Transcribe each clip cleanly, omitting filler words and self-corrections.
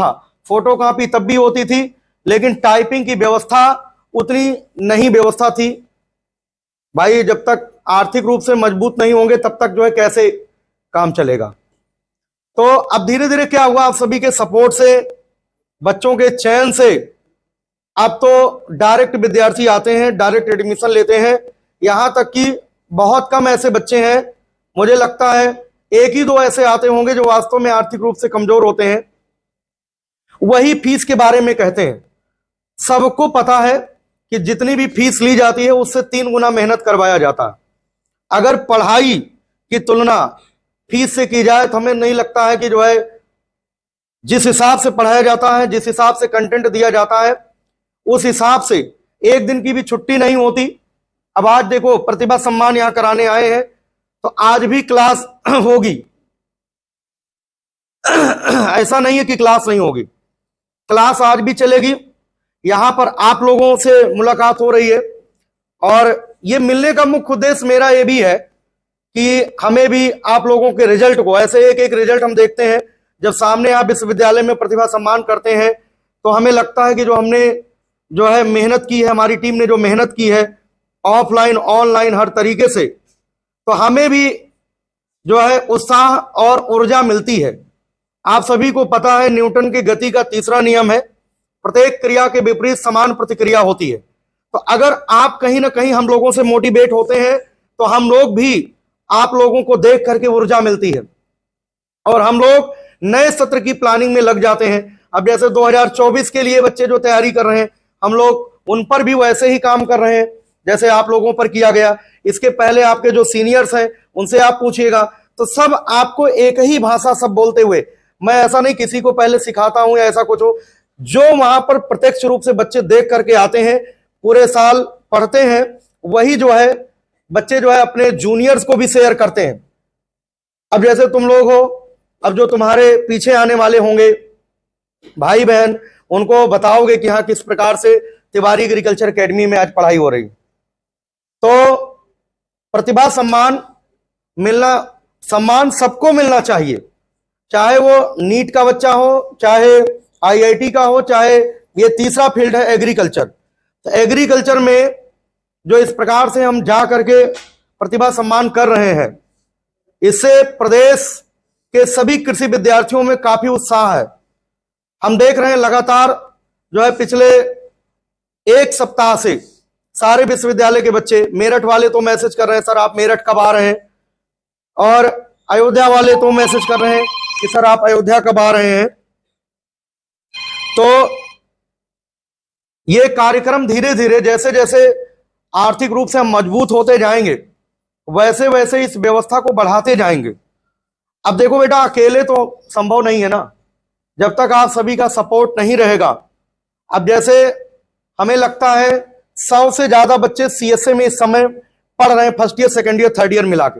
था, फोटोकॉपी तब भी होती थी, लेकिन टाइपिंग की व्यवस्था उतनी नहीं व्यवस्था थी। भाई जब तक आर्थिक रूप से मजबूत नहीं होंगे तब तक जो है कैसे काम चलेगा। तो अब धीरे धीरे क्या हुआ, आप सभी के सपोर्ट से, बच्चों के चयन से, अब तो डायरेक्ट विद्यार्थी आते हैं, डायरेक्ट एडमिशन लेते हैं। यहां तक कि बहुत कम ऐसे बच्चे हैं, मुझे लगता है एक ही दो ऐसे आते होंगे जो वास्तव में आर्थिक रूप से कमजोर होते हैं, वही फीस के बारे में कहते हैं। सबको पता है कि जितनी भी फीस ली जाती है उससे 3 गुना मेहनत करवाया जाता है। अगर पढ़ाई की तुलना फीस से की जाए तो हमें नहीं लगता है कि जो है जिस हिसाब से पढ़ाया जाता है, जिस हिसाब से कंटेंट दिया जाता है, उस हिसाब से एक दिन की भी छुट्टी नहीं होती। अब आज देखो प्रतिभा सम्मान यहां कराने आए हैं तो आज भी क्लास होगी, ऐसा नहीं है कि क्लास नहीं होगी, क्लास आज भी चलेगी। यहां पर आप लोगों से मुलाकात हो रही है और ये मिलने का मुख्य उद्देश्य मेरा ये भी है कि हमें भी आप लोगों के रिजल्ट को, ऐसे एक एक रिजल्ट हम देखते हैं, जब सामने आप विश्वविद्यालय में प्रतिभा सम्मान करते हैं तो हमें लगता है कि जो हमने जो है मेहनत की है, हमारी टीम ने जो मेहनत की है ऑफलाइन ऑनलाइन हर तरीके से, तो हमें भी जो है उत्साह और ऊर्जा मिलती है। आप सभी को पता है न्यूटन की गति का तीसरा नियम है, प्रत्येक क्रिया के विपरीत समान प्रतिक्रिया होती है। तो अगर आप कहीं ना कहीं हम लोगों से मोटिवेट होते हैं तो हम लोग भी आप लोगों को देख करके ऊर्जा मिलती है और हम लोग नए सत्र की प्लानिंग में लग जाते हैं। अब जैसे 2024 के लिए बच्चे जो तैयारी कर रहे हैं, हम लोग उन पर भी वैसे ही काम कर रहे हैं जैसे आप लोगों पर किया गया। इसके पहले आपके जो सीनियर्स हैं उनसे आप पूछिएगा तो सब आपको एक ही भाषा सब बोलते हुए, मैं ऐसा नहीं किसी को पहले सिखाता हूं या ऐसा कुछ हो, जो वहां पर प्रत्यक्ष रूप से बच्चे देख करके आते हैं, पूरे साल पढ़ते हैं, वही जो है बच्चे जो है अपने जूनियर्स को भी शेयर करते हैं। अब जैसे तुम लोग हो, अब जो तुम्हारे पीछे आने वाले होंगे भाई बहन, उनको बताओगे कि हाँ किस प्रकार से तिवारी एग्रीकल्चर एकेडमी में आज पढ़ाई हो रही। तो प्रतिभा सम्मान मिलना, सम्मान सबको मिलना चाहिए, चाहे वो नीट का बच्चा हो, चाहे आईआईटी का हो, चाहे ये तीसरा फील्ड है एग्रीकल्चर। तो एग्रीकल्चर में जो इस प्रकार से हम जा करके प्रतिभा सम्मान कर रहे हैं, इससे प्रदेश के सभी कृषि विद्यार्थियों में काफी उत्साह है। हम देख रहे हैं लगातार जो है पिछले एक सप्ताह से सारे विश्वविद्यालय के बच्चे, मेरठ वाले तो मैसेज कर रहे हैं सर आप मेरठ कब आ रहे हैं, और अयोध्या वाले तो मैसेज कर रहे हैं कि सर आप अयोध्या कब आ रहे हैं। तो ये कार्यक्रम धीरे धीरे जैसे जैसे आर्थिक रूप से हम मजबूत होते जाएंगे वैसे वैसे इस व्यवस्था को बढ़ाते जाएंगे। अब देखो बेटा, अकेले तो संभव नहीं है ना, जब तक आप सभी का सपोर्ट नहीं रहेगा। अब जैसे हमें लगता है 100 से ज्यादा बच्चे सीएसए में इस समय पढ़ रहे हैं, first year second year third year मिला के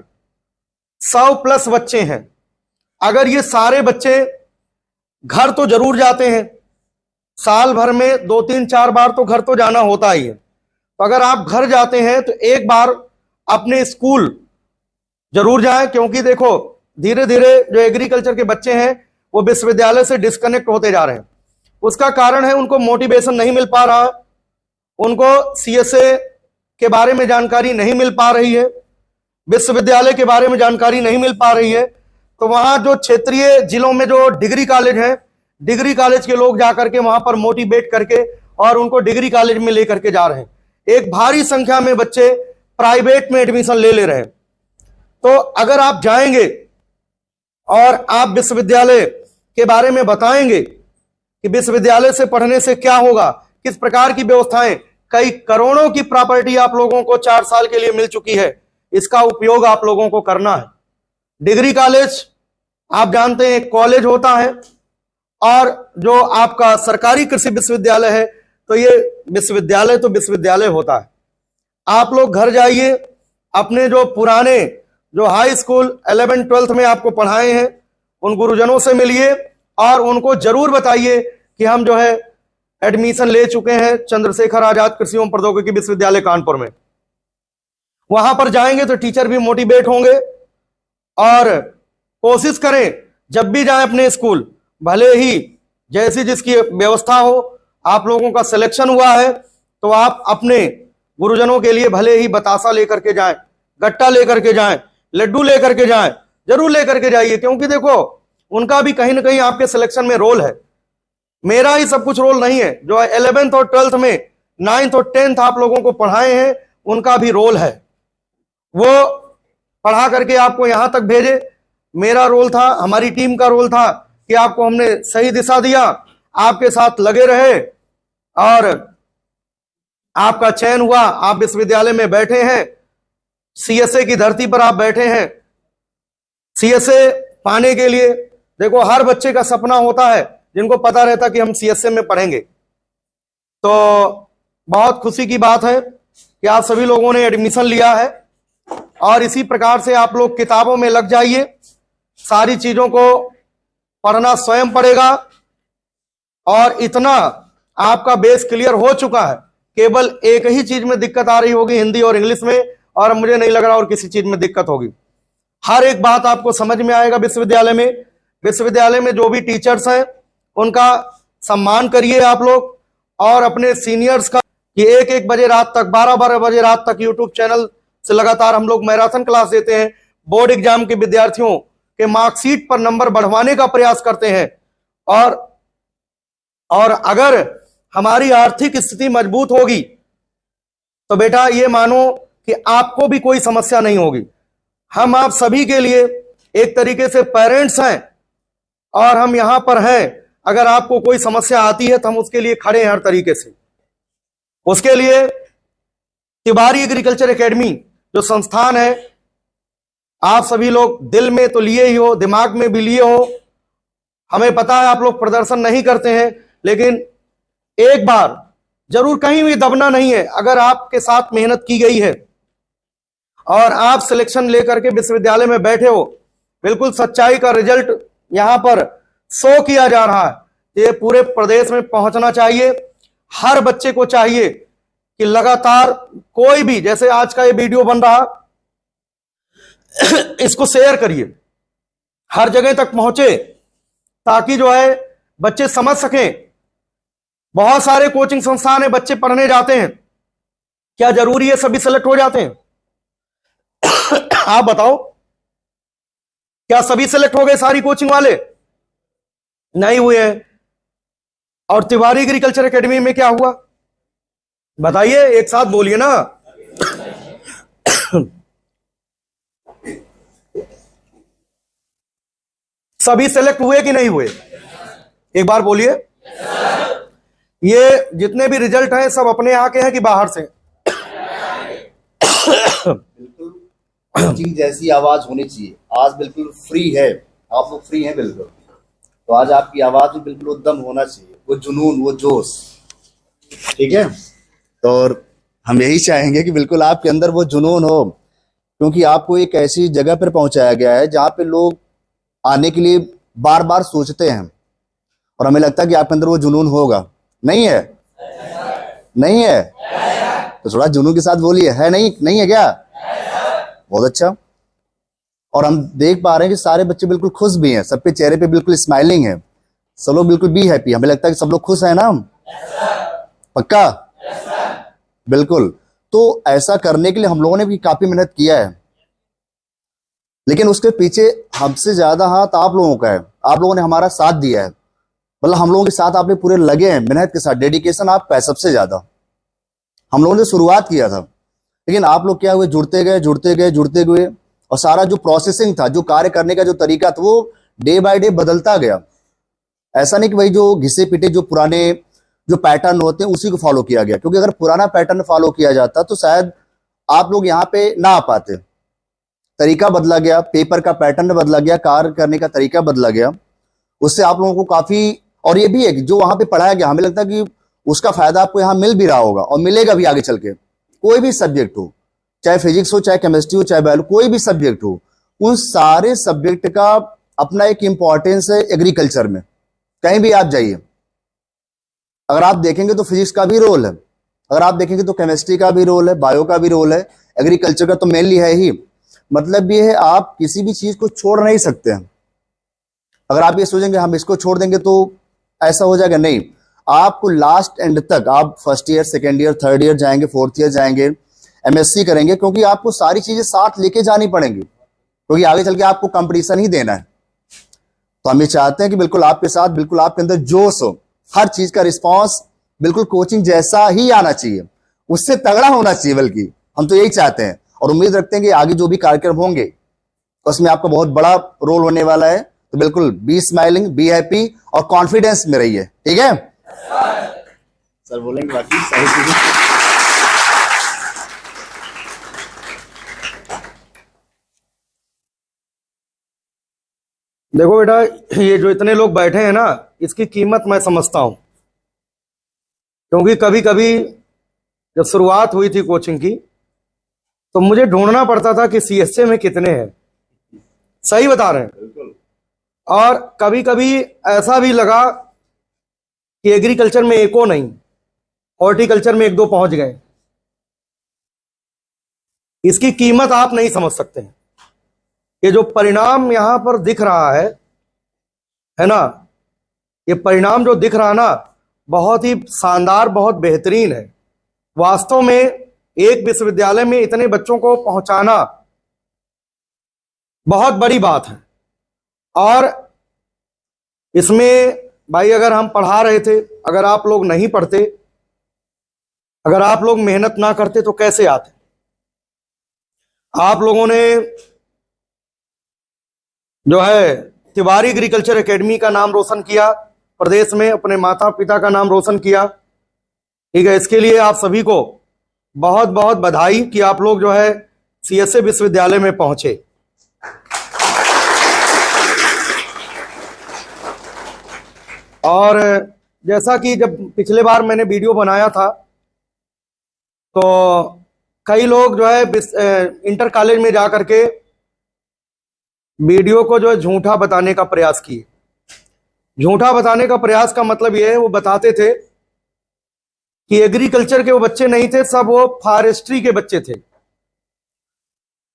100+ बच्चे हैं। अगर ये सारे बच्चे घर तो जरूर जाते हैं, साल भर में 2-3-4 बार तो घर तो जाना होता ही है, तो अगर आप घर जाते हैं तो एक बार अपने स्कूल जरूर जाएं, क्योंकि देखो धीरे धीरे जो एग्रीकल्चर के बच्चे हैं वो विश्वविद्यालय से डिस्कनेक्ट होते जा रहे हैं। उसका कारण है उनको मोटिवेशन नहीं मिल पा रहा, उनको सीएसए के बारे में जानकारी नहीं मिल पा रही है, विश्वविद्यालय के बारे में जानकारी नहीं मिल पा रही है। तो वहां जो क्षेत्रीय जिलों में जो डिग्री कॉलेज है, डिग्री कॉलेज के लोग जाकर के वहां पर मोटिवेट करके और उनको डिग्री कॉलेज में लेकर के जा रहे हैं। एक भारी संख्या में बच्चे प्राइवेट में एडमिशन ले रहे हैं। तो अगर आप जाएंगे और आप विश्वविद्यालय के बारे में बताएंगे कि विश्वविद्यालय से पढ़ने से क्या होगा, किस प्रकार की व्यवस्थाएं, कई करोड़ों की प्रॉपर्टी आप लोगों को 4 साल के लिए मिल चुकी है, इसका उपयोग आप लोगों को करना है। डिग्री कॉलेज आप जानते हैं कॉलेज होता है, और जो आपका सरकारी कृषि विश्वविद्यालय है तो ये विश्वविद्यालय तो विश्वविद्यालय होता है। आप लोग घर जाइए, अपने जो पुराने जो हाई स्कूल 11th-12th में आपको पढ़ाए हैं उन गुरुजनों से मिलिए और उनको जरूर बताइए कि हम जो है एडमिशन ले चुके हैं चंद्रशेखर आजाद कृषि एवं प्रौद्योगिकी विश्वविद्यालय कानपुर में। वहां पर जाएंगे तो टीचर भी मोटिवेट होंगे, और कोशिश करें जब भी जाएं अपने स्कूल, भले ही जैसी जिसकी व्यवस्था हो, आप लोगों का सिलेक्शन हुआ है तो आप अपने गुरुजनों के लिए भले ही बतासा लेकर के जाएं, गट्टा लेकर के जाएं, लड्डू लेकर के जाएं, जरूर लेकर के जाइए, क्योंकि देखो उनका भी कहीं ना कहीं आपके सिलेक्शन में रोल है। मेरा ही सब कुछ रोल नहीं है। जो 11th और 12th में 9th और 10th आप लोगों को पढ़ाए हैं, उनका भी रोल है। वो पढ़ा करके आपको यहां तक भेजे। मेरा रोल था, हमारी टीम का रोल था कि आपको हमने सही दिशा दिया, आपके साथ लगे रहे और आपका चयन हुआ। आप विश्वविद्यालय में बैठे हैं, सीएसए की धरती पर आप बैठे हैं। सीएसए पाने के लिए देखो हर बच्चे का सपना होता है, जिनको पता रहता कि हम सीएसए में पढ़ेंगे। तो बहुत खुशी की बात है कि आप सभी लोगों ने एडमिशन लिया है और इसी प्रकार से आप लोग किताबों में लग जाइए। सारी चीजों को पढ़ना स्वयं पड़ेगा और इतना आपका बेस क्लियर हो चुका है। केवल एक ही चीज में दिक्कत आ रही होगी, हिंदी और इंग्लिश में, और मुझे नहीं लग रहा और किसी चीज में दिक्कत होगी। हर एक बात आपको समझ में आएगा। विश्वविद्यालय में जो भी टीचर्स हैं उनका सम्मान करिए आप लोग, और अपने सीनियर्स का कि 1-1 बजे रात तक, 12-12 बजे रात तक यूट्यूब चैनल से लगातार हम लोग मैराथन क्लास देते हैं। बोर्ड एग्जाम के विद्यार्थियों के मार्कशीट पर नंबर बढ़वाने का प्रयास करते हैं। और अगर हमारी आर्थिक स्थिति मजबूत होगी तो बेटा ये मानो कि आपको भी कोई समस्या नहीं होगी। हम आप सभी के लिए एक तरीके से पेरेंट्स हैं और हम यहां पर हैं। अगर आपको कोई समस्या आती है तो हम उसके लिए खड़े हैं हर तरीके से। उसके लिए तिवारी एग्रीकल्चर एकेडमी जो संस्थान है, आप सभी लोग दिल में तो लिए ही हो, दिमाग में भी लिए हो। हमें पता है आप लोग प्रदर्शन नहीं करते हैं, लेकिन एक बार जरूर, कहीं भी दबना नहीं है। अगर आपके साथ मेहनत की गई है और आप सिलेक्शन लेकर के विश्वविद्यालय में बैठे हो, बिल्कुल सच्चाई का रिजल्ट यहां पर शो किया जा रहा है। ये पूरे प्रदेश में पहुंचना चाहिए। हर बच्चे को चाहिए कि लगातार कोई भी, जैसे आज का ये वीडियो बन रहा, इसको शेयर करिए, हर जगह तक पहुंचे, ताकि जो है बच्चे समझ सकें। बहुत सारे कोचिंग संस्थान है, बच्चे पढ़ने जाते हैं, क्या जरूरी है सभी सेलेक्ट हो जाते हैं? आप बताओ, क्या सभी सेलेक्ट हो गए? सारी कोचिंग वाले नहीं हुए हैं। और तिवारी एग्रीकल्चर एकेडमी में क्या हुआ बताइए, एक साथ बोलिए ना। सभी सेलेक्ट हुए कि नहीं हुए? एक बार बोलिए। ये जितने भी रिजल्ट हैं सब अपने यहाँ के हैं कि बाहर से? बिल्कुल चीज जैसी आवाज होनी चाहिए। आज बिल्कुल फ्री है, आप लोग फ्री हैं बिल्कुल, तो आज आपकी आवाज भी बिल्कुल उद्दम होना चाहिए, वो जुनून, वो जोश। ठीक है, तो और हम यही चाहेंगे कि बिल्कुल आपके अंदर वो जुनून हो, क्योंकि आपको एक ऐसी जगह पर पहुंचाया गया है जहां पे लोग आने के लिए बार बार सोचते हैं, और हमें लगता है कि आपके अंदर वो जुनून होगा। नहीं है? नहीं है? तो थोड़ा जुनून के साथ बोलिए, है नहीं? नहीं है क्या? बहुत अच्छा। और हम देख पा रहे हैं कि सारे बच्चे बिल्कुल खुश भी हैं, सबके चेहरे पे बिल्कुल स्माइलिंग है, सब लोग बिल्कुल बी हैप्पी। हमें लगता है कि सब लोग खुश हैं ना? पक्का? बिल्कुल। तो ऐसा करने के लिए हम लोगों ने भी काफी मेहनत किया है, लेकिन उसके पीछे हमसे ज्यादा हाथ आप लोगों का है। आप लोगों ने हमारा साथ दिया है, मतलब हम लोगों के साथ आपने पूरे लगे हैं, मेहनत के साथ, डेडिकेशन आपका है सबसे ज्यादा। हम लोगों ने शुरुआत किया था, लेकिन आप लोग क्या हुए, जुड़ते गए, और सारा जो प्रोसेसिंग था, जो कार्य करने का जो तरीका था, वो डे बाय डे बदलता गया। ऐसा नहीं कि भाई जो घिसे पिटे जो पुराने जो पैटर्न होते हैं उसी को फॉलो किया गया, क्योंकि अगर पुराना पैटर्न फॉलो किया जाता तो शायद आप लोग यहाँ पे ना आ पाते। तरीका बदला गया, पेपर का पैटर्न बदला गया, कार्य करने का तरीका बदला गया, उससे आप लोगों को काफी, और ये भी है कि जो वहां पे पढ़ाया गया, हमें लगता है कि उसका फायदा आपको यहाँ मिल भी रहा होगा और मिलेगा भी आगे चल के। कोई भी सब्जेक्ट हो, चाहे फिजिक्स हो, चाहे केमिस्ट्री हो, चाहे बायोलॉजी, कोई भी सब्जेक्ट हो, उन सारे सब्जेक्ट का अपना एक इंपॉर्टेंस है एग्रीकल्चर में। कहीं भी आप जाइए, अगर आप देखेंगे तो फिजिक्स का भी रोल है, अगर आप देखेंगे तो केमिस्ट्री का भी रोल है, बायो का भी रोल है, एग्रीकल्चर का तो मेनली है ही। मतलब ये है, आप किसी भी चीज को छोड़ नहीं सकते हैं। अगर आप ये सोचेंगे हम इसको छोड़ देंगे तो ऐसा हो जाएगा, नहीं। आपको लास्ट एंड तक, आप first year, second year, third year जाएंगे, फोर्थ ईयर जाएंगे, एमएससी करेंगे, क्योंकि आपको सारी चीजें साथ लेके जानी पड़ेंगी, क्योंकि आगे चल के आपको कंपटीशन ही देना है। तो हम ये चाहते हैं कि बिल्कुल आपके साथ, बिल्कुल आपके अंदर जोश हो, हर चीज का रिस्पॉन्स बिल्कुल कोचिंग जैसा ही आना चाहिए, उससे तगड़ा होना चाहिए, बल्कि हम तो यही चाहते हैं। और उम्मीद रखते हैं कि आगे जो भी कार्यक्रम होंगे उसमें आपका बहुत बड़ा रोल होने वाला है। तो बिल्कुल बी स्माइलिंग, बी हैप्पी और कॉन्फिडेंस में रहिए, ठीक है सर? बोलेंगे बाकी सारी चीजें। देखो बेटा, ये जो इतने लोग बैठे हैं ना, इसकी कीमत मैं समझता हूं, क्योंकि कभी कभी जब शुरुआत हुई थी कोचिंग की तो मुझे ढूंढना पड़ता था कि सीएसए में कितने हैं। सही बता रहे हैं। और कभी कभी ऐसा भी लगा कि एग्रीकल्चर में एको नहीं, हॉर्टिकल्चर में एक दो पहुंच गए। इसकी कीमत आप नहीं समझ सकते हैं। ये जो परिणाम यहां पर दिख रहा है ना, ये परिणाम जो दिख रहा ना, बहुत ही शानदार, बहुत बेहतरीन है। वास्तव में एक विश्वविद्यालय में इतने बच्चों को पहुंचाना बहुत बड़ी बात है। और इसमें भाई, अगर हम पढ़ा रहे थे, अगर आप लोग नहीं पढ़ते, अगर आप लोग मेहनत ना करते तो कैसे आते? आप लोगों ने जो है तिवारी एग्रीकल्चर एकेडमी का नाम रोशन किया प्रदेश में, अपने माता पिता का नाम रोशन किया, ठीक है। इसके लिए आप सभी को बहुत बहुत बधाई कि आप लोग जो है सीएसए विश्वविद्यालय में पहुंचे। और जैसा कि जब पिछले बार मैंने वीडियो बनाया था तो कई लोग जो है इंटर कॉलेज में जाकर के वीडियो को जो है झूठा बताने का प्रयास किए। झूठा बताने का प्रयास का मतलब यह है, वो बताते थे कि एग्रीकल्चर के वो बच्चे नहीं थे, सब वो फॉरेस्ट्री के बच्चे थे।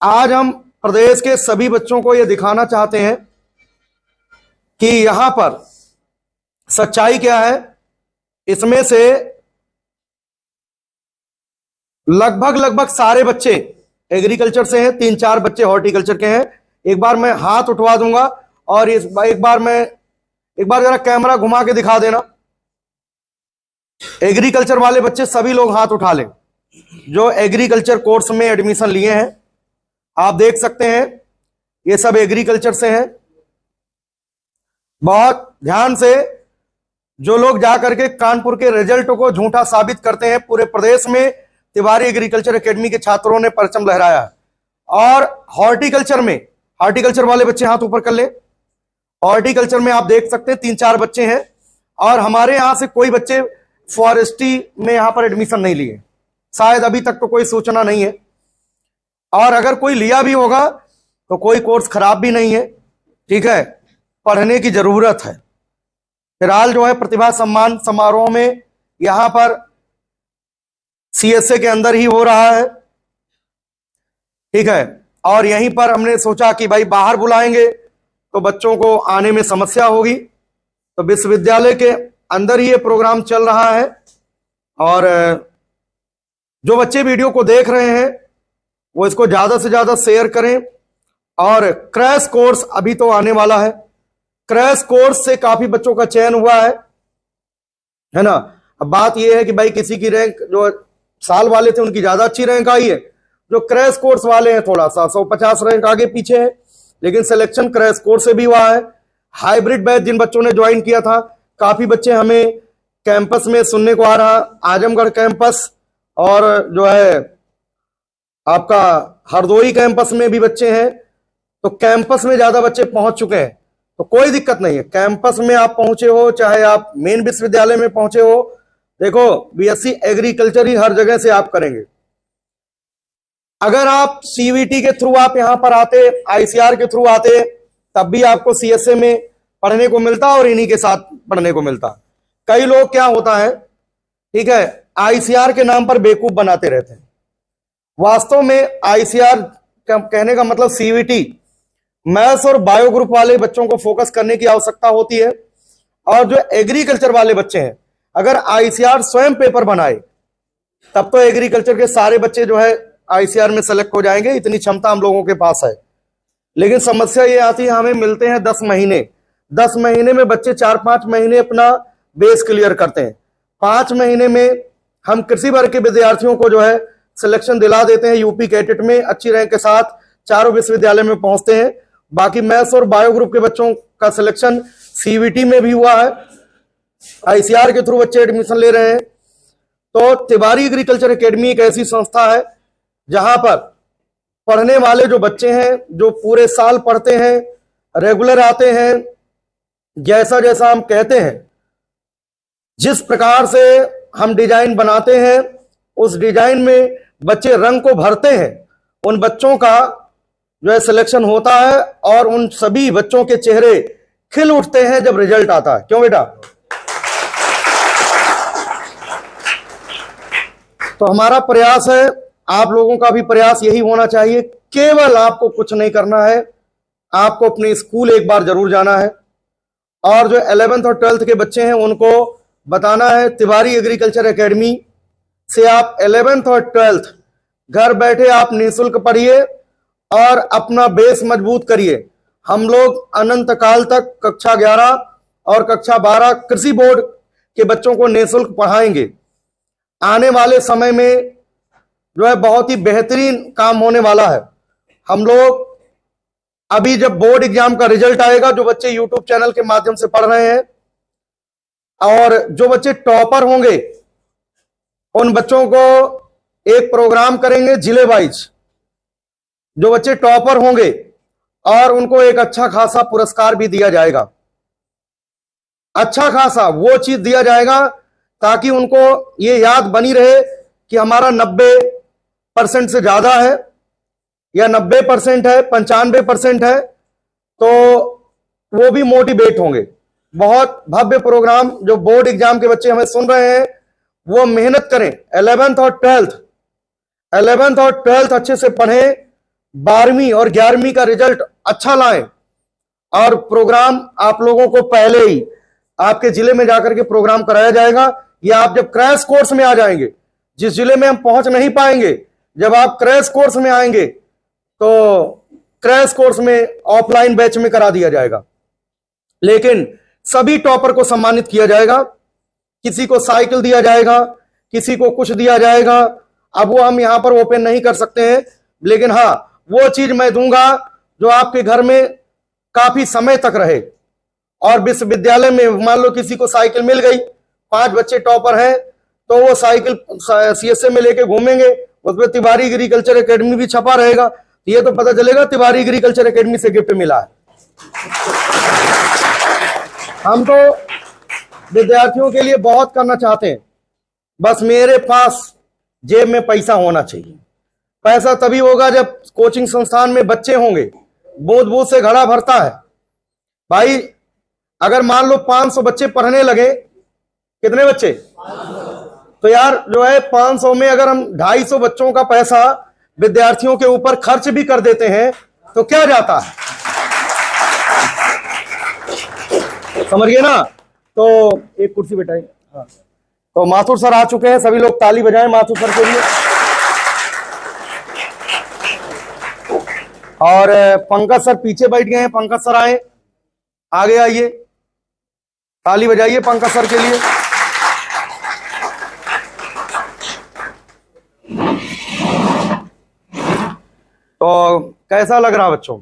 आज हम प्रदेश के सभी बच्चों को यह दिखाना चाहते हैं कि यहां पर सच्चाई क्या है। इसमें से लगभग सारे बच्चे एग्रीकल्चर से हैं, 3-4 बच्चे हॉर्टिकल्चर के हैं। एक बार मैं हाथ उठवा दूंगा और एक बार जरा कैमरा घुमा के दिखा देना। एग्रीकल्चर वाले बच्चे सभी लोग हाथ उठा लें जो एग्रीकल्चर कोर्स में एडमिशन लिए हैं। आप देख सकते हैं ये सब एग्रीकल्चर से हैं। बहुत ध्यान से, जो लोग जाकर के कानपुर के रिजल्ट को झूठा साबित करते हैं, पूरे प्रदेश में तिवारी एग्रीकल्चर एकेडमी के छात्रों ने परचम लहराया। और हॉर्टिकल्चर वाले बच्चे हाथ ऊपर कर ले। हॉर्टिकल्चर में आप देख सकते हैं 3-4 बच्चे हैं, और हमारे यहां से कोई बच्चे फॉरेस्ट्री में यहां पर एडमिशन नहीं लिए, शायद अभी तक तो कोई सूचना नहीं है। और अगर कोई लिया भी होगा तो कोई कोर्स खराब भी नहीं है, ठीक है। पढ़ने की जरूरत है। फिलहाल जो है प्रतिभा सम्मान समारोह में यहां पर सीएसए के अंदर ही हो रहा है, ठीक है। और यहीं पर हमने सोचा कि भाई बाहर बुलाएंगे तो बच्चों को आने में समस्या होगी, तो विश्वविद्यालय के अंदर ही ये प्रोग्राम चल रहा है। और जो बच्चे वीडियो को देख रहे हैं वो इसको ज्यादा से ज्यादा शेयर करें। और क्रैश कोर्स अभी तो आने वाला है। क्रैश कोर्स से काफी बच्चों का चयन हुआ है ना। अब बात यह है कि भाई किसी की रैंक, जो साल वाले थे उनकी ज्यादा अच्छी रैंक आई है, जो क्रैश कोर्स वाले हैं थोड़ा सा 150 रैंक आगे पीछे है, लेकिन सिलेक्शन क्रैश कोर्स से भी हुआ है। हाइब्रिड बैच जिन बच्चों ने ज्वाइन किया था, काफी बच्चे हमें कैंपस में सुनने को आ रहा, आजमगढ़ कैंपस और जो है आपका हरदोई कैंपस में भी बच्चे हैं। तो कैंपस में ज्यादा बच्चे पहुंच चुके हैं, तो कोई दिक्कत नहीं है। कैंपस में आप पहुंचे हो, चाहे आप मेन विश्वविद्यालय में पहुंचे हो, देखो बीएससी एग्रीकल्चर ही हर जगह से आप करेंगे। अगर आप सीवीटी के थ्रू आप यहां पर आते, आईसीआर के थ्रू आते, तब भी आपको सीएसए में पढ़ने को मिलता और इन्हीं के साथ पढ़ने को मिलता। कई लोग क्या होता है, ठीक है, आईसीआर के नाम पर बेवकूफ बनाते रहते हैं। वास्तव में आईसीआर कहने का मतलब सीवीटी, मैथ्स और बायो ग्रुप वाले बच्चों को फोकस करने की आवश्यकता होती है। और जो एग्रीकल्चर वाले बच्चे हैं, अगर आईसीआर स्वयं पेपर बनाए तब तो एग्रीकल्चर के सारे बच्चे जो है आईसीआर में सेलेक्ट हो जाएंगे, इतनी क्षमता हम लोगों के पास है। लेकिन समस्या ये आती है, हमें मिलते हैं 10 महीने, 10 महीने में बच्चे 4-5 महीने अपना बेस क्लियर करते हैं, 5 महीने में हम कृषि वर्ग के विद्यार्थियों को जो है सिलेक्शन दिला देते हैं, यूपी कैडेट में अच्छी रैंक के साथ चारों विश्वविद्यालय में पहुंचते हैं। बाकी मैथ्स और बायो ग्रुप के बच्चों का सिलेक्शन सीवीटी में भी हुआ है, आईसीआर के थ्रू बच्चे एडमिशन ले रहे हैं। तो तिवारी एग्रीकल्चर एकेडमी एक ऐसी संस्था है जहां पर पढ़ने वाले जो बच्चे हैं, जो पूरे साल पढ़ते हैं, रेगुलर आते हैं, जैसा जैसा हम कहते हैं, जिस प्रकार से हम डिजाइन बनाते हैं उस डिजाइन में बच्चे रंग को भरते हैं, उन बच्चों का जो है सिलेक्शन होता है और उन सभी बच्चों के चेहरे खिल उठते हैं जब रिजल्ट आता है। क्यों बेटा? तो हमारा प्रयास है, आप लोगों का भी प्रयास यही होना चाहिए, केवल आपको कुछ नहीं करना है, आपको अपने स्कूल एक बार जरूर जाना है और जो 11th और 12th के बच्चे हैं उनको बताना है तिवारी एग्रीकल्चर एकेडमी से आप 11th और 12th घर बैठे आप निःशुल्क पढ़िए और अपना बेस मजबूत करिए। हम लोग अनंत काल तक कक्षा 11 और कक्षा 12 कृषि बोर्ड के बच्चों को निःशुल्क पढ़ाएंगे। आने वाले समय में जो है बहुत ही बेहतरीन काम होने वाला है। हम लोग अभी जब बोर्ड एग्जाम का रिजल्ट आएगा, जो बच्चे यूट्यूब चैनल के माध्यम से पढ़ रहे हैं और जो बच्चे टॉपर होंगे उन बच्चों को एक प्रोग्राम करेंगे जिले वाइज, जो बच्चे टॉपर होंगे और उनको एक अच्छा खासा पुरस्कार भी दिया जाएगा। अच्छा खासा वो चीज दिया जाएगा ताकि उनको ये याद बनी रहे कि हमारा 90% से ज्यादा है या 90% है, 95% है, तो वो भी मोटिवेट होंगे। बहुत भव्य प्रोग्राम जो बोर्ड एग्जाम के बच्चे हमें सुन रहे हैं वो मेहनत करें, 11th और 12th अच्छे से पढ़ें, 12वीं और 11वीं का रिजल्ट अच्छा लाएं और प्रोग्राम आप लोगों को पहले ही आपके जिले में जाकर के प्रोग्राम कराया जाएगा। या आप जब क्रैश कोर्स में आ जाएंगे, जिस जिले में हम पहुंच नहीं पाएंगे, जब आप क्रैश कोर्स में आएंगे तो क्रैश कोर्स में ऑफलाइन बैच में करा दिया जाएगा, लेकिन सभी टॉपर को सम्मानित किया जाएगा। किसी को साइकिल दिया जाएगा, किसी को कुछ दिया जाएगा। अब वो हम यहां पर ओपन नहीं कर सकते हैं, लेकिन हाँ वो चीज मैं दूंगा जो आपके घर में काफी समय तक रहे। और विश्वविद्यालय में मान लो किसी को साइकिल मिल गई, 5 बच्चे टॉपर हैं, तो वो साइकिल सीएसए में लेके घूमेंगे, उसमें तिवारी एग्रीकल्चर एकेडमी भी छपा रहेगा, ये तो पता चलेगा तिवारी एग्रीकल्चर एकेडमी से गिफ्ट मिला है। हम तो विद्यार्थियों के लिए बहुत करना चाहते हैं, बस मेरे पास जेब में पैसा होना चाहिए। पैसा तभी होगा जब कोचिंग संस्थान में बच्चे होंगे, बूंद बूंद से घड़ा भरता है। भाई अगर मान लो 500 बच्चे पढ़ने लगे, कितने बच्चे? तो यार जो है 500 में अगर हम 250 बच्चों का पैसा विद्यार्थियों के ऊपर खर्च भी कर देते हैं तो क्या जाता है, समझ गए ना? तो एक कुर्सी बैठाइए। हाँ, तो माथुर सर आ चुके हैं, सभी लोग ताली बजाएं माथुर सर के लिए। और पंकज सर पीछे बैठ गए हैं, पंकज सर आए, आगे आइए, ताली बजाइए पंकज सर के लिए। तो कैसा लग रहा बच्चों?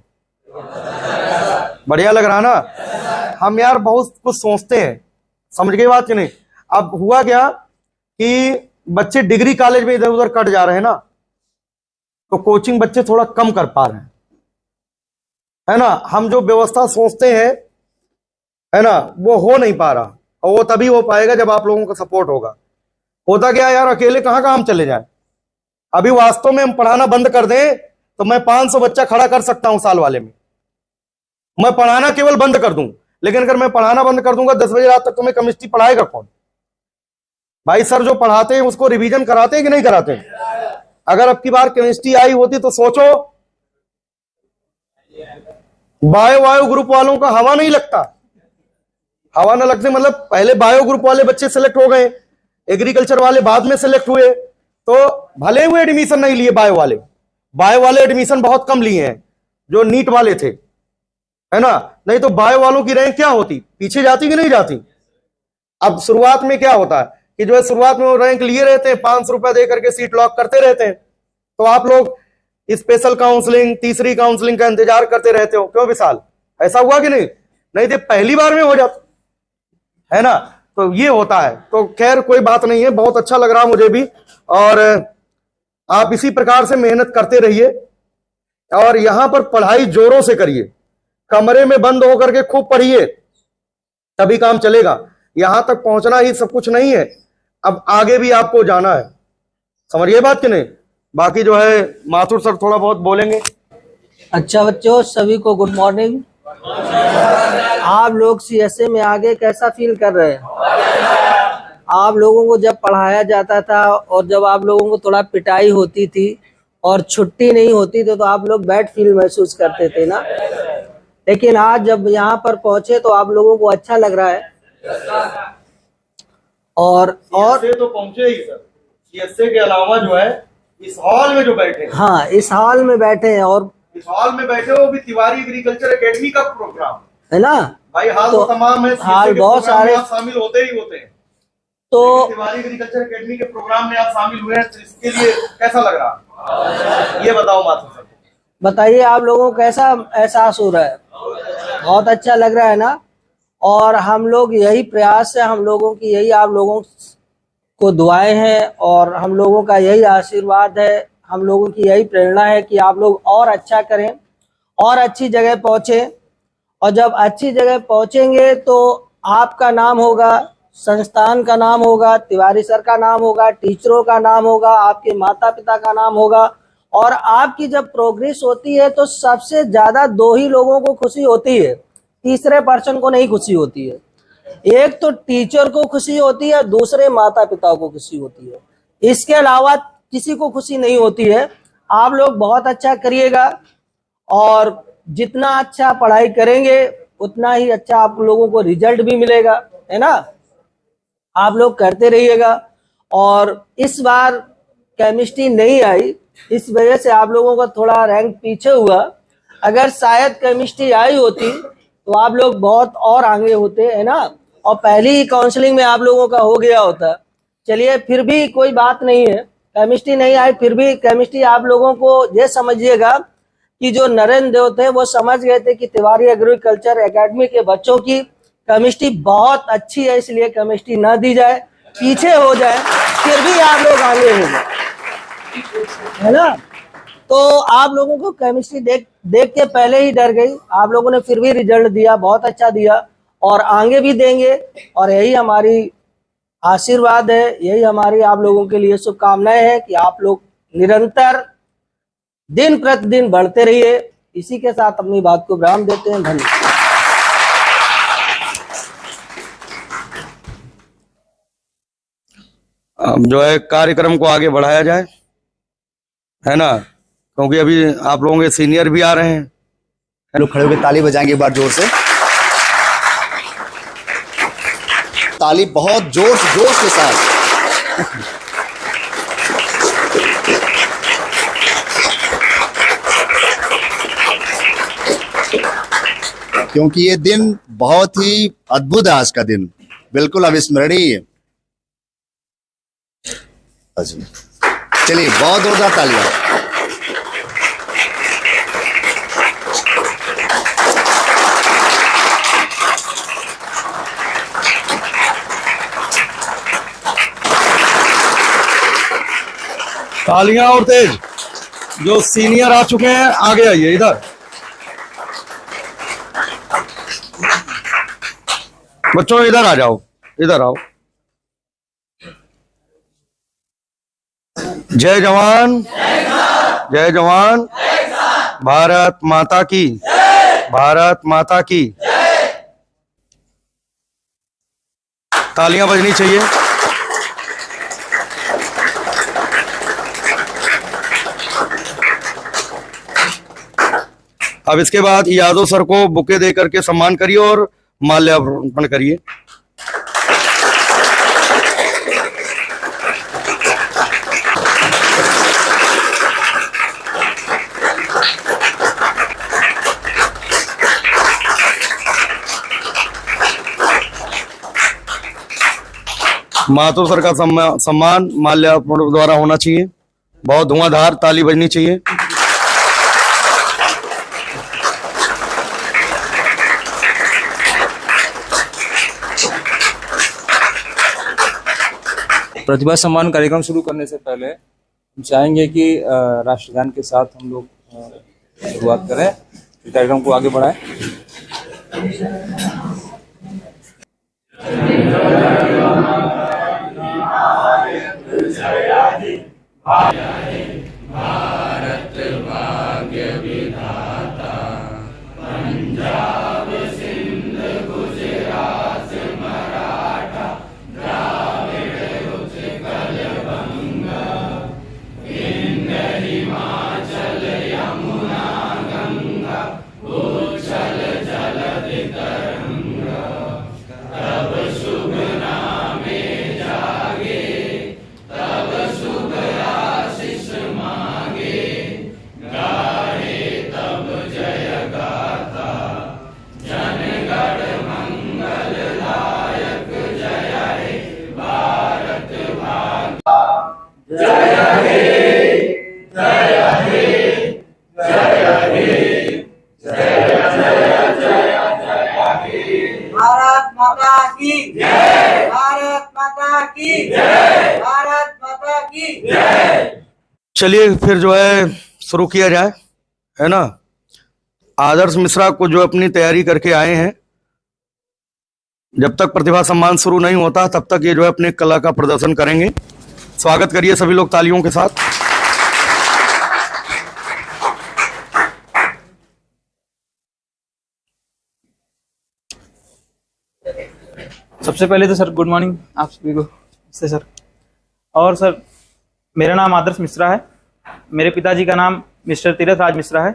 बढ़िया लग रहा ना? हम यार बहुत कुछ सोचते हैं, समझ गए बात कि नहीं? अब हुआ क्या कि बच्चे डिग्री कॉलेज में इधर उधर कट जा रहे हैं ना, तो कोचिंग बच्चे थोड़ा कम कर पा रहे हैं, है ना? हम जो व्यवस्था सोचते हैं, है ना, वो हो नहीं पा रहा, और वो तभी हो पाएगा जब आप लोगों का सपोर्ट होगा। होता क्या यार, अकेले कहां हम चले जाएं? अभी वास्तव में हम पढ़ाना बंद कर दें तो मैं 500 बच्चा खड़ा कर सकता हूं साल वाले में, मैं पढ़ाना केवल बंद कर दूं। लेकिन अगर मैं पढ़ाना बंद कर दूंगा 10 बजे रात तक, तो मैं केमिस्ट्री पढ़ाएगा कौन? भाई सर जो पढ़ाते हैं उसको रिवीजन कराते हैं कि नहीं कराते हैं? अगर अब की बार केमिस्ट्री आई होती तो सोचो, बायो ग्रुप वालों का हवा नहीं लगता, हवा न लगते मतलब पहले बायो ग्रुप वाले बच्चे सेलेक्ट हो गए, एग्रीकल्चर वाले बाद में सेलेक्ट हुए, तो भले हुए एडमिशन नहीं लिए बायो वाले एडमिशन बहुत कम लिए हैं जो नीट वाले थे, है ना। नहीं तो बायो वालों की रैंक क्या होती, पीछे जाती कि नहीं जाती। अब शुरुआत में क्या होता है कि जो है शुरुआत में वो रैंक लिए रहते हैं, 500 रुपया दे करके सीट लॉक करते रहते हैं, तो आप लोग स्पेशल काउंसलिंग, तीसरी काउंसलिंग का इंतजार करते रहते हो। क्यों विशाल, ऐसा हुआ कि नहीं? नहीं तो पहली बार में हो जाता, है ना। तो ये होता है। तो खैर कोई बात नहीं है, बहुत अच्छा लग रहा मुझे भी, और आप इसी प्रकार से मेहनत करते रहिए और यहां पर पढ़ाई जोरों से करिए, कमरे में बंद होकर के खूब पढ़िए, तभी काम चलेगा। यहां तक पहुंचना ही सब कुछ नहीं है, अब आगे भी आपको जाना है, समझिए बात कि नहीं। बाकी जो है माथुर सर थोड़ा बहुत बोलेंगे। अच्छा बच्चों, सभी को गुड मॉर्निंग। आप लोग सीएसए में आगे कैसा फील कर रहे हैं? आप लोगों को जब पढ़ाया जाता था और जब आप लोगों को थोड़ा पिटाई होती थी और छुट्टी नहीं होती थी तो आप लोग बैड फील महसूस करते थे ना, लेकिन आज जब यहाँ पर पहुंचे तो आप लोगों को अच्छा लग रहा है। और तो पहुंचे ही सर, सीएसए के अलावा जो है इस हॉल में जो बैठे, हाँ इस हॉल में बैठे हैं, और इस हॉल में बैठे हो भी तिवारी एग्रीकल्चर एकेडमी का प्रोग्राम है ना भाई, हाल तो तमाम है, हाल बहुत सारे शामिल होते ही होते हैं। तो तिवारी एग्रीकल्चर एकेडमी के प्रोग्राम में आप शामिल हुए हैं, तो इसके लिए कैसा लग रहा, ये बताओ माथुर सर। बताइए आप लोगों को कैसा एहसास हो रहा है? बहुत अच्छा लग रहा है ना। और हम लोग यही प्रयास है, हम लोगों की यही आप लोगों को दुआएं हैं और हम लोगों का यही आशीर्वाद है, हम लोगों की यही प्रेरणा है कि आप लोग और अच्छा करें और अच्छी जगह पहुंचे। और जब अच्छी जगह पहुंचेंगे तो आपका नाम होगा, संस्थान का नाम होगा, तिवारी सर का नाम होगा, टीचरों का नाम होगा, आपके माता पिता का नाम होगा। और आपकी जब प्रोग्रेस होती है तो सबसे ज्यादा दो ही लोगों को खुशी होती है, तीसरे पर्सन को नहीं खुशी होती है। एक तो टीचर को खुशी होती है, दूसरे माता पिता को खुशी होती है, इसके अलावा किसी को खुशी नहीं होती है। आप लोग बहुत अच्छा करिएगा और जितना अच्छा पढ़ाई करेंगे उतना ही अच्छा आप लोगों को रिजल्ट भी मिलेगा, है ना। आप लोग करते रहिएगा। और इस बार केमिस्ट्री नहीं आई, इस वजह से आप लोगों का थोड़ा रैंक पीछे हुआ। अगर शायद केमिस्ट्री आई होती तो आप लोग बहुत और आगे होते, है ना, और पहली ही काउंसलिंग में आप लोगों का हो गया होता। चलिए फिर भी कोई बात नहीं है, केमिस्ट्री नहीं आई फिर भी केमिस्ट्री आप लोगों को ये समझिएगा कि जो नरेंद्र देव थे वो समझ गए थे कि तिवारी एग्रीकल्चर एकेडमी के बच्चों की केमिस्ट्री बहुत अच्छी है, इसलिए केमिस्ट्री ना दी जाए, पीछे हो जाए, फिर भी आप लोग आगे हो गए, है ना। तो आप लोगों को केमिस्ट्री देख के पहले ही डर गई, आप लोगों ने फिर भी रिजल्ट दिया, बहुत अच्छा दिया और आगे भी देंगे। और यही हमारी आशीर्वाद है, यही हमारी आप लोगों के लिए शुभकामनाएं हैं कि आप लोग निरंतर दिन प्रतिदिन बढ़ते रहिए। इसी के साथ अपनी बात को विराम देते हैं। धन्यवाद। अब जो है कार्यक्रम को आगे बढ़ाया जाए, है ना, क्योंकि अभी आप लोगों के सीनियर भी आ रहे हैं। लोग खड़े होकर ताली बजाएंगे एक बार जोर से, ताली बहुत जोश के साथ। क्योंकि ये दिन बहुत ही अद्भुत है, आज का दिन बिल्कुल अविस्मरणीय है। चलिए बहुत जोरदार तालियां। तालियां और तेज। जो सीनियर आ चुके हैं आगे आइए, इधर बच्चों इधर आ जाओ, इधर आओ। जय जवान जय जवान, भारत माता की, भारत माता की। तालियां बजनी चाहिए। अब इसके बाद यादव सर को बुके दे करके सम्मान करिए और माल्यार्पण करिए। माथुर सर का सम्मान माल्यार्पण द्वारा होना चाहिए। बहुत धुआंधार ताली बजनी चाहिए। प्रतिभा सम्मान कार्यक्रम शुरू करने से पहले हम चाहेंगे कि राष्ट्रगान के साथ हम लोग शुरुआत करें, कार्यक्रम को आगे बढ़ाएं। भारत भाग्य विधाता, पंजाब सिंध गुजरात मराठा द्राविड़ उत्कल बंगा, विंध्य हिमाचल यमुना गंगा उच्छल जलधि तरंगा, तब शुभ नामे जागे, तब शुभ आशीष मांगे, गाहे तब जय गाथा, जनगण मंगल दायक जय हे भारत भाग्य, जय हे जय हे जय हे जय जय जय हे। भारत माता की जय, भारत माता की जय, भारत माता की जय। चलिए फिर जो है शुरू किया जाए, है ना। आदर्श मिश्रा को जो अपनी तैयारी करके आए हैं, जब तक प्रतिभा सम्मान शुरू नहीं होता तब तक ये जो है अपने कला का प्रदर्शन करेंगे। स्वागत करिए सभी लोग तालियों के साथ। सबसे पहले तो सर गुड मॉर्निंग आप सभी को से सर। और सर मेरा नाम आदर्श मिश्रा है, मेरे पिताजी का नाम मिस्टर तीरथ राज मिश्रा है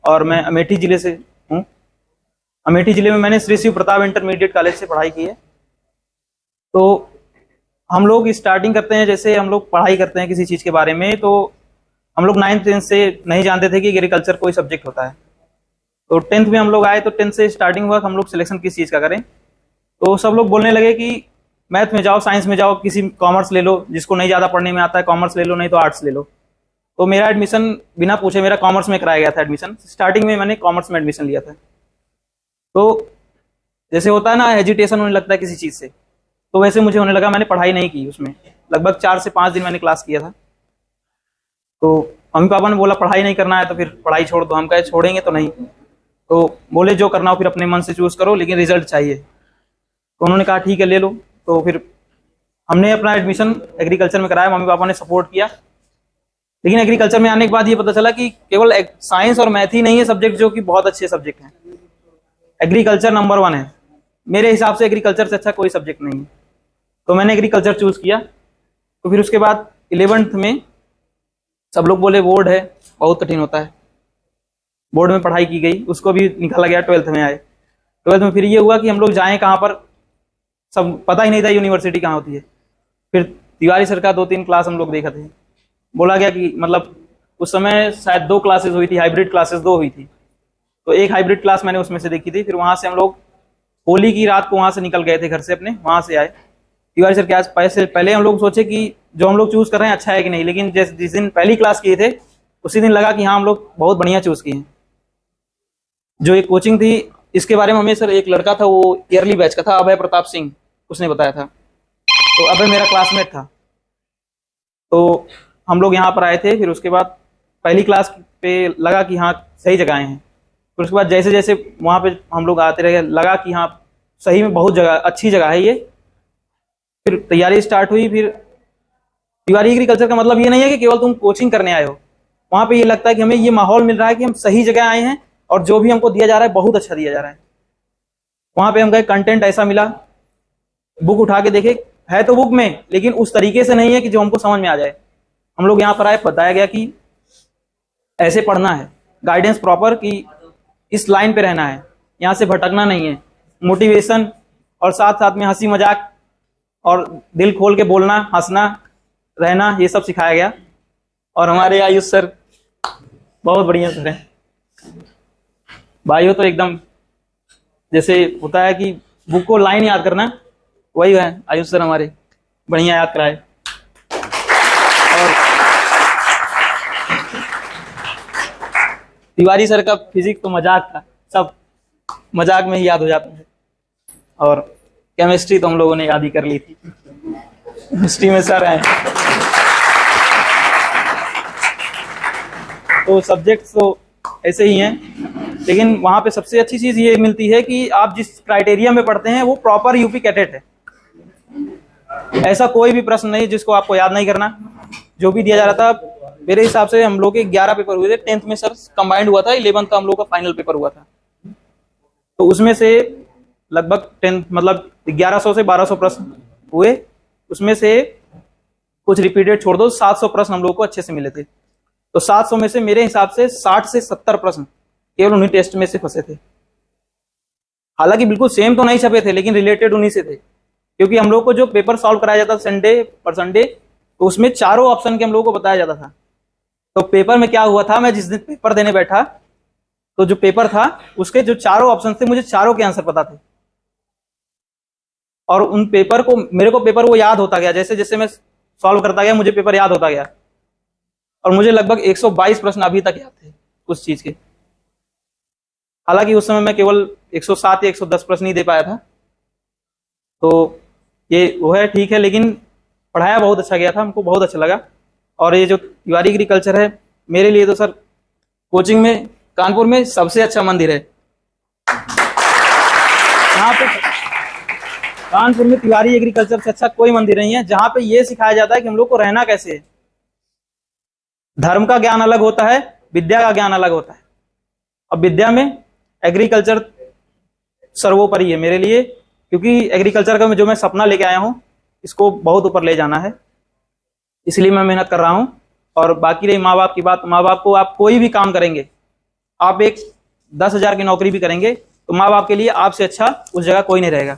और मैं अमेठी जिले से हूँ। अमेठी जिले में मैंने श्री शिव प्रताप इंटरमीडिएट कॉलेज से पढ़ाई की है। तो हम लोग स्टार्टिंग करते हैं, जैसे हम लोग पढ़ाई करते हैं किसी चीज़ के बारे में, तो हम लोग 9th 10th से नहीं जानते थे कि एग्रीकल्चर कोई सब्जेक्ट होता है। तो 10th में हम लोग आए तो 10th से स्टार्टिंग हुआ हम लोग सिलेक्शन किस चीज़ का करें। तो सब लोग बोलने लगे कि मैथ में जाओ, साइंस में जाओ, किसी कॉमर्स ले लो, जिसको नहीं ज़्यादा पढ़ने में आता है कॉमर्स ले लो, नहीं तो आर्ट्स ले लो। तो मेरा एडमिशन बिना पूछे मेरा कॉमर्स में कराया गया था एडमिशन। स्टार्टिंग में मैंने कॉमर्स में एडमिशन लिया था। तो जैसे होता है ना, हेजिटेशन होने लगता है किसी चीज़ से, तो वैसे मुझे होने लगा। मैंने पढ़ाई नहीं की उसमें, लगभग 4 से 5 दिन मैंने क्लास किया था। तो मम्मी पापा ने बोला पढ़ाई नहीं करना है तो फिर पढ़ाई छोड़ दो। हम कहे छोड़ेंगे तो नहीं। तो बोले जो करना हो फिर अपने मन से चूज़ करो, लेकिन रिजल्ट चाहिए। तो उन्होंने कहा ठीक है ले लो। तो फिर हमने अपना एडमिशन एग्रीकल्चर में कराया, मम्मी पापा ने सपोर्ट किया। लेकिन एग्रीकल्चर में आने के बाद ये पता चला कि केवल साइंस और मैथ ही नहीं है सब्जेक्ट जो कि बहुत अच्छे सब्जेक्ट हैं। एग्रीकल्चर नंबर 1 है मेरे हिसाब से, एग्रीकल्चर से अच्छा कोई सब्जेक्ट नहीं है। तो मैंने एग्रीकल्चर चूज किया। तो फिर उसके बाद 11th में सब लोग बोले बोर्ड है, बहुत कठिन होता है। बोर्ड में पढ़ाई की गई, उसको भी निकाला गया। 12th में आए। 12th में फिर ये हुआ कि हम लोग जाएं कहाँ पर, सब पता ही नहीं था यूनिवर्सिटी कहाँ होती है। फिर तिवारी सर का 2-3 क्लास हम लोग देखा थे। बोला गया कि मतलब उस समय शायद 2 क्लासेस हुई थी, हाइब्रिड क्लासेस 2 हुई थी। तो एक हाइब्रिड क्लास मैंने उसमें से देखी थी। फिर वहाँ से हम लोग होली की रात को वहाँ से निकल गए थे घर से अपने, वहाँ से आए तिवारी सर के आस पहले हम लोग सोचे कि जो हम लोग चूज़ कर रहे हैं अच्छा है कि नहीं। लेकिन जिस दिन पहली क्लास किए थे उसी दिन लगा कि हाँ हम लोग बहुत बढ़िया चूज़ किए हैं। जो एक कोचिंग थी इसके बारे में हमें सर एक लड़का था, वो ईयरली बैच का था, अभय प्रताप सिंह, उसने बताया था। तो अभय मेरा क्लासमेट था। तो हम लोग यहाँ पर आए थे। फिर उसके बाद पहली क्लास पे लगा कि हाँ सही जगह आए हैं। फिर उसके बाद जैसे जैसे वहाँ पे हम लोग आते रहे, लगा कि हाँ सही में बहुत जगह अच्छी जगह है ये। फिर तैयारी स्टार्ट हुई। फिर तिवारी एग्रीकल्चर का मतलब ये नहीं है कि केवल तुम कोचिंग करने आए हो। वहाँ पे ये लगता है कि हमें ये माहौल मिल रहा है कि हम सही जगह आए हैं और जो भी हमको दिया जा रहा है बहुत अच्छा दिया जा रहा है। वहाँ पे हम गए, कंटेंट ऐसा मिला, बुक उठा के देखे, है तो बुक में लेकिन उस तरीके से नहीं है कि जो हमको समझ में आ जाए। हम लोग यहाँ पर आए, बताया गया कि ऐसे पढ़ना है, गाइडेंस प्रॉपर कि इस लाइन पे रहना है, यहाँ से भटकना नहीं है। मोटिवेशन और साथ साथ में हंसी मजाक और दिल खोल के बोलना, हंसना, रहना, ये सब सिखाया गया। और हमारे आयुष सर बहुत बढ़िया सर हैं। भाइयों तो एकदम जैसे होता है कि बुक को लाइन याद करना, वही है आयुष सर हमारे, बढ़िया याद कराए। और तिवारी सर का फिजिक्स तो मजाक था, सब मजाक में ही याद हो जाता है। और केमिस्ट्री तो हम लोगों ने याद ही कर ली थी, केमिस्ट्री में सर हैं। तो सब्जेक्ट्स तो ऐसे ही हैं, लेकिन वहाँ पे सबसे अच्छी चीज़ ये मिलती है कि आप जिस क्राइटेरिया में पढ़ते हैं वो प्रॉपर यूपी कैडेट है। ऐसा कोई भी प्रश्न नहीं जिसको आपको याद नहीं करना। जो भी दिया जा रहा था, मेरे हिसाब से हम लोग के 11 पेपर हुए थे। 10th में सर कंबाइंड हुआ था, 11th का हम लोग का फाइनल पेपर हुआ था। तो उसमें से लगभग 10 मतलब 1100 से 1200 प्रश्न हुए। उसमें से कुछ रिपीटेड छोड़ दो, 700 प्रश्न हम लोग को अच्छे से मिले थे। तो 700 में से मेरे हिसाब से 60 से 70 प्रश्न केवल उन्हीं टेस्ट में से फंसे थे। हालांकि बिल्कुल सेम तो नहीं छपे थे, लेकिन रिलेटेड उन्हीं से थे। क्योंकि हम लोग को जो पेपर सॉल्व कराया जाता संडे पर संडे, तो उसमें चारों ऑप्शन के हम लोग को बताया जाता था। तो पेपर में क्या हुआ था, मैं जिस दिन पेपर देने बैठा तो जो पेपर था उसके जो चारों ऑप्शन थे, मुझे चारों के आंसर पता थे। और उन पेपर को, मेरे को पेपर वो याद होता गया, जैसे जैसे मैं सॉल्व करता गया मुझे पेपर याद होता गया। और मुझे लगभग 122 प्रश्न अभी तक याद थे उस चीज के। हालांकि उस समय मैं केवल 107 या 110 प्रश्न ही दे पाया था। तो ये वो है, ठीक है, लेकिन पढ़ाया बहुत अच्छा गया था, हमको बहुत अच्छा लगा। और ये जो तिवारी एग्रीकल्चर है, मेरे लिए तो सर कोचिंग में कानपुर में सबसे अच्छा मंदिर है। यहाँ पे कानपुर में तिवारी एग्रीकल्चर से अच्छा कोई मंदिर नहीं है, जहाँ पे ये सिखाया जाता है कि हम लोग को रहना कैसे है। धर्म का ज्ञान अलग होता है, विद्या का ज्ञान अलग होता है। अब विद्या में एग्रीकल्चर सर्वोपरि है मेरे लिए, क्योंकि एग्रीकल्चर का जो मैं सपना लेके आया हूँ, इसको बहुत ऊपर ले जाना है, इसलिए मैं मेहनत कर रहा हूँ। और बाकी रही माँ बाप की बात, माँ बाप को आप कोई भी काम करेंगे, आप एक 10,000 की नौकरी भी करेंगे, तो माँ बाप के लिए आपसे अच्छा उस जगह कोई नहीं रहेगा।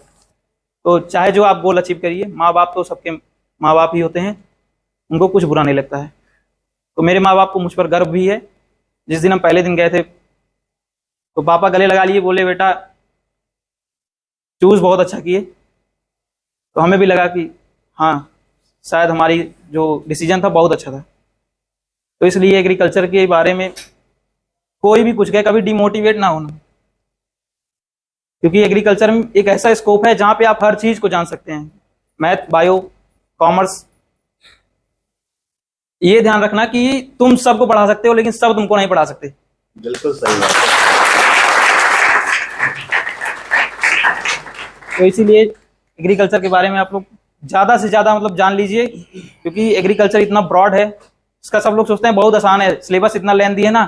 तो चाहे जो आप गोल अचीव करिए, माँ बाप तो सबके माँ बाप ही होते हैं, उनको कुछ बुरा नहीं लगता है। तो मेरे माँ बाप को मुझ पर गर्व भी है। जिस दिन हम पहले दिन गए थे तो पापा गले लगा लिए, बोले बेटा चूज बहुत अच्छा किए। तो हमें भी लगा कि हाँ, शायद हमारी जो डिसीजन था बहुत अच्छा था। तो इसलिए एग्रीकल्चर के बारे में कोई भी कुछ कहे, कभी डिमोटिवेट ना होना, क्योंकि एग्रीकल्चर में एक ऐसा स्कोप है जहां पे आप हर चीज को जान सकते हैं, मैथ, बायो, कॉमर्स। ये ध्यान रखना कि तुम सबको पढ़ा सकते हो, लेकिन सब तुमको नहीं पढ़ा सकते। बिल्कुल सही बात है। तो इसीलिए एग्रीकल्चर के बारे में आप लोग ज्यादा से ज्यादा मतलब जान लीजिए, क्योंकि एग्रीकल्चर इतना ब्रॉड है। इसका सब लोग सोचते हैं बहुत आसान है, सिलेबस इतना लेंथी है ना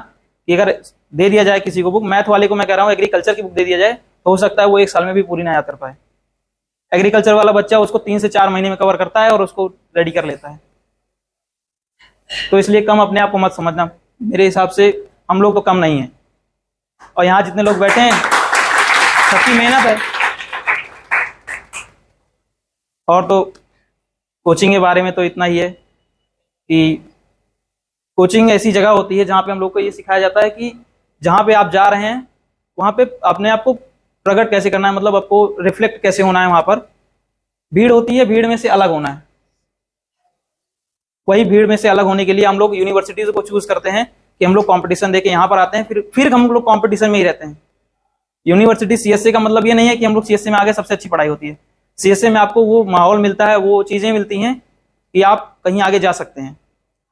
कि अगर दे दिया जाए किसी को बुक, मैथ वाले को मैं कह रहा हूँ एग्रीकल्चर की बुक दे दिया जाए तो हो सकता है वो 1 साल में भी पूरी ना याद कर पाए। एग्रीकल्चर वाला बच्चा उसको 3 से 4 महीने में कवर करता है और उसको रेडी कर लेता है। तो इसलिए कम अपने आप को मत समझना, मेरे हिसाब से हम लोग तो कम नहीं है। और यहाँ जितने लोग बैठे हैं सबकी मेहनत है। और तो कोचिंग के बारे में तो इतना ही है कि कोचिंग ऐसी जगह होती है जहाँ पे हम लोग को ये सिखाया जाता है कि जहाँ पे आप जा रहे हैं वहाँ पे अपने आप को प्रकट कैसे करना है, मतलब आपको रिफ्लेक्ट कैसे होना है। वहाँ पर भीड़ होती है, भीड़ में से अलग होना है। वही भीड़ में से अलग होने के लिए हम लोग यूनिवर्सिटीज को चूज करते हैं कि हम लोग कंपटीशन देके यहाँ पर आते हैं, फिर हम लोग कंपटीशन में ही रहते हैं। यूनिवर्सिटी सीएसए का मतलब ये नहीं है कि हम लोग सीएसए में आगे सबसे अच्छी पढ़ाई होती है। सीएसए में आपको वो माहौल मिलता है, वो चीजें मिलती हैं कि आप कहीं आगे जा सकते हैं।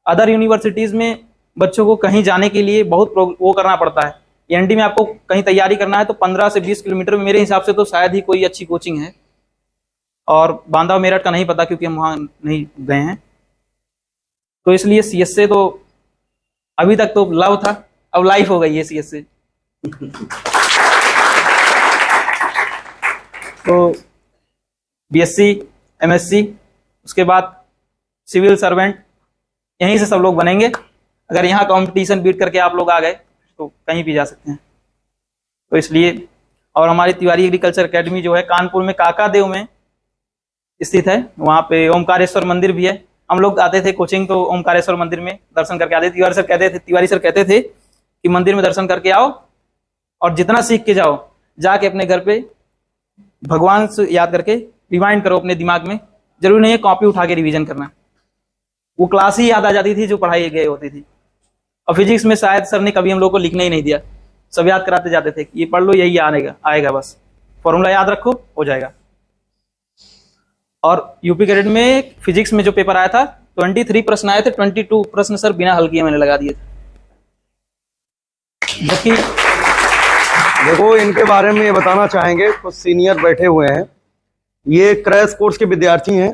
अदर यूनिवर्सिटीज में बच्चों को कहीं जाने के लिए बहुत वो करना पड़ता है। एनडी में आपको कहीं तैयारी करना है तो 15 से 20 किलोमीटर में मेरे हिसाब से तो शायद ही कोई अच्छी कोचिंग है। और बांदा मेरठ का नहीं पता क्योंकि हम वहाँ नहीं गए हैं। तो इसलिए सीएसए तो अभी तक तो लव था, अब लाइफ हो गई है सीएसए। तो बीएससी, एमएससी, उसके बाद सिविल सर्वेंट, यहीं से सब लोग बनेंगे। अगर यहाँ कंपटीशन बीट करके आप लोग आ गए तो कहीं भी जा सकते हैं। तो इसलिए और हमारी तिवारी एग्रीकल्चर एकेडमी जो है कानपुर में काकादेव में स्थित है। वहाँ पे ओमकारेश्वर मंदिर भी है। हम लोग आते थे कोचिंग तो ओमकारेश्वर मंदिर में दर्शन करके आते थे। तिवारी सर कहते थे कि मंदिर में दर्शन करके आओ और जितना सीख के जाओ, जाके अपने घर पे भगवान से याद करके रिवाइंड करो अपने दिमाग में। जरूरी नहीं है कॉपी उठा के रिवीजन करना, वो क्लास ही याद आ जाती थी जो पढ़ाई गई होती थी। और फिजिक्स में शायद सर ने कभी हम लोग को लिखने ही नहीं दिया, सब याद कराते जाते थे कि ये पढ़ लो, यही आएगा बस, फॉर्मूला याद रखो हो जाएगा। और यूपी कैडेट में फिजिक्स में जो पेपर आया था 23 प्रश्न आए थे, 22 प्रश्न सर बिना हल किए मैंने लगा दिए थे। जबकि देखो, इनके बारे में ये बताना चाहेंगे, कुछ सीनियर बैठे हुए हैं, ये क्रैश कोर्स के विद्यार्थी हैं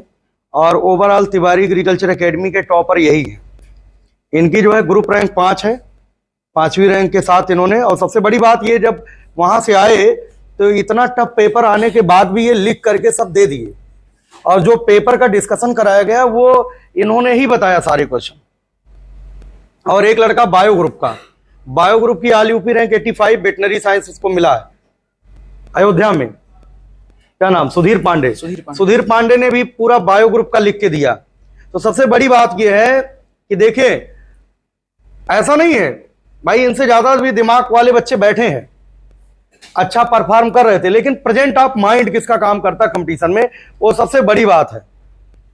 और ओवरऑल तिवारी एग्रीकल्चर एकेडमी के टॉपर यही है। इनकी जो है ग्रुप रैंक 5 है, 5वीं रैंक के साथ इन्होंने। और सबसे बड़ी बात ये, जब वहां से आए तो इतना टफ पेपर आने के बाद भी ये लिख करके सब दे दिए, और जो पेपर का डिस्कशन कराया गया वो इन्होंने ही बताया सारे क्वेश्चन। और एक लड़का बायो ग्रुप की all UP rank 85, veterinary science इसको मिला है अयोध्या में। क्या नाम? सुधीर पांडे ने भी पूरा बायो ग्रुप का लिख के दिया। तो सबसे बड़ी बात यह है कि देखिए, ऐसा नहीं है भाई, इनसे ज्यादा भी दिमाग वाले बच्चे बैठे हैं, अच्छा परफॉर्म कर रहे थे, लेकिन प्रेजेंट ऑफ माइंड किसका काम करता है कंपटीशन में, वो सबसे बड़ी बात है।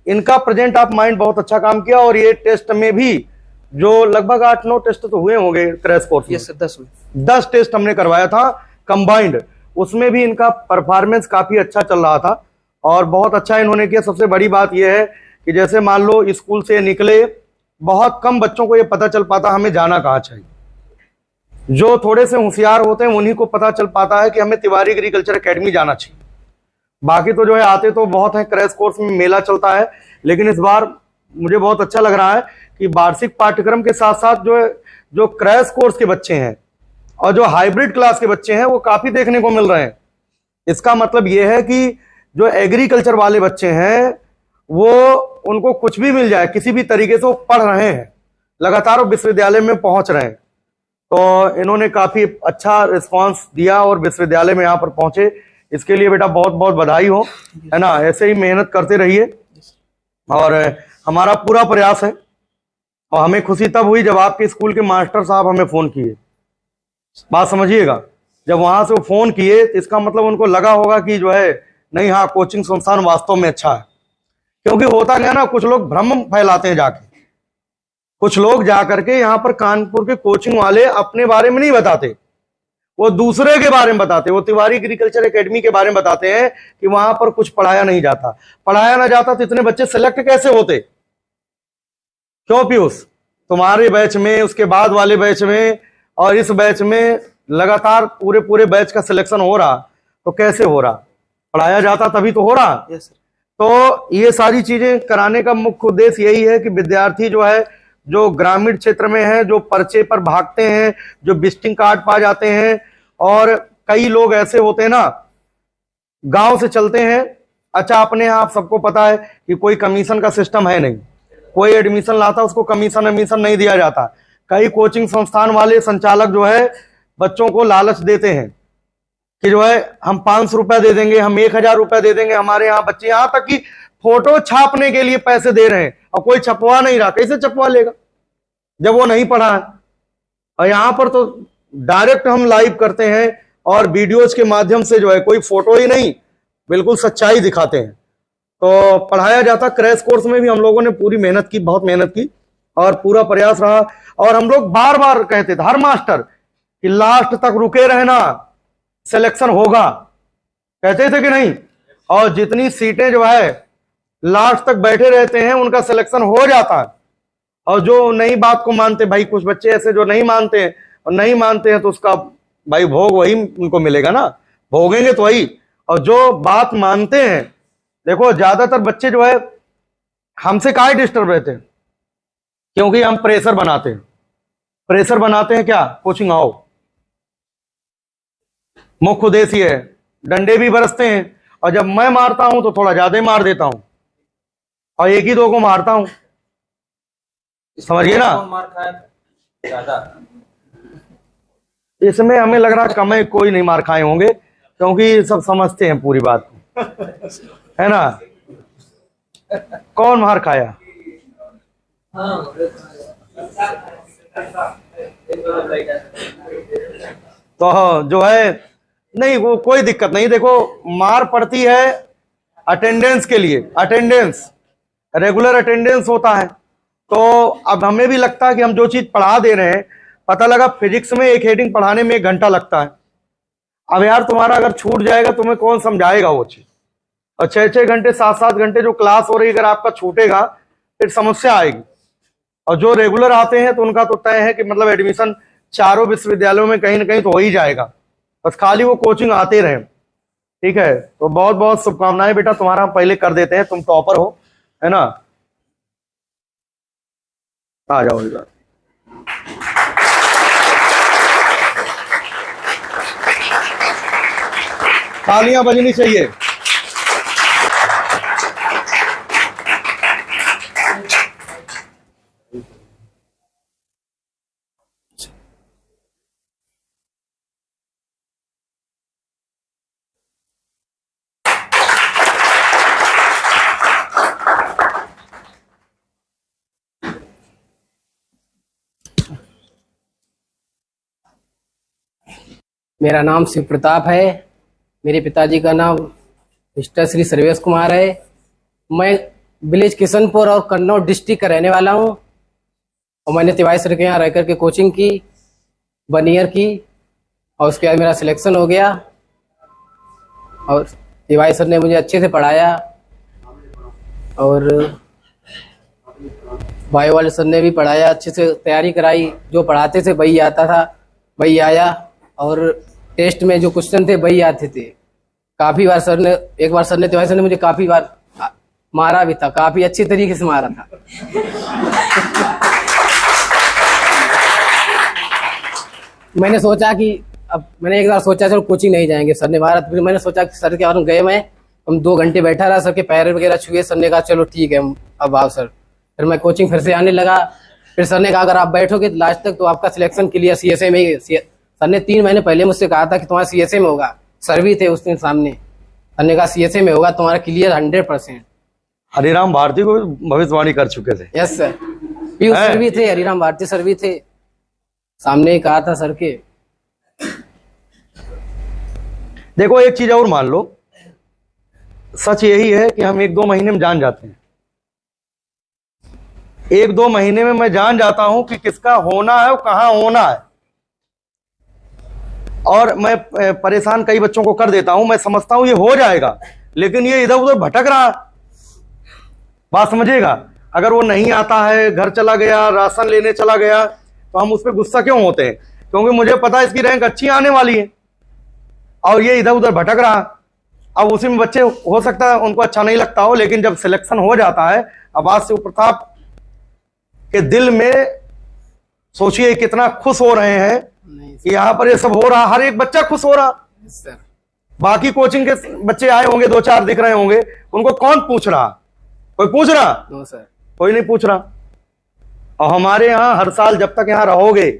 इनका प्रेजेंट ऑफ माइंड बहुत अच्छा काम किया। और ये टेस्ट में भी जो लगभग 8-9 टेस्ट तो हुए होंगे क्रैश कोर्स में, 10 टेस्ट हमने करवाया था कंबाइंड, उसमें भी इनका परफॉर्मेंस काफी अच्छा चल रहा था और बहुत अच्छा इन्होंने किया। सबसे बड़ी बात यह है कि जैसे मान लो स्कूल से निकले, बहुत कम बच्चों को यह पता चल पाता हमें जाना कहाँ चाहिए। जो थोड़े से होशियार होते हैं उन्हीं को पता चल पाता है कि हमें तिवारी एग्रीकल्चर एकेडमी जाना चाहिए। बाकी तो जो है आते तो बहुत है, क्रैश कोर्स में मेला चलता है, लेकिन इस बार मुझे बहुत अच्छा लग रहा है कि वार्षिक पाठ्यक्रम के साथ साथ जो क्रैश कोर्स के बच्चे हैं और जो हाइब्रिड क्लास के बच्चे हैं वो काफी देखने को मिल रहे हैं। इसका मतलब यह है कि जो एग्रीकल्चर वाले बच्चे हैं वो, उनको कुछ भी मिल जाए किसी भी तरीके से वो पढ़ रहे हैं, लगातार वो विश्वविद्यालय में पहुंच रहे हैं। तो इन्होंने काफी अच्छा रिस्पांस दिया और विश्वविद्यालय में यहाँ पर पहुंचे, इसके लिए बेटा बहुत बहुत बधाई हो, है ना। ऐसे ही मेहनत करते रहिए और हमारा पूरा प्रयास है। और हमें खुशी तब हुई जब आपके स्कूल के मास्टर साहब हमें फोन किए, बात समझिएगा, जब वहां से वो फोन किए तो इसका मतलब उनको लगा होगा कि जो है नहीं, हाँ कोचिंग संस्थान वास्तव में अच्छा है। क्योंकि होता क्या ना, कुछ लोग भ्रम फैलाते हैं जाके, कुछ लोग जाकर के यहाँ पर कानपुर के कोचिंग वाले अपने बारे में नहीं बताते, वो दूसरे के बारे में बताते। वो तिवारी एग्रीकल्चर एकेडमी के बारे में बताते हैं कि वहां पर कुछ पढ़ाया नहीं जाता। पढ़ाया ना जाता तो इतने बच्चे सिलेक्ट कैसे होते? क्यों पीयूष? तुम्हारे बैच में, उसके बाद वाले बैच में और इस बैच में लगातार पूरे बैच का सिलेक्शन हो रहा, तो कैसे हो रहा? पढ़ाया जाता तभी तो हो रहा। Yes sir. तो ये सारी चीजें कराने का मुख्य उद्देश्य यही है कि विद्यार्थी जो है, जो ग्रामीण क्षेत्र में है, जो पर्चे पर भागते हैं, जो विजिटिंग कार्ड पा जाते हैं, और कई लोग ऐसे होते हैं ना, गांव से चलते हैं, अच्छा अपने आप सबको पता है कि कोई कमीशन का सिस्टम है नहीं, कोई एडमिशन लाता उसको कमीशन नहीं दिया जाता। कई कोचिंग संस्थान वाले संचालक जो है बच्चों को लालच देते हैं कि जो है हम 500 रुपया दे देंगे, हम 1000 रुपया दे देंगे, हमारे यहाँ बच्चे, यहाँ तक कि फोटो छापने के लिए पैसे दे रहे हैं और कोई छपवा नहीं रहा। कैसे छपवा लेगा जब वो नहीं पढ़ा है? और यहाँ पर तो डायरेक्ट हम लाइव करते हैं और वीडियोज के माध्यम से जो है कोई फोटो ही नहीं, बिल्कुल सच्चाई दिखाते हैं। तो पढ़ाया जाता। क्रैश कोर्स में भी हम लोगों ने पूरी मेहनत की, बहुत मेहनत की और पूरा प्रयास रहा। और हम लोग बार बार कहते थे, हर मास्टर, कि लास्ट तक रुके रहना, सिलेक्शन होगा, कहते थे कि नहीं? और जितनी सीटें जो है लास्ट तक बैठे रहते हैं उनका सिलेक्शन हो जाता है। और जो नई बात को मानते, भाई कुछ बच्चे ऐसे जो नहीं मानते हैं, और नहीं मानते हैं तो उसका भाई भोग वही उनको मिलेगा ना, भोगेंगे तो वही। और जो बात मानते हैं, देखो ज्यादातर बच्चे जो है हमसे काहे डिस्टर्ब रहते हैं? क्योंकि हम प्रेशर बनाते हैं। प्रेशर बनाते हैं क्या? कोचिंग आओ, मुख्य उद्देश्य है। डंडे भी बरसते हैं और जब मैं मारता हूं तो थोड़ा ज्यादा ही मार देता हूं और एक ही दो को मारता हूं, समझिए ना। मार खाया ज्यादा? इसमें हमें लग रहा कम है, कोई नहीं मार खाए होंगे। क्योंकि सब समझते हैं पूरी बात को, है ना। कौन मार खाया? तो जो है नहीं, वो कोई दिक्कत नहीं। देखो, मार पड़ती है अटेंडेंस के लिए, अटेंडेंस, रेगुलर अटेंडेंस होता है। तो अब हमें भी लगता है कि हम जो चीज पढ़ा दे रहे हैं, पता लगा फिजिक्स में एक हेडिंग पढ़ाने में 1 घंटा लगता है। अब यार तुम्हारा अगर छूट जाएगा, तुम्हें कौन समझाएगा वो चीज? और 6-6 घंटे 7-7 घंटे जो क्लास हो रही, अगर आपका छूटेगा फिर समस्या आएगी। और जो रेगुलर आते हैं तो उनका तो तय है कि मतलब एडमिशन चारों विश्वविद्यालयों में कहीं ना कहीं तो हो ही जाएगा, बस खाली वो कोचिंग आते रहे। ठीक है, तो बहुत बहुत शुभकामनाएं बेटा, तुम्हारा हम पहले कर देते हैं, तुम टॉपर हो, है ना। आ जाओ इधर। तालियां बजनी चाहिए। मेरा नाम शिव प्रताप है। मेरे पिताजी का नाम मिस्टर श्री सर्वेश कुमार है। मैं विलेज किशनपुर और कन्नौज डिस्ट्रिक्ट का रहने वाला हूँ और मैंने तिवारी सर के यहाँ रह करके कोचिंग की 1 ईयर की और उसके बाद मेरा सिलेक्शन हो गया और तिवारी सर ने मुझे अच्छे से पढ़ाया और बायो वाले सर ने भी पढ़ाया, अच्छे से तैयारी कराई। जो पढ़ाते थे वही आता था, वही आया और टेस्ट में जो क्वेश्चन थे वही आते थे। काफी बार सर ने, एक बार सर ने, तिवारी सर ने मुझे काफी बार मारा भी था, काफी अच्छी तरीके से मारा था। मैंने सोचा कि अब मैंने एक बार सोचा चलो कोचिंग नहीं जाएंगे, सर ने मारा तो फिर मैंने सोचा कि सर के और गए, मैं हम 2 घंटे बैठा रहा, सर के पैर वगैरह छुए। सर ने कहा चलो ठीक है अब आओ सर। फिर मैं कोचिंग फिर से आने लगा। फिर सर ने कहा अगर आप बैठोगे तो लास्ट तक तो आपका सिलेक्शन क्लियर CSA में ही। सर ने 3 महीने पहले मुझसे कहा था कि तुम्हारा CSA में होगा, सर भी थे उस दिन सामने। सर ने कहा CSA में होगा तुम्हारा क्लियर 100%। हरिराम भारती को भविष्यवाणी कर चुके थे। यस सर, पीयूष सर भी थे, हरिराम भारती सर भी थे, सामने ही कहा था सर के। देखो एक चीज और मान लो, सच यही है कि हम 1-2 महीने में जान जाते हैं। 1-2 महीने में मैं जान जाता हूं कि किसका होना है और कहां होना है। और मैं परेशान कई बच्चों को कर देता हूं। मैं समझता हूं ये हो जाएगा, लेकिन ये इधर उधर भटक रहा। बात समझिएगा, अगर वो नहीं आता है, घर चला गया, राशन लेने चला गया, तो हम उस पर गुस्सा क्यों होते हैं? क्योंकि मुझे पता है इसकी रैंक अच्छी आने वाली है और ये इधर उधर भटक रहा। अब उसी में बच्चे हो सकता है उनको अच्छा नहीं लगता हो, लेकिन जब सिलेक्शन हो जाता है, अब आज शिव प्रताप के दिल में सोचिए कितना खुश हो रहे हैं कि यहाँ पर ये सब हो रहा। हर एक बच्चा खुश हो रहा। सर बाकी कोचिंग के बच्चे आए होंगे, 2-4 दिख रहे होंगे, उनको कौन पूछ रहा? कोई पूछ रहा? नो सर, कोई नहीं पूछ रहा। और हमारे यहाँ हर साल जब तक यहाँ रहोगे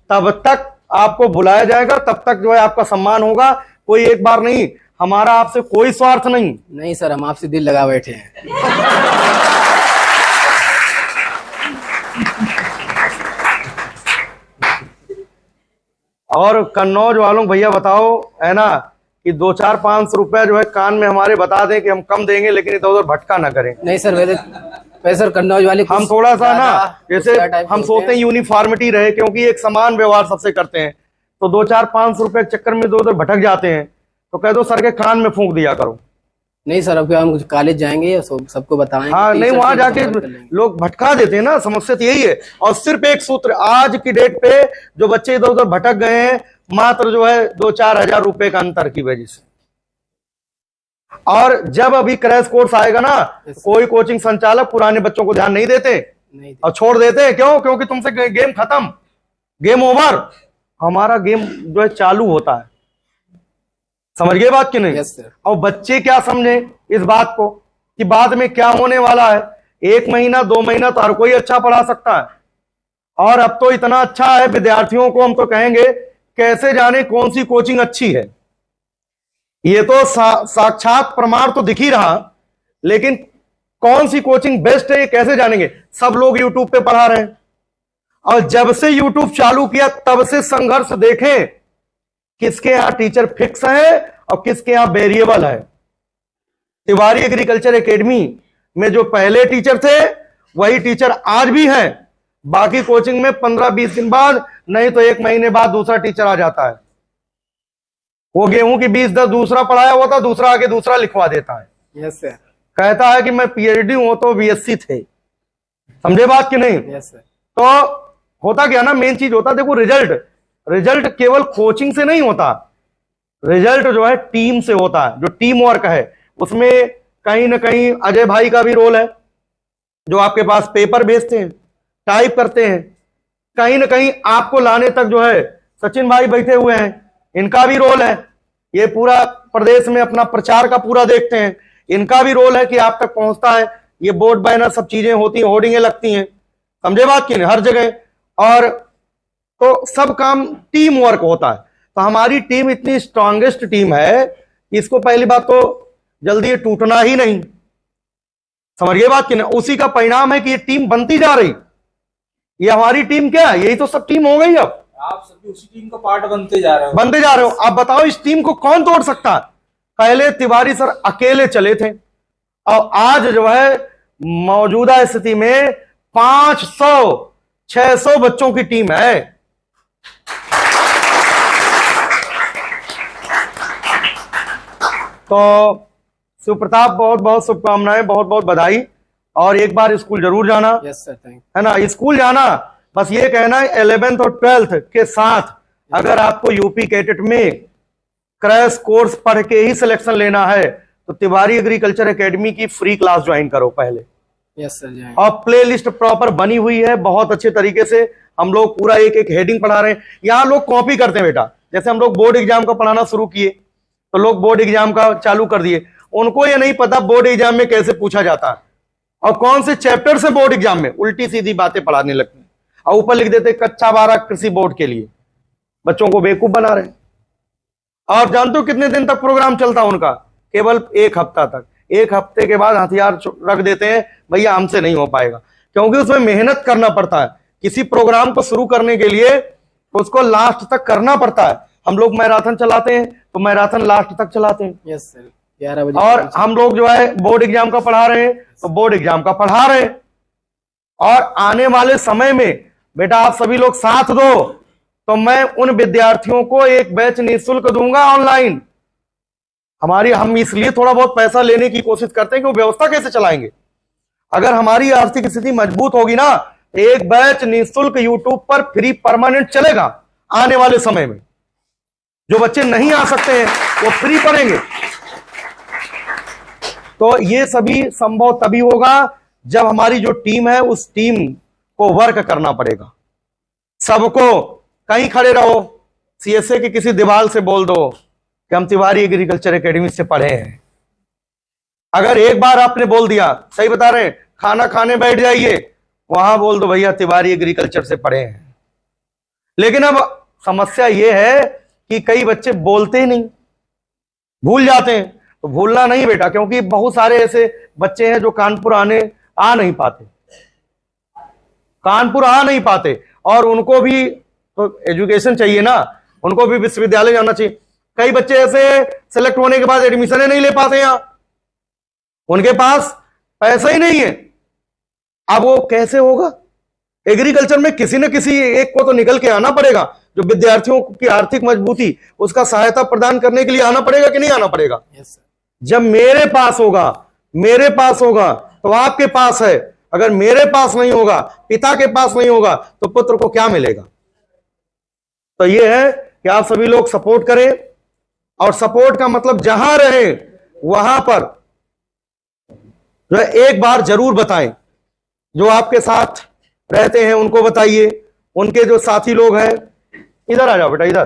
तब तक आपको बुलाया जाएगा, तब तक जो है आपका सम्मान होगा। कोई एक बार नहीं, हमारा आपसे कोई स्वार्थ नहीं। नहीं सर, हम आपसे दिल लगा बैठे हैं। और कन्नौज वालों भैया बताओ, है ना, कि 200-500 रुपए जो है कान में हमारे बता दें कि हम कम देंगे, लेकिन इधर उधर भटका ना करें। नहीं सर, वैसे सर कन्नौज वाले हम थोड़ा सा ना, जैसे हम सोचते हैं यूनिफॉर्मिटी रहे, क्योंकि एक समान व्यवहार सबसे करते हैं, तो 200-500 रुपए के चक्कर में इधर उधर भटक जाते हैं, तो कह दो सर के कान में फूंक दिया करो। नहीं सर, अब हम कॉलेज जाएंगे सबको बताएंगे। हाँ नहीं, वहां जाके लोग भटका देते हैं ना, समस्या तो यही है। और सिर्फ एक सूत्र, आज की डेट पे जो बच्चे इधर उधर भटक गए हैं, मात्र जो है 2-4 हजार रुपए का अंतर की वजह से। और जब अभी क्रैश कोर्स आएगा ना, कोई कोचिंग संचालक पुराने बच्चों को ध्यान नहीं देते और छोड़ देते। क्यों? क्योंकि तुमसे गेम खत्म, गेम ओवर। हमारा गेम जो है चालू होता है। समझ गए बात कि नहीं? Yes sir. और बच्चे क्या समझे इस बात को कि बाद में क्या होने वाला है। 1 महीना 2 महीना तो हर कोई अच्छा पढ़ा सकता है, और अब तो इतना अच्छा है विद्यार्थियों को हम तो कहेंगे कैसे जाने कौन सी कोचिंग अच्छी है। ये तो साक्षात प्रमाण तो दिख ही रहा, लेकिन कौन सी कोचिंग बेस्ट है ये कैसे जानेंगे? सब लोग यूट्यूब पे पढ़ा रहे हैं, और जब से यूट्यूब चालू किया तब से संघर्ष देखें, किसके यहां टीचर फिक्स है और किसके यहां वेरिएबल है। तिवारी एग्रीकल्चर एकेडमी में जो पहले टीचर थे वही टीचर आज भी हैं। बाकी कोचिंग में 15-20 दिन बाद, नहीं तो 1 महीने बाद दूसरा टीचर आ जाता है। वो गेहूं की 20-10 दूसरा पढ़ाया हुआ था, दूसरा आके दूसरा लिखवा देता है। Yes sir. कहता है कि मैं पीएचडी हूं तो बीएससी थे। समझे बात कि नहीं? Yes sir. तो होता क्या ना, मेन चीज होता, देखो रिजल्ट केवल कोचिंग से नहीं होता, रिजल्ट जो है टीम से होता है। जो टीम वर्क है उसमें कहीं ना कहीं अजय भाई का भी रोल है, जो आपके पास पेपर भेजते हैं, टाइप करते हैं। कहीं ना कहीं आपको लाने तक जो है सचिन भाई बैठे हुए हैं, इनका भी रोल है। ये पूरा प्रदेश में अपना प्रचार का पूरा देखते हैं, इनका भी रोल है कि आप तक पहुंचता है। ये बोर्ड बैनर सब चीजें होती हैं, होर्डिंगें लगती हैं, समझे बात की नहीं, हर जगह। और तो सब काम टीम वर्क होता है। तो हमारी टीम इतनी स्ट्रांगेस्ट टीम है कि इसको पहली बात तो जल्दी ये टूटना ही नहीं, समझिए बात की नहीं। उसी का परिणाम है कि ये टीम बनती जा रही। ये हमारी टीम क्या है, यही तो सब टीम हो गई। अब आप सभी उसी टीम का पार्ट बनते जा रहे हो। आप बताओ इस टीम को कौन तोड़ सकता है? पहले तिवारी सर अकेले चले थे, और आज जो है मौजूदा स्थिति में 500-600 बच्चों की टीम है। तो शिव प्रताप, बहुत बहुत शुभकामनाएं, बहुत बहुत बधाई। और एक बार स्कूल जरूर जाना। यस सर, थैंक है ना, स्कूल जाना। बस ये कहना है 11th और 12th के साथ अगर आपको यूपी कैडेट में क्रैश कोर्स पढ़ के ही सिलेक्शन लेना है तो तिवारी एग्रीकल्चर एकेडमी की फ्री क्लास ज्वाइन करो पहले। Yes sir. और प्ले लिस्ट प्रॉपर बनी हुई है, बहुत अच्छे तरीके से हम लोग पूरा एक एक हेडिंग पढ़ा रहे हैं। यहाँ लोग कॉपी करते हैं बेटा, जैसे हम लोग बोर्ड एग्जाम का पढ़ाना शुरू किए तो लोग बोर्ड एग्जाम का चालू कर दिए। उनको ये नहीं पता बोर्ड एग्जाम में कैसे पूछा जाता है और कौन से चैप्टर से बोर्ड एग्जाम में उल्टी सीधी बातें पढ़ाने लगते हैं, और ऊपर लिख देते कच्चा 12 कृषि बोर्ड के लिए। बच्चों को बेवकूफ बना रहे हैं। और जानते हो कितने दिन तक प्रोग्राम चलता है उनका? केवल 1 हफ्ता तक। 1 हफ्ते के बाद हथियार रख देते हैं, भैया हमसे नहीं हो पाएगा, क्योंकि उसमें मेहनत करना पड़ता है। किसी प्रोग्राम को शुरू करने के लिए उसको लास्ट तक करना पड़ता है। हम लोग मैराथन चलाते हैं तो मैराथन लास्ट तक चलाते हैं। Yes sir. 11 बजे। और हम लोग जो है बोर्ड एग्जाम का पढ़ा रहे हैं तो बोर्ड एग्जाम का पढ़ा रहे हैं। और आने वाले समय में बेटा आप सभी लोग साथ दो तो मैं उन विद्यार्थियों को एक बैच निःशुल्क दूंगा ऑनलाइन। हम इसलिए थोड़ा बहुत पैसा लेने की कोशिश करते हैं कि वो व्यवस्था कैसे चलाएंगे। अगर हमारी आर्थिक स्थिति मजबूत होगी ना, एक बैच निःशुल्क यूट्यूब पर फ्री परमानेंट चलेगा आने वाले समय में। जो बच्चे नहीं आ सकते हैं वो फ्री पढ़ेंगे। तो ये सभी संभव तभी होगा जब हमारी जो टीम है उस टीम को वर्क करना पड़ेगा। सबको कहीं खड़े रहो, सीएसए की किसी दीवार से बोल दो कि हम तिवारी एग्रीकल्चर एकेडमी से पढ़े हैं। अगर एक बार आपने बोल दिया, सही बता रहे हैं, खाना खाने बैठ जाइए, वहां बोल दो भैया तिवारी एग्रीकल्चर से पढ़े हैं। लेकिन अब समस्या यह है कि कई बच्चे बोलते ही नहीं, भूल जाते हैं। तो भूलना नहीं बेटा, क्योंकि बहुत सारे ऐसे बच्चे हैं जो कानपुर आ नहीं पाते, और उनको भी तो एजुकेशन चाहिए ना, उनको भी विश्वविद्यालय जाना चाहिए। कई बच्चे ऐसे सेलेक्ट होने के बाद एडमिशन नहीं ले पाते, यहां उनके पास पैसा ही नहीं है। अब वो कैसे होगा? एग्रीकल्चर में किसी न किसी एक को तो निकल के आना पड़ेगा, जो विद्यार्थियों की आर्थिक मजबूती उसका सहायता प्रदान करने के लिए आना पड़ेगा कि नहीं आना पड़ेगा? Yes sir. जब मेरे पास होगा तो आपके पास है। अगर मेरे पास नहीं होगा, पिता के पास नहीं होगा, तो पुत्र को क्या मिलेगा? तो ये है कि आप सभी लोग सपोर्ट करें, और सपोर्ट का मतलब जहां रहे वहां पर जो है एक बार जरूर बताएं। जो आपके साथ रहते हैं उनको बताइए, उनके जो साथी लोग हैं, इधर आ जाओ बेटा, इधर।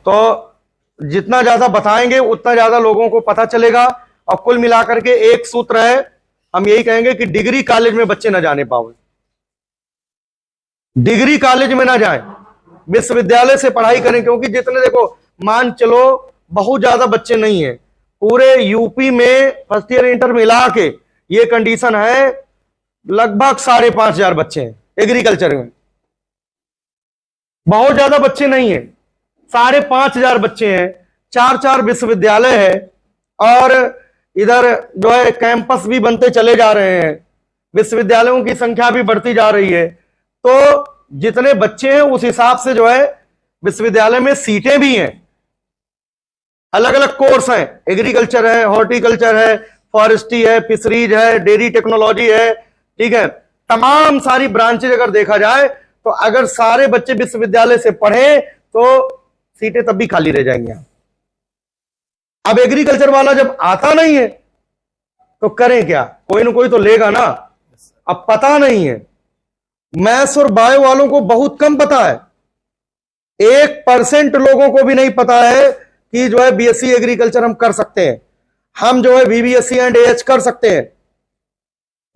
तो जितना ज्यादा बताएंगे उतना ज्यादा लोगों को पता चलेगा। और कुल मिलाकर के एक सूत्र है, हम यही कहेंगे कि डिग्री कॉलेज में बच्चे ना जाने पाओ, डिग्री कॉलेज में ना जाएं। विश्वविद्यालय से पढ़ाई करें, क्योंकि जितने देखो मान चलो बहुत ज्यादा बच्चे नहीं है, पूरे यूपी में फर्स्ट ईयर इंटर मिला के ये कंडीशन है, लगभग 5,500 बच्चे हैं एग्रीकल्चर में, बहुत ज्यादा बच्चे नहीं है, 5,500 बच्चे हैं, 4-4 विश्वविद्यालय है, और इधर जो है कैंपस भी बनते चले जा रहे हैं, विश्वविद्यालयों की संख्या भी बढ़ती जा रही है। तो जितने बच्चे हैं उस हिसाब से जो है विश्वविद्यालय में सीटें भी हैं, अलग अलग कोर्स हैं, एग्रीकल्चर है, हॉर्टिकल्चर है, फॉरेस्ट्री है, फिशरीज है, डेयरी टेक्नोलॉजी है, ठीक है, तमाम सारी ब्रांचेज अगर देखा जाए तो अगर सारे बच्चे विश्वविद्यालय से पढ़े तो सीटें तब भी खाली रह जाएंगी। अब एग्रीकल्चर वाला जब आता नहीं है तो करें क्या, कोई ना कोई तो लेगा ना। अब पता नहीं है, मैथ्स और बायो वालों को बहुत कम पता है, 1% लोगों को भी नहीं पता है कि जो है बीएससी एग्रीकल्चर हम कर सकते हैं, हम जो है बीबीएससी एंड एएच कर सकते हैं।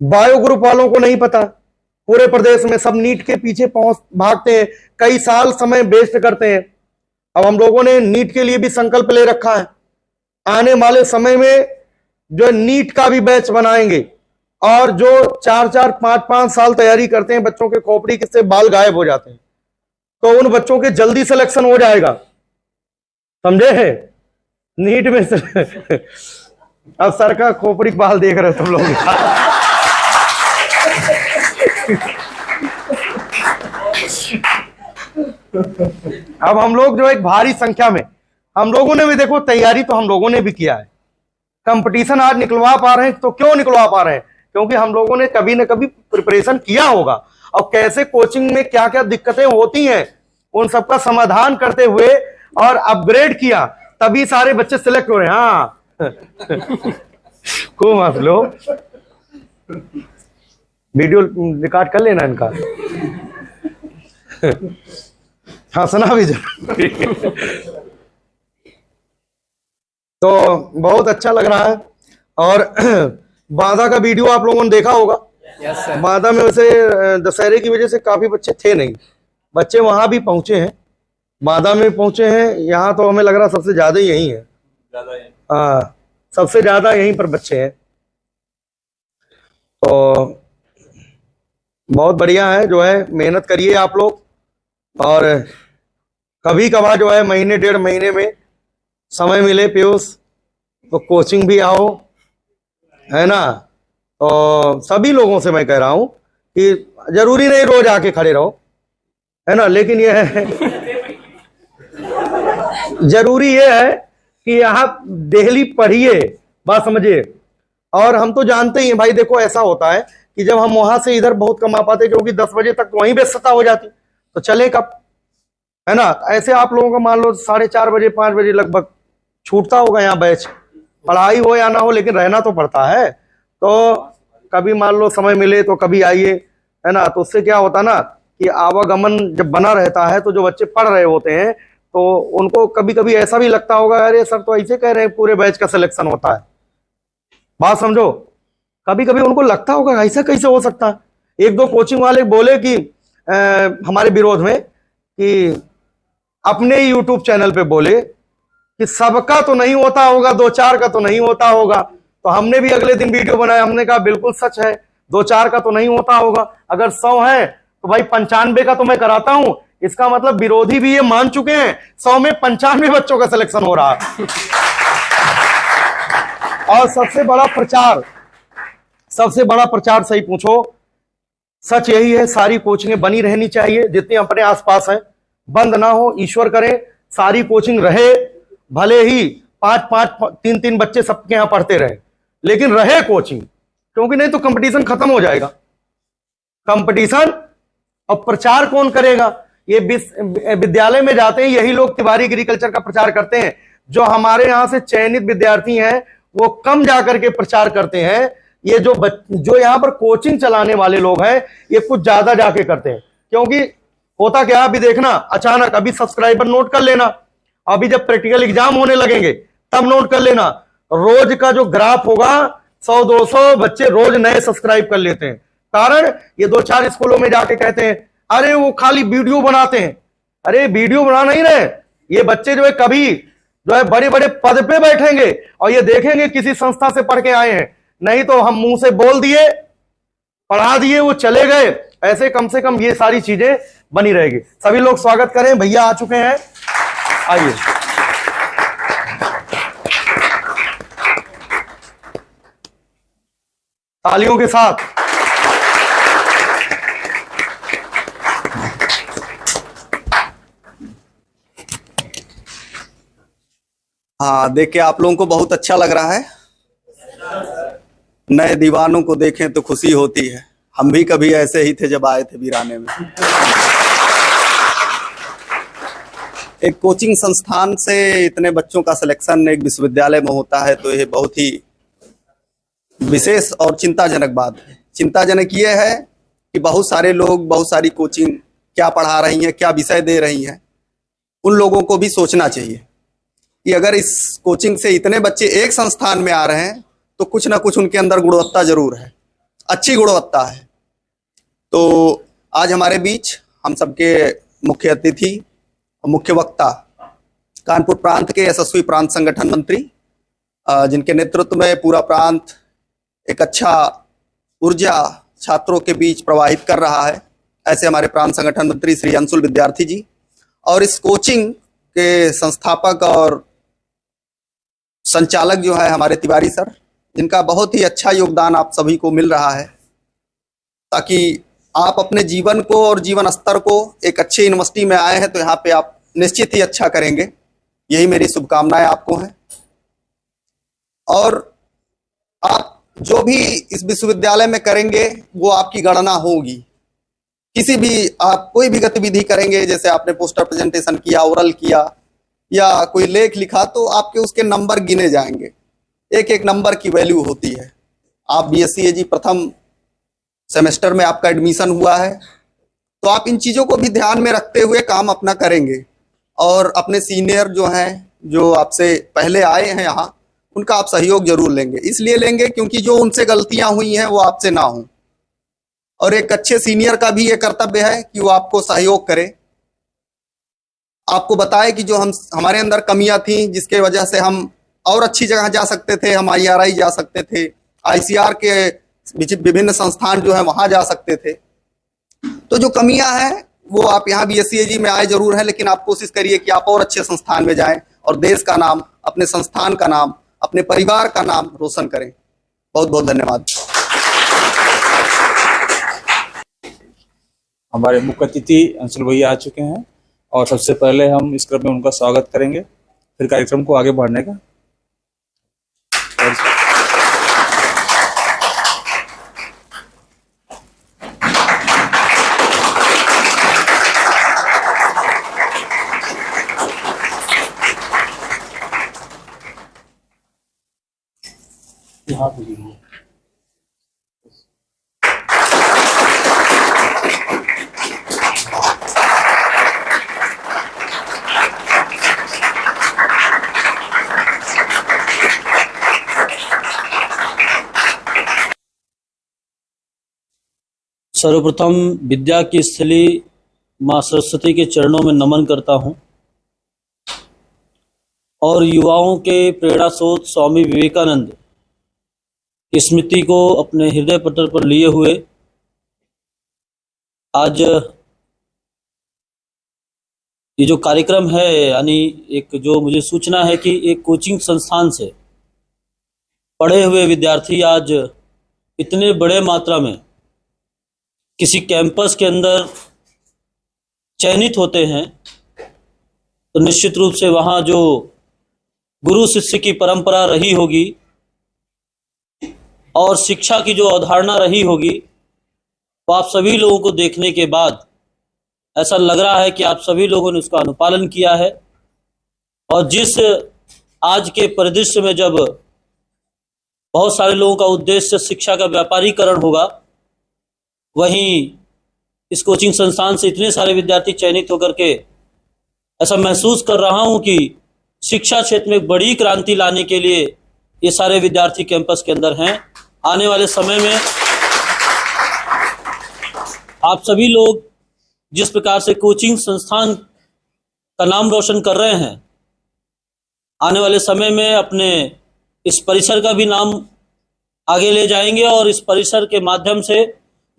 बायो ग्रुप वालों को नहीं पता, पूरे प्रदेश में सब नीट के पीछे भागते हैं, कई साल समय वेस्ट करते हैं। अब हम लोगों ने नीट के लिए भी संकल्प ले रखा है, आने वाले समय में जो नीट का भी बैच बनाएंगे, और जो 4-4, 5-5 साल तैयारी करते हैं, बच्चों के खोपड़ी से बाल गायब हो जाते हैं, तो उन बच्चों के जल्दी सिलेक्शन हो जाएगा, समझे है नीट में अब सर का खोपड़ी बाल देख रहे हो तुम लोग अब हम लोग जो एक भारी संख्या में, हम लोगों ने भी देखो तैयारी तो हम लोगों ने भी किया है, कंपटीशन आज निकलवा पा रहे हैं तो क्यों निकलवा पा रहे हैं, क्योंकि हम लोगों ने कभी न कभी प्रिपरेशन किया होगा, और कैसे कोचिंग में क्या क्या दिक्कतें होती हैं उन सबका समाधान करते हुए और अपग्रेड किया, तभी सारे बच्चे सिलेक्ट हो रहे हैं। हाँ खूब हंस लो, वीडियो रिकॉर्ड कर लेना इनका हंसना भी जरूरी तो बहुत अच्छा लग रहा है। और बाधा का वीडियो आप लोगों ने देखा होगा। Yes sir. बाधा में वैसे दशहरे की वजह से काफी बच्चे थे नहीं, बच्चे वहां भी पहुंचे हैं, बाधा में पहुंचे हैं, यहाँ तो हमें लग रहा सबसे ज्यादा यही है, हाँ सबसे ज्यादा यहीं पर बच्चे हैं। तो बहुत बढ़िया है, जो है मेहनत करिए आप लोग, और कभी कभार जो है महीने 1.5 महीने में समय मिले पीयूष तो कोचिंग भी आओ, है ना। तो सभी लोगों से मैं कह रहा हूं कि जरूरी नहीं रोज आके खड़े रहो, है ना, लेकिन यह है जरूरी यह है कि यहाँ डेली पढ़िए, बात समझिए। और हम तो जानते ही हैं भाई, देखो ऐसा होता है कि जब हम वहां से इधर बहुत कमा पाते, क्योंकि 10 बजे तक वहीं व्यस्तता हो जाती, तो चले कब, है ना। ऐसे आप लोगों का मान लो 4:30 बजे 5 बजे लगभग छूटता होगा यहाँ बैच, पढ़ाई हो या ना हो लेकिन रहना तो पड़ता है। तो कभी मान लो समय मिले तो कभी आइए, है ना। तो उससे क्या होता ना कि आवागमन जब बना रहता है तो जो बच्चे पढ़ रहे होते हैं तो उनको कभी कभी ऐसा भी लगता होगा, अरे सर तो ऐसे कह रहे हैं पूरे बैच का सिलेक्शन होता है, बात समझो। कभी कभी उनको लगता होगा ऐसा कैसे हो सकता है। 1-2 कोचिंग वाले बोले कि हमारे विरोध में कि अपने यूट्यूब चैनल पे बोले कि सबका तो नहीं होता होगा, 2-4 का तो नहीं होता होगा। तो हमने भी अगले दिन वीडियो बनाया, हमने कहा बिल्कुल सच है, 2-4 का तो नहीं होता होगा, अगर 100 है तो भाई 95 का तो मैं कराता हूं। इसका मतलब विरोधी भी ये मान चुके हैं 100 में 95 बच्चों का सिलेक्शन हो रहा है। और सबसे बड़ा प्रचार सही पूछो, सच यही है, सारी कोचिंगें बनी रहनी चाहिए, जितनी अपने आसपास है, बंद ना हो, ईश्वर करे सारी कोचिंग रहे, भले ही 5-5 3-3 बच्चे सबके यहां पढ़ते रहे, लेकिन रहे कोचिंग, क्योंकि नहीं तो कंपटीशन खत्म हो जाएगा। कंपटीशन और प्रचार कौन करेगा? ये विद्यालय में जाते हैं यही लोग तिवारी एग्रीकल्चर का प्रचार करते हैं। जो हमारे यहां से चयनित विद्यार्थी हैं वो कम जाकर के प्रचार करते हैं, ये जो यहां पर कोचिंग चलाने वाले लोग हैं ये कुछ ज्यादा जाके करते हैं। क्योंकि होता क्या, अभी देखना अचानक अभी सब्सक्राइबर नोट कर लेना, अभी जब प्रैक्टिकल एग्जाम होने लगेंगे तब नोट कर लेना, रोज का जो ग्राफ होगा 100-200 बच्चे रोज नए सब्सक्राइब कर लेते हैं। कारण ये 2-4 स्कूलों में जाके कहते हैं अरे वो खाली वीडियो बनाते हैं, अरे वीडियो बना नहीं रहे, ये बच्चे जो है कभी जो है बड़े बड़े पद पे बैठेंगे और ये देखेंगे किसी संस्था से पढ़ के आए हैं, नहीं तो हम मुंह से बोल दिए, पढ़ा दिए, वो चले गए, ऐसे कम से कम ये सारी चीजें बनी रहेगी। सभी लोग स्वागत करें, भैया आ चुके हैं, आइए। तालियों के साथ। हाँ, देख के आप लोगों को बहुत अच्छा लग रहा है। नए दीवानों को देखें तो खुशी होती है। हम भी कभी ऐसे ही थे जब आए थे वीराने में। एक कोचिंग संस्थान से इतने बच्चों का सिलेक्शन एक विश्वविद्यालय में होता है तो ये बहुत ही विशेष और चिंताजनक बात है। चिंताजनक ये है कि बहुत सारे लोग, बहुत सारी कोचिंग क्या पढ़ा रही हैं, क्या विषय दे रही हैं, उन लोगों को भी सोचना चाहिए कि अगर इस कोचिंग से इतने बच्चे एक संस्थान में आ रहे हैं तो कुछ ना कुछ उनके अंदर गुणवत्ता जरूर है, अच्छी गुणवत्ता है। तो आज हमारे बीच हम सबके मुख्य अतिथि, मुख्य वक्ता, कानपुर प्रांत के यशस्वी प्रांत संगठन मंत्री, जिनके नेतृत्व में पूरा प्रांत एक अच्छा ऊर्जा छात्रों के बीच प्रवाहित कर रहा है, ऐसे हमारे प्रांत संगठन मंत्री श्री अंशुल विद्यार्थी जी, और इस कोचिंग के संस्थापक और संचालक जो है हमारे तिवारी सर, जिनका बहुत ही अच्छा योगदान आप सभी को मिल रहा है ताकि आप अपने जीवन को और जीवन स्तर को, एक अच्छी यूनिवर्सिटी में आए हैं तो यहाँ पे आप निश्चित ही अच्छा करेंगे। यही मेरी शुभकामनाएं आपको हैं। और आप जो भी इस विश्वविद्यालय में करेंगे वो आपकी गणना होगी। किसी भी आप कोई भी गतिविधि करेंगे, जैसे आपने पोस्टर प्रेजेंटेशन किया, ओरल किया या कोई लेख लिखा, तो आपके उसके नंबर गिने जाएंगे। एक एक नंबर की वैल्यू होती है। आप बीएससी एजी प्रथम सेमेस्टर में आपका एडमिशन हुआ है तो आप इन चीज़ों को भी ध्यान में रखते हुए काम अपना करेंगे और अपने सीनियर जो हैं, जो आपसे पहले आए हैं यहाँ, उनका आप सहयोग जरूर लेंगे। इसलिए लेंगे क्योंकि जो उनसे गलतियां हुई हैं वो आपसे ना हों, और एक अच्छे सीनियर का भी ये कर्तव्य है कि वो आपको सहयोग करे, आपको बताए कि जो हमारे अंदर कमियां थी, जिसके वजह से हम और अच्छी जगह जा सकते थे, हम IRI जा सकते थे, ICR के विभिन्न संस्थान जो है वहां जा सकते थे। तो जो कमियां हैं वो आप यहाँ BSCAG में आए जरूर हैं, लेकिन आप कोशिश करिए कि आप और अच्छे संस्थान में जाएं और देश का नाम, अपने संस्थान का नाम, अपने परिवार का नाम रोशन करें। बहुत बहुत धन्यवाद। हमारे मुख्य अतिथि अंशुल भैया आ चुके हैं और सबसे पहले हम इस क्रम में उनका स्वागत करेंगे, फिर कार्यक्रम को आगे बढ़ने का। सर्वप्रथम विद्या की स्थली माँ सरस्वती के चरणों में नमन करता हूँ और युवाओं के प्रेरणा स्रोत स्वामी विवेकानंद की स्मृति को अपने हृदय पटल पर लिए हुए आज ये जो कार्यक्रम है, यानी एक जो मुझे सूचना है कि एक कोचिंग संस्थान से पढ़े हुए विद्यार्थी आज इतने बड़े मात्रा में किसी कैंपस के अंदर चयनित होते हैं, तो निश्चित रूप से वहाँ जो गुरु शिष्य की परंपरा रही होगी और शिक्षा की जो अवधारणा रही होगी, वो आप सभी लोगों को देखने के बाद ऐसा लग रहा है कि आप सभी लोगों ने उसका अनुपालन किया है। और जिस आज के परिदृश्य में जब बहुत सारे लोगों का उद्देश्य शिक्षा का व्यापारीकरण होगा, वहीं इस कोचिंग संस्थान से इतने सारे विद्यार्थी चयनित होकर के ऐसा महसूस कर रहा हूं कि शिक्षा क्षेत्र में बड़ी क्रांति लाने के लिए ये सारे विद्यार्थी कैंपस के अंदर हैं। आने वाले समय में आप सभी लोग जिस प्रकार से कोचिंग संस्थान का नाम रोशन कर रहे हैं, आने वाले समय में अपने इस परिसर का भी नाम आगे ले जाएंगे और इस परिसर के माध्यम से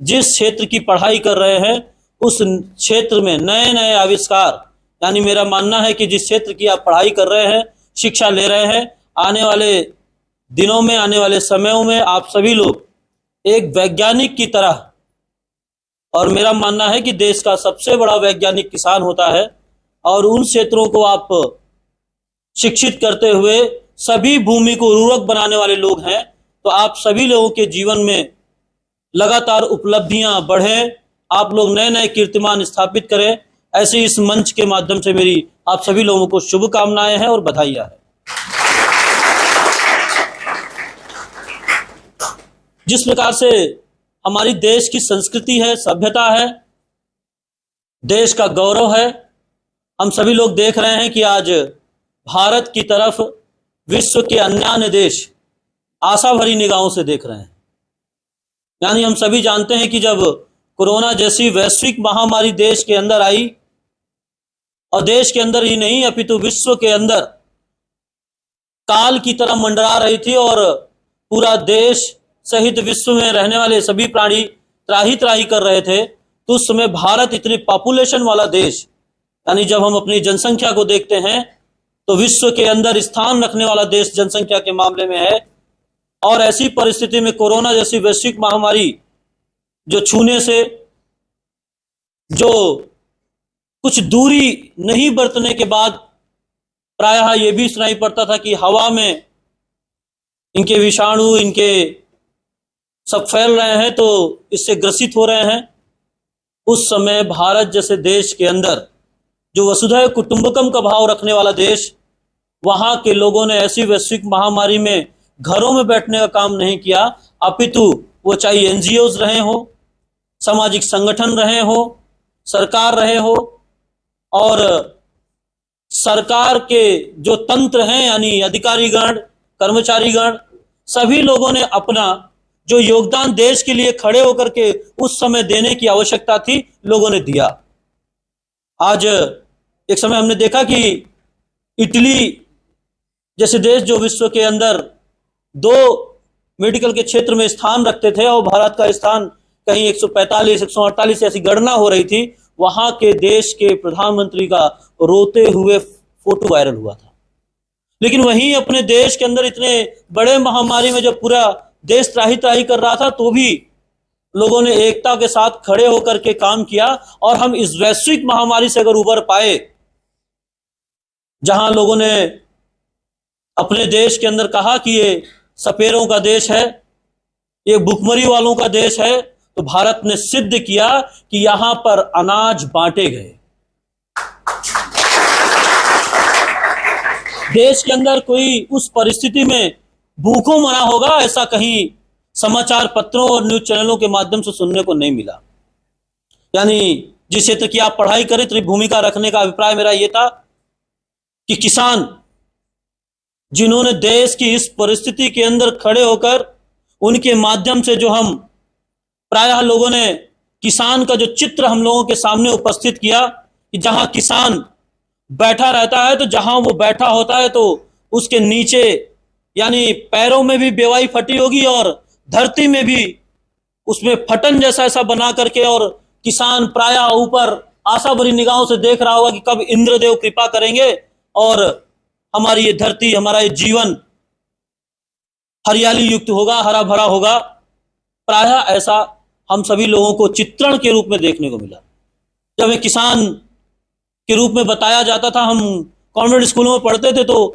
जिस क्षेत्र की पढ़ाई कर रहे हैं उस क्षेत्र में नए नए आविष्कार, यानी मेरा मानना है कि जिस क्षेत्र की आप पढ़ाई कर रहे हैं, शिक्षा ले रहे हैं, आने वाले दिनों में, आने वाले समयों में आप सभी लोग एक वैज्ञानिक की तरह, और मेरा मानना है कि देश का सबसे बड़ा वैज्ञानिक किसान होता है, और उन क्षेत्रों को आप शिक्षित करते हुए सभी भूमि को उर्वरक बनाने वाले लोग हैं। तो आप सभी लोगों के जीवन में लगातार उपलब्धियां बढ़े, आप लोग नए नए कीर्तिमान स्थापित करें, ऐसे इस मंच के माध्यम से मेरी आप सभी लोगों को शुभकामनाएं हैं और बधाइयां हैं। जिस प्रकार से हमारी देश की संस्कृति है, सभ्यता है, देश का गौरव है, हम सभी लोग देख रहे हैं कि आज भारत की तरफ विश्व के अन्य देश आशा भरी निगाहों से देख रहे हैं। यानी हम सभी जानते हैं कि जब कोरोना जैसी वैश्विक महामारी देश के अंदर आई, और देश के अंदर ही नहीं अपितु विश्व के अंदर काल की तरह मंडरा रही थी और पूरा देश सहित विश्व में रहने वाले सभी प्राणी त्राही त्राही कर रहे थे, तो उस समय भारत इतनी पॉपुलेशन वाला देश, यानी जब हम अपनी जनसंख्या को देखते हैं तो विश्व के अंदर स्थान रखने वाला देश जनसंख्या के मामले में है। और ऐसी परिस्थिति में कोरोना जैसी वैश्विक महामारी जो छूने से, जो कुछ दूरी नहीं बरतने के बाद प्रायः ये भी सुनाई पड़ता था कि हवा में इनके विषाणु, इनके सब फैल रहे हैं, तो इससे ग्रसित हो रहे हैं। उस समय भारत जैसे देश के अंदर, जो वसुधैव कुटुंबकम का भाव रखने वाला देश, वहां के लोगों ने ऐसी वैश्विक महामारी में घरों में बैठने का काम नहीं किया, अपितु वो चाहे एनजीओज रहे हो, सामाजिक संगठन रहे हो, सरकार रहे हो, और सरकार के जो तंत्र हैं यानी अधिकारीगण, कर्मचारीगण, सभी लोगों ने अपना जो योगदान देश के लिए खड़े होकर के उस समय देने की आवश्यकता थी, लोगों ने दिया। आज एक समय हमने देखा कि इटली जैसे देश जो विश्व के अंदर 2 मेडिकल के क्षेत्र में स्थान रखते थे और भारत का स्थान कहीं 145, 148 ऐसी गणना हो रही थी, वहां के देश के प्रधानमंत्री का रोते हुए फोटो वायरल हुआ था। लेकिन वहीं अपने देश के अंदर इतने बड़े महामारी में जब पूरा देश त्राही त्राही कर रहा था, तो भी लोगों ने एकता के साथ खड़े होकर के काम किया, और हम इस वैश्विक महामारी से अगर उबर पाए, जहां लोगों ने अपने देश के अंदर कहा कि ये सपेरों का देश है, ये भुखमरी वालों का देश है, तो भारत ने सिद्ध किया कि यहां पर अनाज बांटे गए। देश के अंदर कोई उस परिस्थिति में भूखों मरा होगा, ऐसा कहीं समाचार पत्रों और न्यूज चैनलों के माध्यम से सुनने को नहीं मिला। यानी जिस क्षेत्र की आप पढ़ाई करें, तो भूमिका रखने का अभिप्राय मेरा यह था कि किसान जिन्होंने देश की इस परिस्थिति के अंदर खड़े होकर, उनके माध्यम से जो हम प्रायः लोगों ने किसान का जो चित्र हम लोगों के सामने उपस्थित किया कि जहां किसान बैठा रहता है, तो जहां वो बैठा होता है तो उसके नीचे यानी पैरों में भी बेवाई फटी होगी और धरती में भी उसमें फटन जैसा ऐसा बना करके, और किसान प्रायः ऊपर आशा भरी निगाहों से देख रहा होगा कि कब इंद्रदेव कृपा करेंगे और हमारी ये धरती, हमारा ये जीवन हरियाली युक्त होगा, हरा भरा होगा। प्रायः ऐसा हम सभी लोगों को चित्रण के रूप में देखने को मिला। जब हमें किसान के रूप में बताया जाता था, हम कॉन्वेंट स्कूलों में पढ़ते थे, तो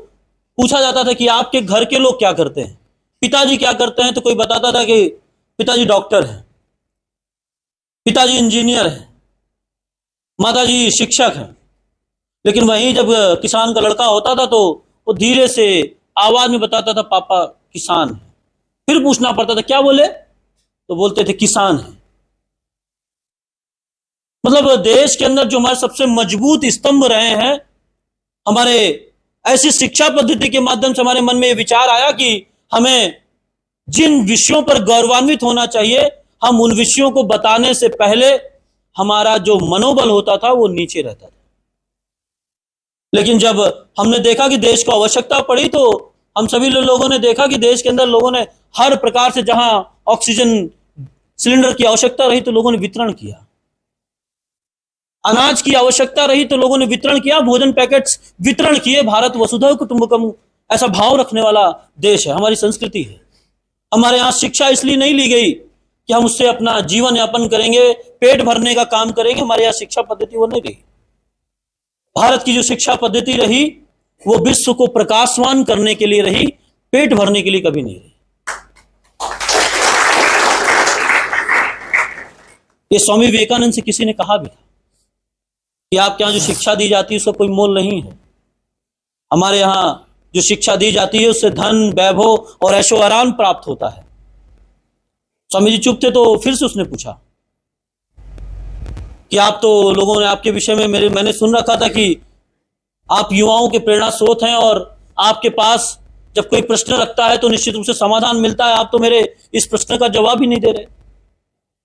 पूछा जाता था कि आपके घर के लोग क्या करते हैं, पिताजी क्या करते हैं, तो कोई बताता था कि पिताजी डॉक्टर हैं, पिताजी इंजीनियर हैं, माताजी शिक्षक हैं। लेकिन वहीं जब किसान का लड़का होता था, तो वो धीरे से आवाज में बताता था पापा किसान है। फिर पूछना पड़ता था क्या बोले, तो बोलते थे किसान है। मतलब देश के अंदर जो हमारे सबसे मजबूत स्तंभ रहे हैं, हमारे ऐसी शिक्षा पद्धति के माध्यम से हमारे मन में ये विचार आया कि हमें जिन विषयों पर गौरवान्वित होना चाहिए, हम उन विषयों को बताने से पहले हमारा जो मनोबल होता था वो नीचे रहता था। लेकिन जब हमने देखा कि देश को आवश्यकता पड़ी तो हम सभी लोगों ने देखा कि देश के अंदर लोगों ने हर प्रकार से, जहां ऑक्सीजन सिलेंडर की आवश्यकता रही तो लोगों ने वितरण किया, अनाज की आवश्यकता रही तो लोगों ने वितरण किया, भोजन पैकेट्स वितरण किए। भारत वसुधैव कुटुंबकम ऐसा भाव रखने वाला देश है, हमारी संस्कृति है। हमारे यहां शिक्षा इसलिए नहीं ली गई कि हम उससे अपना जीवन यापन करेंगे, पेट भरने का काम करेंगे। हमारे यहां शिक्षा पद्धति वो नहीं रही। भारत की जो शिक्षा पद्धति रही वो विश्व को प्रकाशवान करने के लिए रही, पेट भरने के लिए कभी नहीं रही। ये स्वामी विवेकानंद से किसी ने कहा भी था कि आपके यहां जो शिक्षा दी जाती है उसका कोई मोल नहीं है। हमारे यहां जो शिक्षा दी जाती है उससे धन, वैभव और ऐशो आराम प्राप्त होता है। स्वामी जी चुप थे तो फिर से उसने पूछा कि आप तो लोगों ने आपके विषय में मैंने सुन रखा था कि आप युवाओं के प्रेरणा स्रोत हैं और आपके पास जब कोई प्रश्न रखता है तो निश्चित रूप से समाधान मिलता है। आप तो मेरे इस प्रश्न का जवाब ही नहीं दे रहे।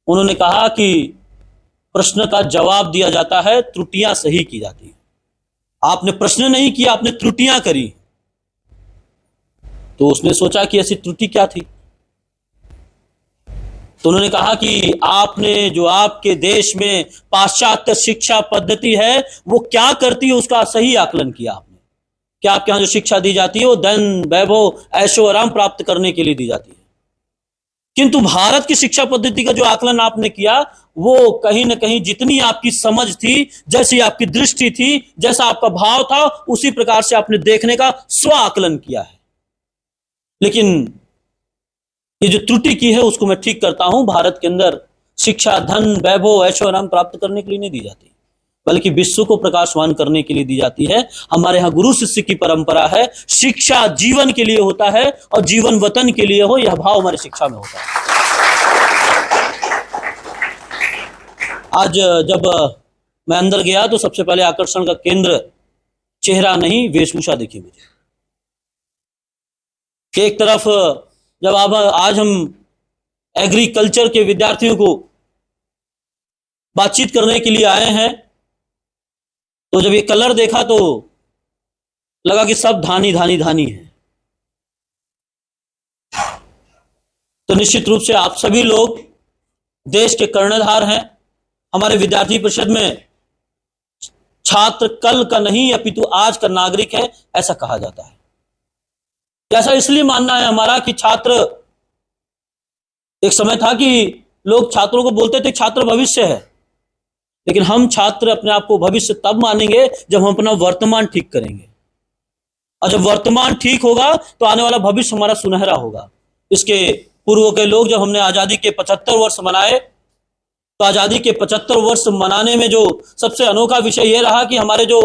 उन्होंने कहा कि प्रश्न का जवाब दिया जाता है, त्रुटियां सही की जाती है। आपने प्रश्न नहीं किया, आपने त्रुटियां करी। तो उसने सोचा कि ऐसी त्रुटि क्या थी, तो उन्होंने कहा कि आपने जो आपके देश में पाश्चात्य शिक्षा पद्धति है वो क्या करती है उसका सही आकलन किया आपने। क्या आपके यहां जो शिक्षा दी जाती है वो धन, वैभव, ऐशो आराम प्राप्त करने के लिए दी जाती है, किंतु भारत की शिक्षा पद्धति का जो आकलन आपने किया वो कहीं ना कहीं जितनी आपकी समझ थी, जैसी आपकी दृष्टि थी, जैसा आपका भाव था, उसी प्रकार से आपने देखने का स्व आकलन किया है। लेकिन ये जो त्रुटि की है उसको मैं ठीक करता हूं। भारत के अंदर शिक्षा धन, वैभव, ऐशो आराम प्राप्त करने के लिए नहीं दी जाती, बल्कि विश्व को प्रकाशवान करने के लिए दी जाती है। हमारे यहां गुरु शिष्य की परंपरा है। शिक्षा जीवन के लिए होता है और जीवन वतन के लिए हो, यह भाव हमारी शिक्षा में होता है। आज जब मैं अंदर गया तो सबसे पहले आकर्षण का केंद्र चेहरा नहीं, वेशभूषा दिखी मुझे। कि एक तरफ जब आज हम एग्रीकल्चर के विद्यार्थियों को बातचीत करने के लिए आए हैं, तो जब ये कलर देखा तो लगा कि सब धानी धानी धानी है। तो निश्चित रूप से आप सभी लोग देश के कर्णधार हैं। हमारे विद्यार्थी परिषद में छात्र कल का नहीं अपितु आज का नागरिक है, ऐसा कहा जाता है। ऐसा इसलिए मानना है हमारा कि छात्र, एक समय था कि लोग छात्रों को बोलते थे छात्र भविष्य है, लेकिन हम छात्र अपने आप को भविष्य तब मानेंगे जब हम अपना वर्तमान ठीक करेंगे, और जब वर्तमान ठीक होगा तो आने वाला भविष्य हमारा सुनहरा होगा। इसके पूर्व के लोग, जब हमने आजादी के 75 वर्ष मनाए, तो आजादी के 75 वर्ष मनाने में जो सबसे अनोखा विषय यह रहा कि हमारे जो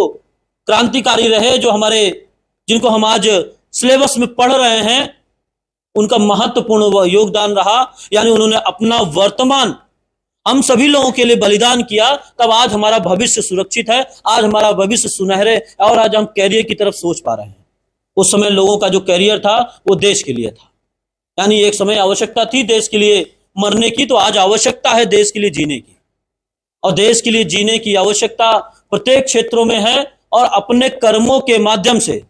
क्रांतिकारी रहे, जो हमारे जिनको हम आज सिलेबस में पढ़ रहे हैं, उनका महत्वपूर्ण योगदान रहा। यानी उन्होंने अपना वर्तमान हम सभी लोगों के लिए बलिदान किया, तब आज हमारा भविष्य सुरक्षित है, आज हमारा भविष्य सुनहरे, और आज हम कैरियर की तरफ सोच पा रहे हैं। उस समय लोगों का जो कैरियर था वो देश के लिए था। यानी एक समय आवश्यकता थी देश के लिए मरने की, तो आज आवश्यकता है देश के लिए जीने की। और देश के लिए जीने की आवश्यकता प्रत्येक क्षेत्रों में है, और अपने कर्मों के माध्यम से।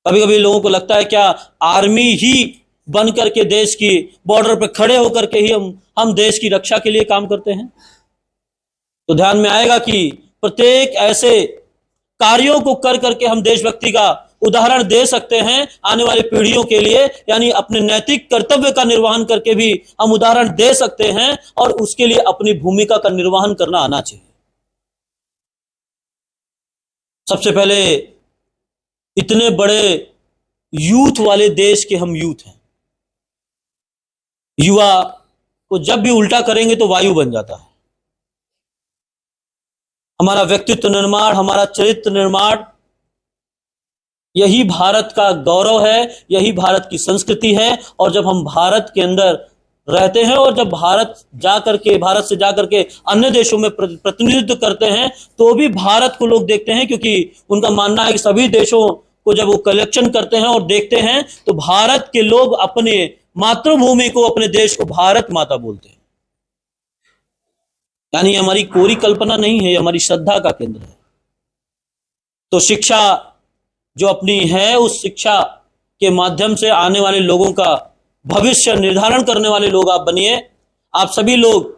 कभी कभी लोगों को लगता है क्या आर्मी ही बन करके देश की बॉर्डर पर खड़े होकर के ही हम देश की रक्षा के लिए काम करते हैं? तो ध्यान में आएगा कि प्रत्येक ऐसे कार्यों को कर करके हम देशभक्ति का उदाहरण दे सकते हैं आने वाली पीढ़ियों के लिए। यानी अपने नैतिक कर्तव्य का निर्वहन करके भी हम उदाहरण दे सकते हैं, और उसके लिए अपनी भूमिका का निर्वहन करना आना चाहिए। सबसे पहले इतने बड़े यूथ वाले देश के हम यूथ हैं। युवा को जब भी उल्टा करेंगे तो वायु बन जाता है। हमारा व्यक्तित्व निर्माण, हमारा चरित्र निर्माण, यही भारत का गौरव है, यही भारत की संस्कृति है। और जब हम भारत के अंदर रहते हैं और जब भारत से जाकर के अन्य देशों में प्रतिनिधित्व करते हैं, तो भी भारत को लोग देखते हैं, क्योंकि उनका मानना है कि सभी देशों को जब वो कलेक्शन करते हैं और देखते हैं, तो भारत के लोग अपने मातृभूमि को, अपने देश को भारत माता बोलते हैं। यानी हमारी कोरी कल्पना नहीं है, हमारी श्रद्धा का केंद्र है। तो शिक्षा जो अपनी है, उस शिक्षा के माध्यम से आने वाले लोगों का भविष्य निर्धारण करने वाले लोग आप बनिए। आप सभी लोग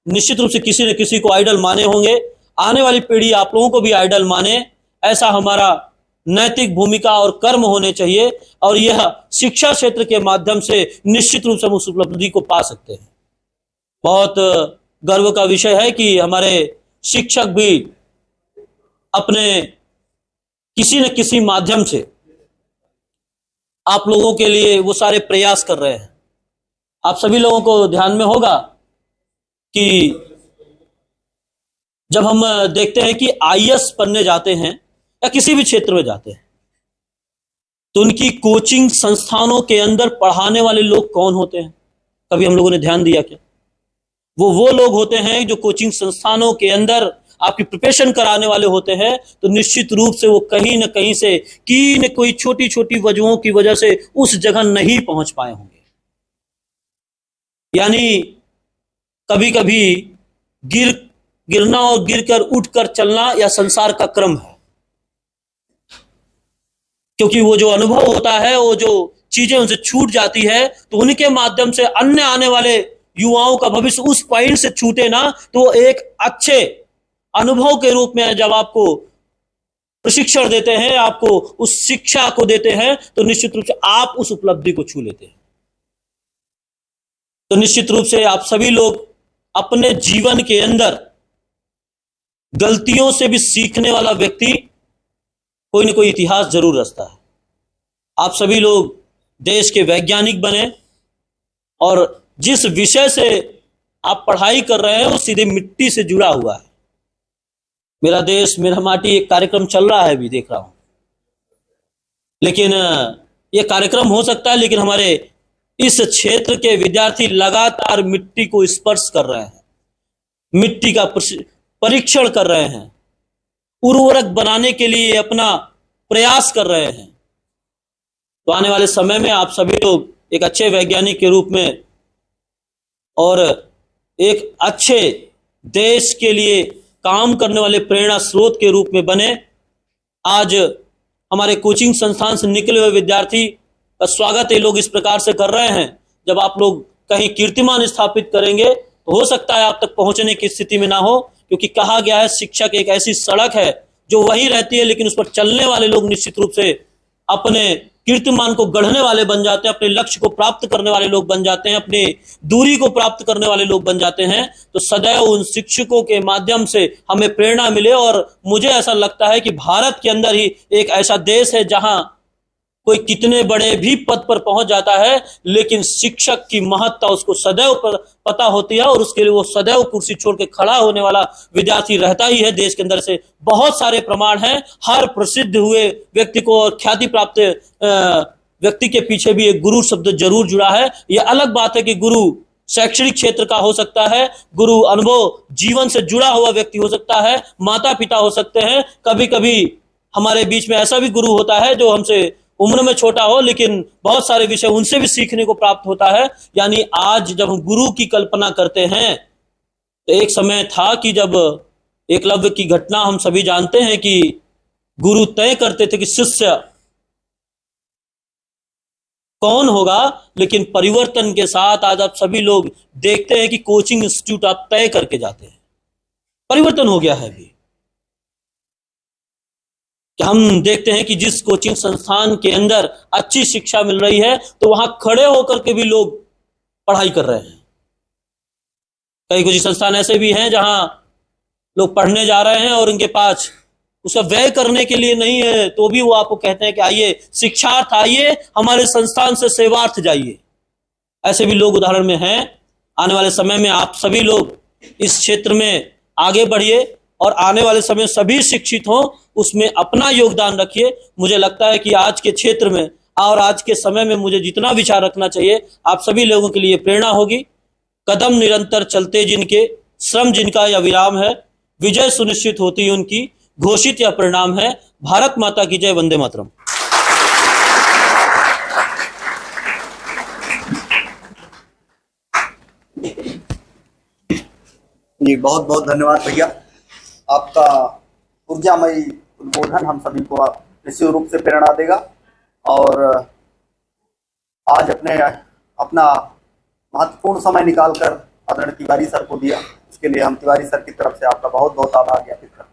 निश्चित रूप से किसी न किसी को आइडल माने होंगे, आने वाली पीढ़ी आप लोगों को भी आइडल माने, ऐसा हमारा नैतिक भूमिका और कर्म होने चाहिए। और यह शिक्षा क्षेत्र के माध्यम से निश्चित रूप से हम उस उपलब्धि को पा सकते हैं। बहुत गर्व का विषय है कि हमारे शिक्षक भी अपने किसी न किसी माध्यम से आप लोगों के लिए वो सारे प्रयास कर रहे हैं। आप सभी लोगों को ध्यान में होगा कि जब हम देखते हैं कि आईएएस पढ़ने जाते हैं या किसी भी क्षेत्र में जाते हैं, तो उनकी कोचिंग संस्थानों के अंदर पढ़ाने वाले लोग कौन होते हैं? कभी हम लोगों ने ध्यान दिया क्या? वो लोग होते हैं जो कोचिंग संस्थानों के अंदर आपकी प्रिपरेशन कराने वाले होते हैं। तो निश्चित रूप से वो कहीं न कहीं से की न कोई छोटी छोटी वजहों की वजह से उस जगह नहीं पहुंच पाए होंगे। यानी कभी कभी गिरना और गिरकर उठकर चलना या संसार का क्रम है, क्योंकि वो जो अनुभव होता है, वो जो चीजें उनसे छूट जाती है, तो उनके माध्यम से अन्य आने वाले युवाओं का भविष्य उस पॉइंट से छूटे ना, तो एक अच्छे अनुभव के रूप में जब आपको प्रशिक्षण देते हैं, आपको उस शिक्षा को देते हैं, तो निश्चित रूप से आप उस उपलब्धि को छू लेते हैं। तो निश्चित रूप से आप सभी लोग अपने जीवन के अंदर गलतियों से भी सीखने वाला व्यक्ति कोई ना कोई इतिहास जरूर रचता है। आप सभी लोग देश के वैज्ञानिक बने और जिस विषय से आप पढ़ाई कर रहे हैं वो सीधे मिट्टी से जुड़ा हुआ है। मेरा देश मेरा माटी एक कार्यक्रम चल रहा है, अभी देख रहा हूं, लेकिन यह कार्यक्रम हो सकता है, लेकिन हमारे इस क्षेत्र के विद्यार्थी लगातार मिट्टी को स्पर्श कर रहे हैं, मिट्टी का परीक्षण कर रहे हैं, उर्वरक बनाने के लिए अपना प्रयास कर रहे हैं। तो आने वाले समय में आप सभी लोग एक अच्छे वैज्ञानिक के रूप में और एक अच्छे देश के लिए काम करने वाले प्रेरणा स्रोत के रूप में बने। आज हमारे कोचिंग संस्थान से निकले हुए विद्यार्थी का स्वागत ये लोग इस प्रकार से कर रहे हैं। जब आप लोग कहीं कीर्तिमान स्थापित करेंगे तो हो सकता है आप तक पहुंचने की स्थिति में ना हो, क्योंकि कहा गया है शिक्षक एक ऐसी सड़क है जो वही रहती है, लेकिन उस पर चलने वाले लोग निश्चित रूप से अपने कीर्तिमान को गढ़ने वाले बन जाते हैं, अपने लक्ष्य को प्राप्त करने वाले लोग बन जाते हैं, अपनी दूरी को प्राप्त करने वाले लोग बन जाते हैं। तो सदैव उन शिक्षकों के माध्यम से हमें प्रेरणा मिले। और मुझे ऐसा लगता है कि भारत के अंदर ही एक ऐसा देश है जहां कोई कितने बड़े भी पद पर पहुंच जाता है, लेकिन शिक्षक की महत्ता उसको सदैव पता होती है और उसके लिए वो सदैव कुर्सी छोड़ के खड़ा होने वाला विद्यार्थी रहता ही है। देश के अंदर से बहुत सारे प्रमाण हैं, हर प्रसिद्ध हुए व्यक्ति को और ख्याति प्राप्त व्यक्ति के पीछे भी एक गुरु शब्द जरूर जुड़ा है। यह अलग बात है कि गुरु शैक्षणिक क्षेत्र का हो सकता है, गुरु अनुभव जीवन से जुड़ा हुआ व्यक्ति हो सकता है, माता पिता हो सकते हैं, कभी कभी हमारे बीच में ऐसा भी गुरु होता है जो हमसे उम्र में छोटा हो, लेकिन बहुत सारे विषय उनसे भी सीखने को प्राप्त होता है। यानी आज जब हम गुरु की कल्पना करते हैं, तो एक समय था कि जब एकलव्य की घटना हम सभी जानते हैं कि गुरु तय करते थे कि शिष्य कौन होगा, लेकिन परिवर्तन के साथ आज आप सभी लोग देखते हैं कि कोचिंग इंस्टीट्यूट आप तय करके जाते हैं। परिवर्तन हो गया है अभी कि हम देखते हैं कि जिस कोचिंग संस्थान के अंदर अच्छी शिक्षा मिल रही है, तो वहां खड़े होकर के भी लोग पढ़ाई कर रहे हैं। कई कोचिंग संस्थान ऐसे भी हैं जहां लोग पढ़ने जा रहे हैं और उनके पास उसका व्यय करने के लिए नहीं है, तो भी वो आपको कहते हैं कि आइए शिक्षार्थ आइए, हमारे संस्थान से सेवार्थ जाइए। ऐसे भी लोग उदाहरण में हैं। आने वाले समय में आप सभी लोग इस क्षेत्र में आगे बढ़िए और आने वाले समय सभी शिक्षित हों, उसमें अपना योगदान रखिए। मुझे लगता है कि आज के क्षेत्र में और आज के समय में मुझे जितना विचार रखना चाहिए, आप सभी लोगों के लिए प्रेरणा होगी। कदम निरंतर चलते जिनके, श्रम जिनका या विराम है, विजय सुनिश्चित होती उनकी, घोषित या परिणाम है। भारत माता की जय, वंदे मातरम। जी बहुत बहुत धन्यवाद भैया, आपका ऊर्जामयी उद्बोधन हम सभी को निश्चित रूप से प्रेरणा देगा। और आज अपना महत्वपूर्ण समय निकालकर आदरणीय तिवारी सर को दिया, इसके लिए हम तिवारी सर की तरफ से आपका बहुत बहुत आभार ज्ञापित करते हैं।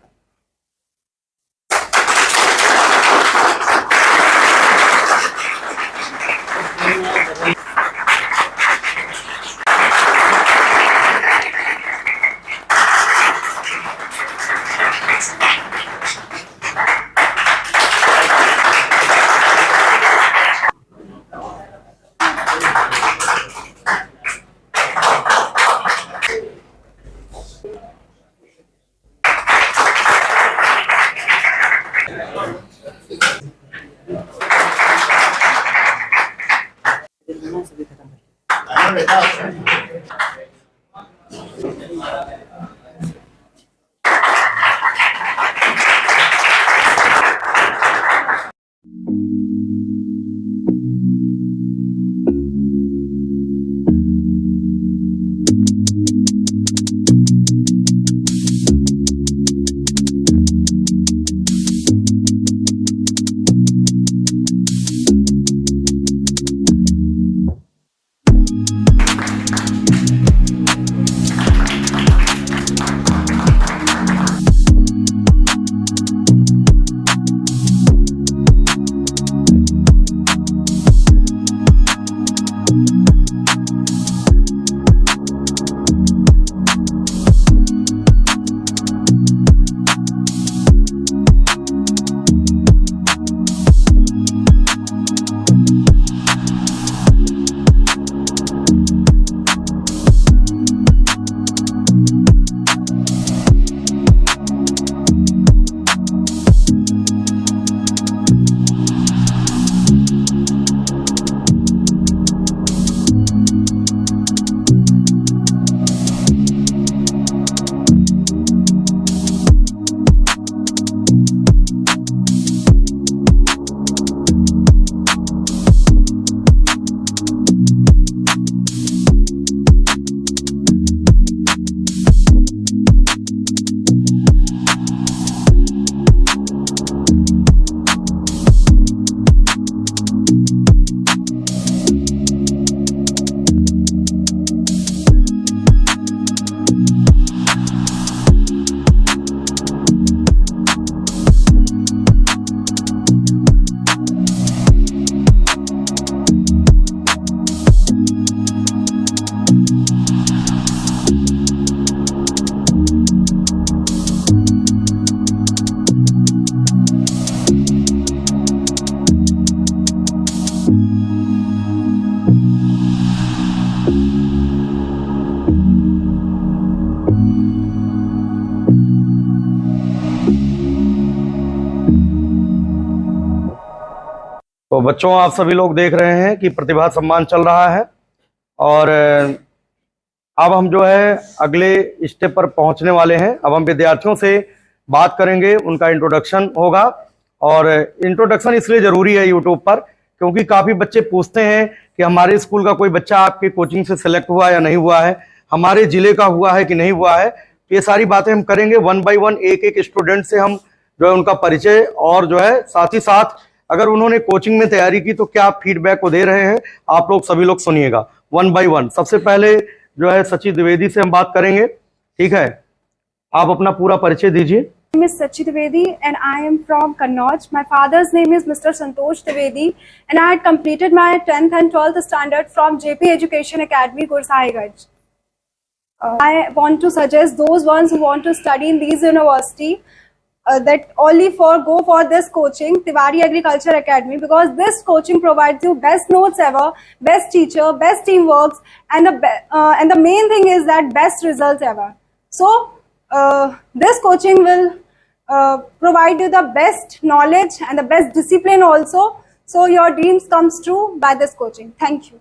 तो बच्चों, आप सभी लोग देख रहे हैं कि प्रतिभा सम्मान चल रहा है और अब हम जो है अगले स्टेप पर पहुंचने वाले हैं। अब हम विद्यार्थियों से बात करेंगे, उनका इंट्रोडक्शन होगा। और इंट्रोडक्शन इसलिए जरूरी है यूट्यूब पर क्योंकि काफी बच्चे पूछते हैं कि हमारे स्कूल का कोई बच्चा आपके कोचिंग से सिलेक्ट हुआ या नहीं हुआ है, हमारे जिले का हुआ है कि नहीं हुआ है। ये सारी बातें हम करेंगे वन बाय वन, एक एक स्टूडेंट से हम जो है उनका परिचय और जो है साथ ही साथ अगर उन्होंने कोचिंग में तैयारी की तो क्या फीडबैक को दे रहे हैं, आप लोग सभी लोग सुनिएगा वन बाय वन। सबसे पहले जो है सची द्विवेदी से हम बात करेंगे, ठीक है? आप अपना पूरा परिचय दीजिए। My name is Sachi Dwivedi and I am from Kannauj. My father's name is Mr. Santosh Dwivedi and I had completed my 10th and 12th standard from JP Education Academy, Gursaiganj. I want to suggest those ones who want to study in these university that only go for this coaching, Tiwari Agriculture Academy, because this coaching provides you best notes ever, best teacher, best teamwork, and the main thing is that best results ever. So this coaching will provide you the best knowledge and the best discipline also, so your dreams comes true by this coaching. Thank you.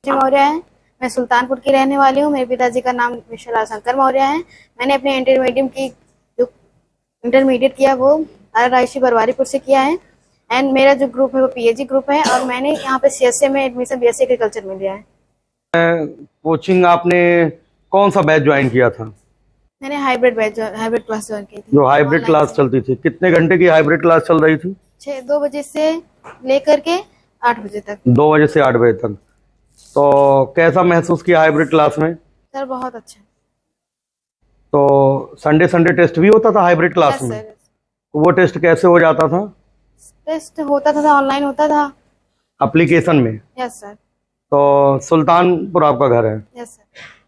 Maurya है, मैं सुल्तानपुर की रहने वाली हूँ। मेरे पिताजी का नाम मिश्रा शंकर मौर्य है। मैंने अपने इंटरमीडिएट किया वो रायशी बरवारीपुर से किया है एंड मेरा जो ग्रुप है वो पीएचडी ग्रुप है और मैंने यहाँ पे सीएसए में एडमिशन बीएससी एग्रीकल्चर में लिया है। कोचिंग आपने कौन सा बैच ज्वाइन किया था? मैंने हाइब्रिड क्लास ज्वाइन की थी। जो हाइब्रिड क्लास चलती थी, कितने घंटे की हाइब्रिड क्लास चल रही थी? 2 बजे से लेकर के 8 बजे तक। 2 बजे से 8 बजे तक। तो कैसा महसूस किया हाइब्रिड क्लास में? सर बहुत अच्छा। तो संडे टेस्ट भी होता था हाइब्रिड क्लास में? सर वो टेस्ट कैसे हो जाता था? टेस्ट होता था ऑनलाइन होता था एप्लीकेशन में? Yes sir. तो सुल्तानपुर आपका घर है? Yes sir.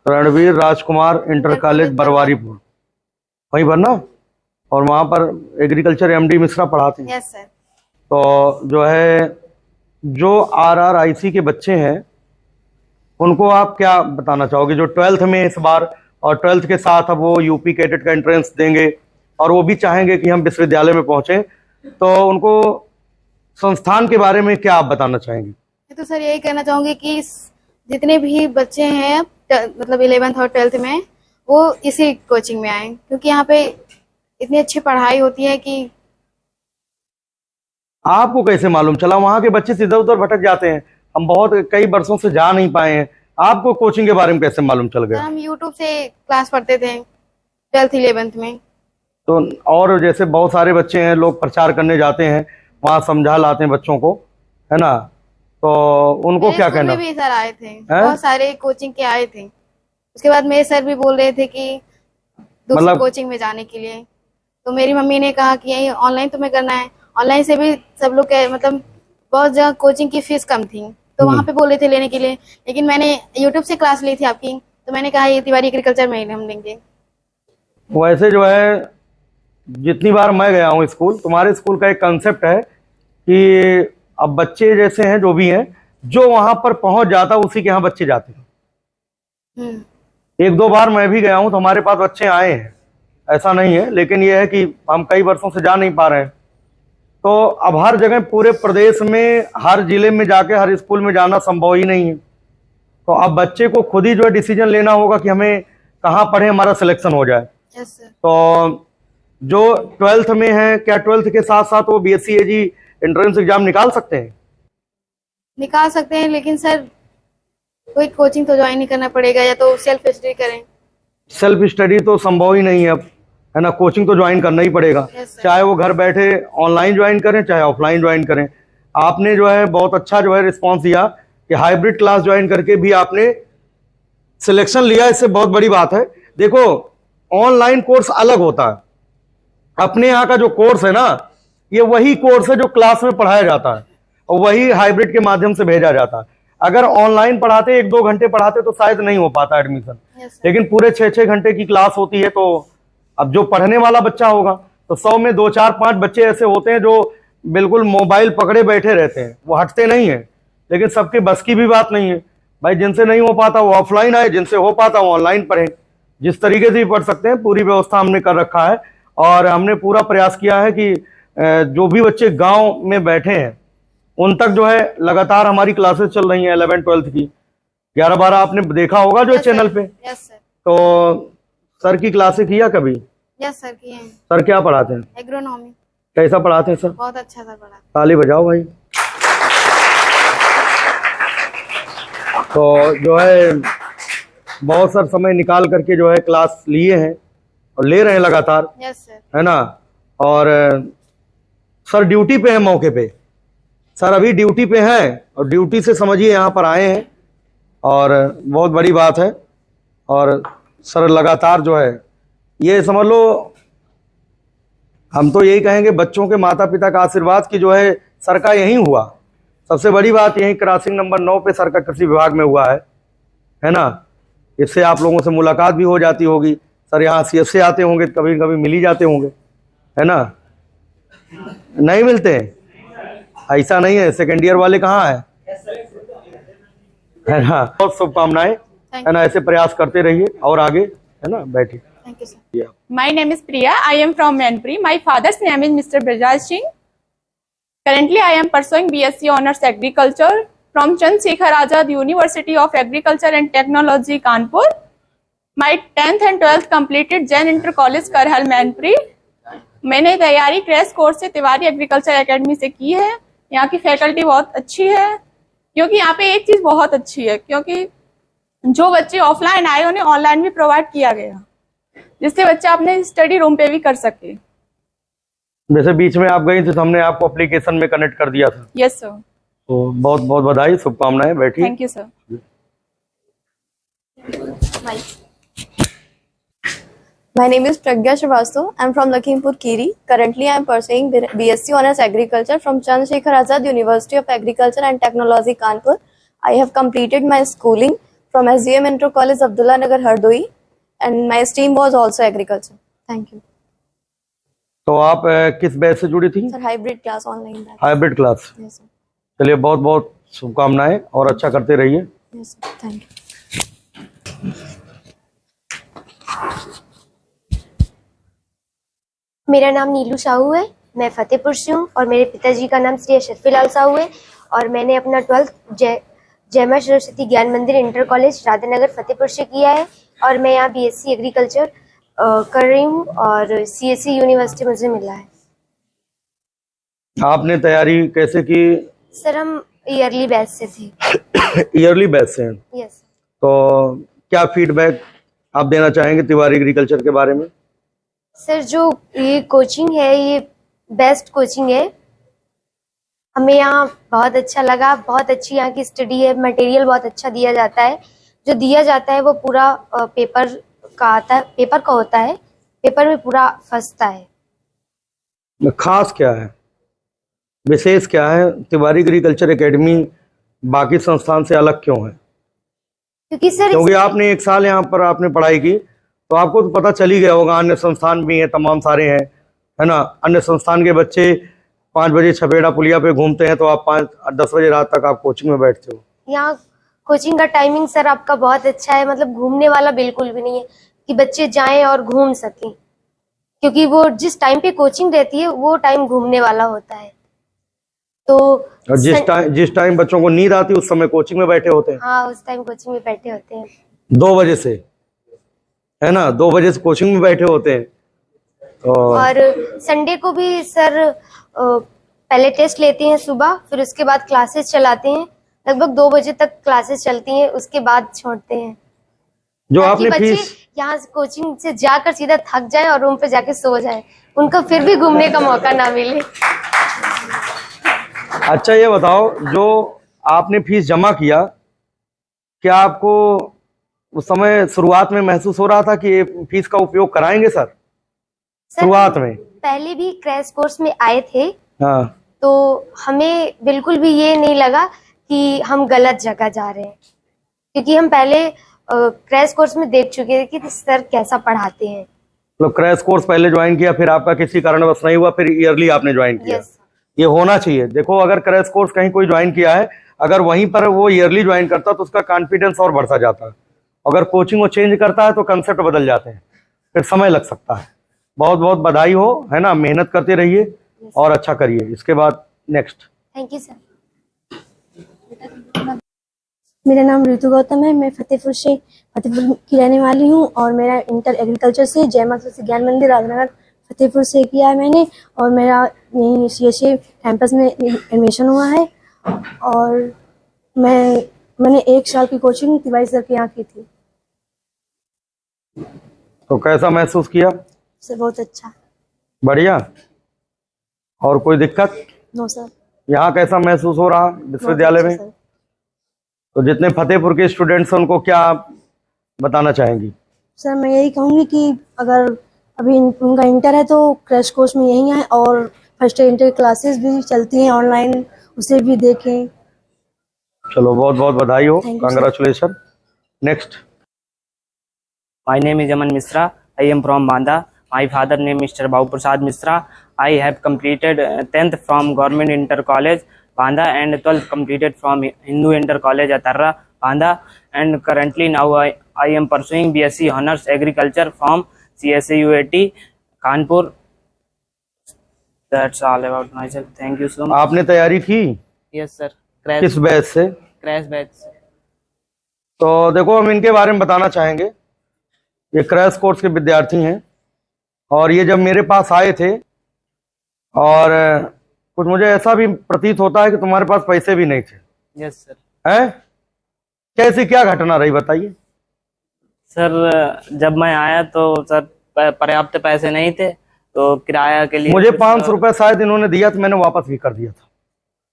Ranveer Rajkumar inter college Barwaripur, वहीं पर ना? और वहाँ पर एग्रीकल्चर एमडी मिश्रा पढ़ाते हैं? Yes sir. तो जो है जो RRIC के बच्चे हैं उनको आप क्या बताना चाहोगे, जो 12th में इस बार और 12th के साथ अब वो यूपी कैडेट का एंट्रेंस देंगे और वो भी चाहेंगे कि हम विश्वविद्यालय में पहुंचे, तो उनको संस्थान के बारे में क्या आप बताना चाहेंगे? तो सर यही कहना चाहूंगी कि जितने भी बच्चे हैं मतलब 11th और 12th में वो इसी कोचिंग में आए, क्योंकि यहाँ पे इतनी अच्छी पढ़ाई होती है कि। आपको कैसे मालूम चला? वहाँ के बच्चे इधर उधर भटक जाते हैं, हम बहुत कई वर्षों से जा नहीं पाए हैं, आपको कोचिंग के बारे में कैसे मालूम चल गया? हम यूट्यूब से क्लास पढ़ते थे 12th 11th में। तो और जैसे बहुत सारे बच्चे हैं, लोग प्रचार करने जाते हैं, वहाँ समझा लाते हैं बच्चों को, है ना? तो उनको क्या कहना? भी सर आए थे, बहुत सारे कोचिंग के आए थे। उसके बाद मेरे सर भी बोल रहे थे कि दूसरी कोचिंग में जाने के लिए, तो मेरी मम्मी ने कहा कि यही ऑनलाइन तुम्हें करना है। ऑनलाइन से भी सब लोग मतलब बहुत जगह कोचिंग की फीस कम थी, तो वहाँ पे बोल रहे थे लेने के लिए, लेकिन मैंने यूट्यूब से क्लास ली थी आपकी, तो मैंने कहा ये तिवारी एग्रीकल्चर में हम लेंगे। वैसे जो है जितनी बार मैं गया हूँ स्कूल, तुम्हारे स्कूल का एक कंसेप्ट है कि अब बच्चे जैसे हैं जो भी हैं, जो वहां पर पहुंच जाता उसी के यहाँ बच्चे जाते हैं। 1-2 बार मैं भी गया हूं तो हमारे पास बच्चे आए हैं, ऐसा नहीं है, लेकिन यह है कि हम कई वर्षों से जा नहीं पा रहे हैं। तो अब हर जगह पूरे प्रदेश में हर जिले में जाके हर स्कूल में जाना संभव ही नहीं है, तो अब बच्चे को खुद ही जो है डिसीजन लेना होगा कि हमें कहाँ पढ़े, हमारा सिलेक्शन हो जाए। तो जो 12th में है, क्या 12th के साथ साथ वो BSc AG एंट्रेंस एग्जाम निकाल सकते हैं? निकाल सकते हैं, लेकिन सर कोई कोचिंग तो ज्वाइन नहीं करना पड़ेगा, या तो सेल्फ स्टडी करें। सेल्फ स्टडी तो संभव ही नहीं है अब, है ना? कोचिंग तो ज्वाइन करना ही पड़ेगा, चाहे वो घर बैठे ऑनलाइन ज्वाइन करें चाहे ऑफलाइन ज्वाइन करें। आपने जो है बहुत अच्छा जो है रिस्पॉन्स दिया कि हाइब्रिड क्लास ज्वाइन करके भी आपने सिलेक्शन लिया, इससे बहुत बड़ी बात है। देखो ऑनलाइन कोर्स अलग होता है, अपने यहाँ का जो कोर्स है ना, ये वही कोर्स है जो क्लास में पढ़ाया जाता है और वही हाइब्रिड के माध्यम से भेजा जाता है। अगर ऑनलाइन पढ़ाते 1-2 घंटे पढ़ाते तो शायद नहीं हो पाता एडमिशन, लेकिन पूरे 6-6 घंटे की क्लास होती है। तो अब जो पढ़ने वाला बच्चा होगा तो 100 में 2, 4, 5 बच्चे ऐसे होते हैं जो बिल्कुल मोबाइल पकड़े बैठे रहते हैं, वो हटते नहीं है। लेकिन सबके बस की भी बात नहीं है भाई, जिनसे नहीं हो पाता वो ऑफलाइन आए, जिनसे हो पाता वो ऑनलाइन पढ़े। जिस तरीके से भी पढ़ सकते हैं पूरी व्यवस्था हमने कर रखा है, और हमने पूरा प्रयास किया है कि जो भी बच्चे गांव में बैठे हैं उन तक जो है लगातार हमारी क्लासेस चल रही हैं 11 12th की। 11-12 आपने देखा होगा जो चैनल पे। तो सर की क्लासेस किया कभी? यस सर किए हैं। सर क्या पढ़ाते हैं? एग्रोनॉमी। कैसा पढ़ाते हैं सर? बहुत अच्छा सर पढ़ाते हैं। ताली बजाओ भाई। तो जो है बहुत सारा समय निकाल करके जो है क्लास लिए हैं और ले रहे हैं लगातार। Yes sir. है ना? और सर ड्यूटी पे है, मौके पे सर अभी ड्यूटी पे हैं, और ड्यूटी से समझिए यहाँ पर आए हैं, और बहुत बड़ी बात है। और सर लगातार जो है ये समझ लो, हम तो यही कहेंगे बच्चों के माता पिता का आशीर्वाद की जो है सर का यही हुआ। सबसे बड़ी बात यही क्रॉसिंग नंबर 9 पे सर का कृषि विभाग में हुआ है ना? इससे आप लोगों से मुलाकात भी हो जाती होगी, सर यहाँ CS से आते होंगे, कभी कभी मिल ही जाते होंगे, है ना? नहीं मिलते हैं? ऐसा नहीं है, सेकेंड ईयर वाले कहाँ है ना? बहुत शुभकामनाएं, है ना? ऐसे प्रयास करते रहिए और आगे, है ना? बैठिए। Thank you, sir. My name is Priya. I am from Manpuri. My father's name is Mr. Brajaj Singh. Currently, I am pursuing BSc Honours Agriculture from Chandrasekhar Azad University of Agriculture and Technology, Kanpur. My 10th and 12th completed Jain Inter College Karhal, Manpuri. मैंने तैयारी crash course से Tiwari agriculture academy से की है। यहाँ की faculty बहुत अच्छी है, क्योंकि यहाँ पे एक चीज बहुत अच्छी है, क्योंकि जो बच्चे ऑफलाइन आए उन्हें ऑनलाइन भी प्रोवाइड किया गया, जिससे बच्चा अपने स्टडी रूम पे भी कर सके। जैसे बीच में आप गई थी तो हमने आपको एप्लीकेशन में कनेक्ट कर दिया था। Yes sir. तो बहुत बहुत बधाई, शुभकामनाएं। बैठिए। Thank you sir. My name is Pragya Srivastav. I'm from Lakhimpur Kheri. Currently, I'm pursuing BSc Honours Agriculture from Chandrasekhar Azad University of Agriculture and Technology, Kanpur. I have completed my schooling from SGM Inter College, Abdullah Nagar, Hardoi, and my stream was also agriculture. Thank you. तो आप किस batch से जुड़ी थी? Sir, hybrid class online batch. Hybrid class. Yes, sir. चलिए, बहुत बहुत शुभकामनाएं और अच्छा करते रहिए। Yes, sir. Thank you. मेरा नाम नीलू साहू है, मैं फतेहपुर से हूँ और मेरे पिताजी का नाम श्री अशरफी लाल साहू है और मैंने अपना 12th जय मां सरस्वती ज्ञान मंदिर इंटर कॉलेज राधानगर फतेहपुर से किया है और मैं यहाँ बीएससी एग्रीकल्चर कर रही हूँ और सीएससी यूनिवर्सिटी मुझे मिला है। आपने तैयारी कैसे की? सर हम ईयरली बैच से थे। ईयरली बैच से हैं। यस। तो क्या फीडबैक आप देना चाहेंगे तिवारी एग्रीकल्चर के बारे में? सर जो ये कोचिंग है ये बेस्ट कोचिंग है, हमें यहाँ बहुत अच्छा लगा, बहुत अच्छी यहाँ की स्टडी है, मटेरियल बहुत अच्छा दिया जाता है, जो दिया जाता है वो पूरा पेपर का होता है, पेपर में पूरा फंसता है। खास क्या है, विशेष क्या है? तिवारी एग्रीकल्चर एकेडमी बाकी संस्थान से अलग क्यों है? क्योंकि आपने 1 साल यहाँ पर आपने पढ़ाई की तो आपको तो पता चल ही गया होगा, अन्य संस्थान भी हैं, तमाम सारे हैं, है ना। अन्य संस्थान के बच्चे 5 बजे छपेड़ा पुलिया पे घूमते हैं तो आप 5-10 बजे रात तक आप कोचिंग में बैठते हो। यहाँ कोचिंग का टाइमिंग सर आपका बहुत अच्छा है, मतलब घूमने वाला बिल्कुल भी नहीं है कि बच्चे जाएं और घूम सकें, क्योंकि वो जिस टाइम पे कोचिंग रहती है वो टाइम घूमने वाला होता है। तो जिस टाइम बच्चों को नींद आती है उस समय कोचिंग में बैठे होते हैं। हाँ, उस टाइम कोचिंग में बैठे होते हैं 2 बजे से, है ना, 2 बजे से कोचिंग में बैठे होते हैं। और संडे को भी सर पहले टेस्ट लेते हैं सुबह, फिर उसके बाद क्लासेस चलाते हैं, लगभग 2 बजे तक क्लासेस चलती हैं, उसके बाद छोड़ते हैं। जो आपने फीस यहाँ कोचिंग से जाकर सीधा थक जाए और रूम पे जाके सो जाए, उनको फिर भी घूमने का मौका ना मिले। अच्छा ये बताओ, जो आपने फीस जमा किया, क्या आपको उस समय शुरुआत में महसूस हो रहा था कि ये फीस का उपयोग कराएंगे सर? शुरुआत में पहले भी क्रैश कोर्स में आए थे। हाँ। तो हमें बिल्कुल भी ये नहीं लगा कि हम गलत जगह जा रहे हैं, क्योंकि हम पहले क्रैश कोर्स में देख चुके थे कि सर कैसा पढ़ाते हैं। तो क्रैश कोर्स पहले ज्वाइन किया, फिर आपका किसी कारणवश नहीं हुआ, फिर ईयरली आपने ज्वाइन किया। ये होना चाहिए। देखो, अगर क्रैश कोर्स कहीं कोई ज्वाइन किया है, अगर वहीं पर वो ईयरली ज्वाइन करता तो उसका कॉन्फिडेंस और बढ़ता जाता। अगर कोचिंग को चेंज करता है तो कंसेप्ट बदल जाते हैं, फिर समय लग सकता है। बहुत बहुत बधाई हो, है ना, मेहनत करते रहिए और अच्छा करिए। इसके बाद नेक्स्ट। Thank you sir. मेरा नाम ऋतु गौतम है, मैं फतेहपुर की रहने वाली हूँ और मेरा इंटर एग्रीकल्चर से जय मां सरस्वती ज्ञान मंदिर राजनगर फतेहपुर से किया है मैंने, और मेरा यहीं सीएससी कैंपस में एडमिशन हुआ है और मैंने 1 साल की कोचिंग तिवारी सर के यहाँ की थी। तो कैसा महसूस किया? सर बहुत अच्छा। बढ़िया। और कोई दिक्कत? No sir. यहाँ कैसा महसूस हो रहा विश्वविद्यालय में? तो जितने फतेहपुर के स्टूडेंट्स हैं उनको क्या आप बताना चाहेंगी? सर मैं यही कहूँगी कि अगर अभी उनका इंटर है तो क्रैश कोर्स में यहीं आए और फर्स्ट ईयर इंटर क्लासेस भी चलती हैं ऑनलाइन, उसे भी देखें। चलो, बहुत बहुत बधाई हो, congratulation. Next. My name is Aman Misra. I am from Banda. My father name is Mr. Babu Prasad Misra. I have completed 10th from Government Inter College Banda and 12th completed from Hindu Inter College Atarra Banda, and currently now I am pursuing BSc Honours Agriculture from CSA UAT Kanpur. That's all about myself. Thank you so much. आपने तैयारी की? Yes sir. किस batch से? Crash batch से। तो देखो, हम इनके बारे में बताना चाहेंगे। ये क्रैश कोर्स के विद्यार्थी हैं और ये जब मेरे पास आए थे, और कुछ मुझे ऐसा भी प्रतीत होता है कि तुम्हारे पास पैसे भी नहीं थे। Yes sir. हैं? कैसी क्या घटना रही, बताइए। सर जब मैं आया तो सर पर्याप्त पैसे नहीं थे, तो किराया के लिए मुझे 500 रुपए शायद इन्होंने दिया, तो मैंने वापस भी कर दिया था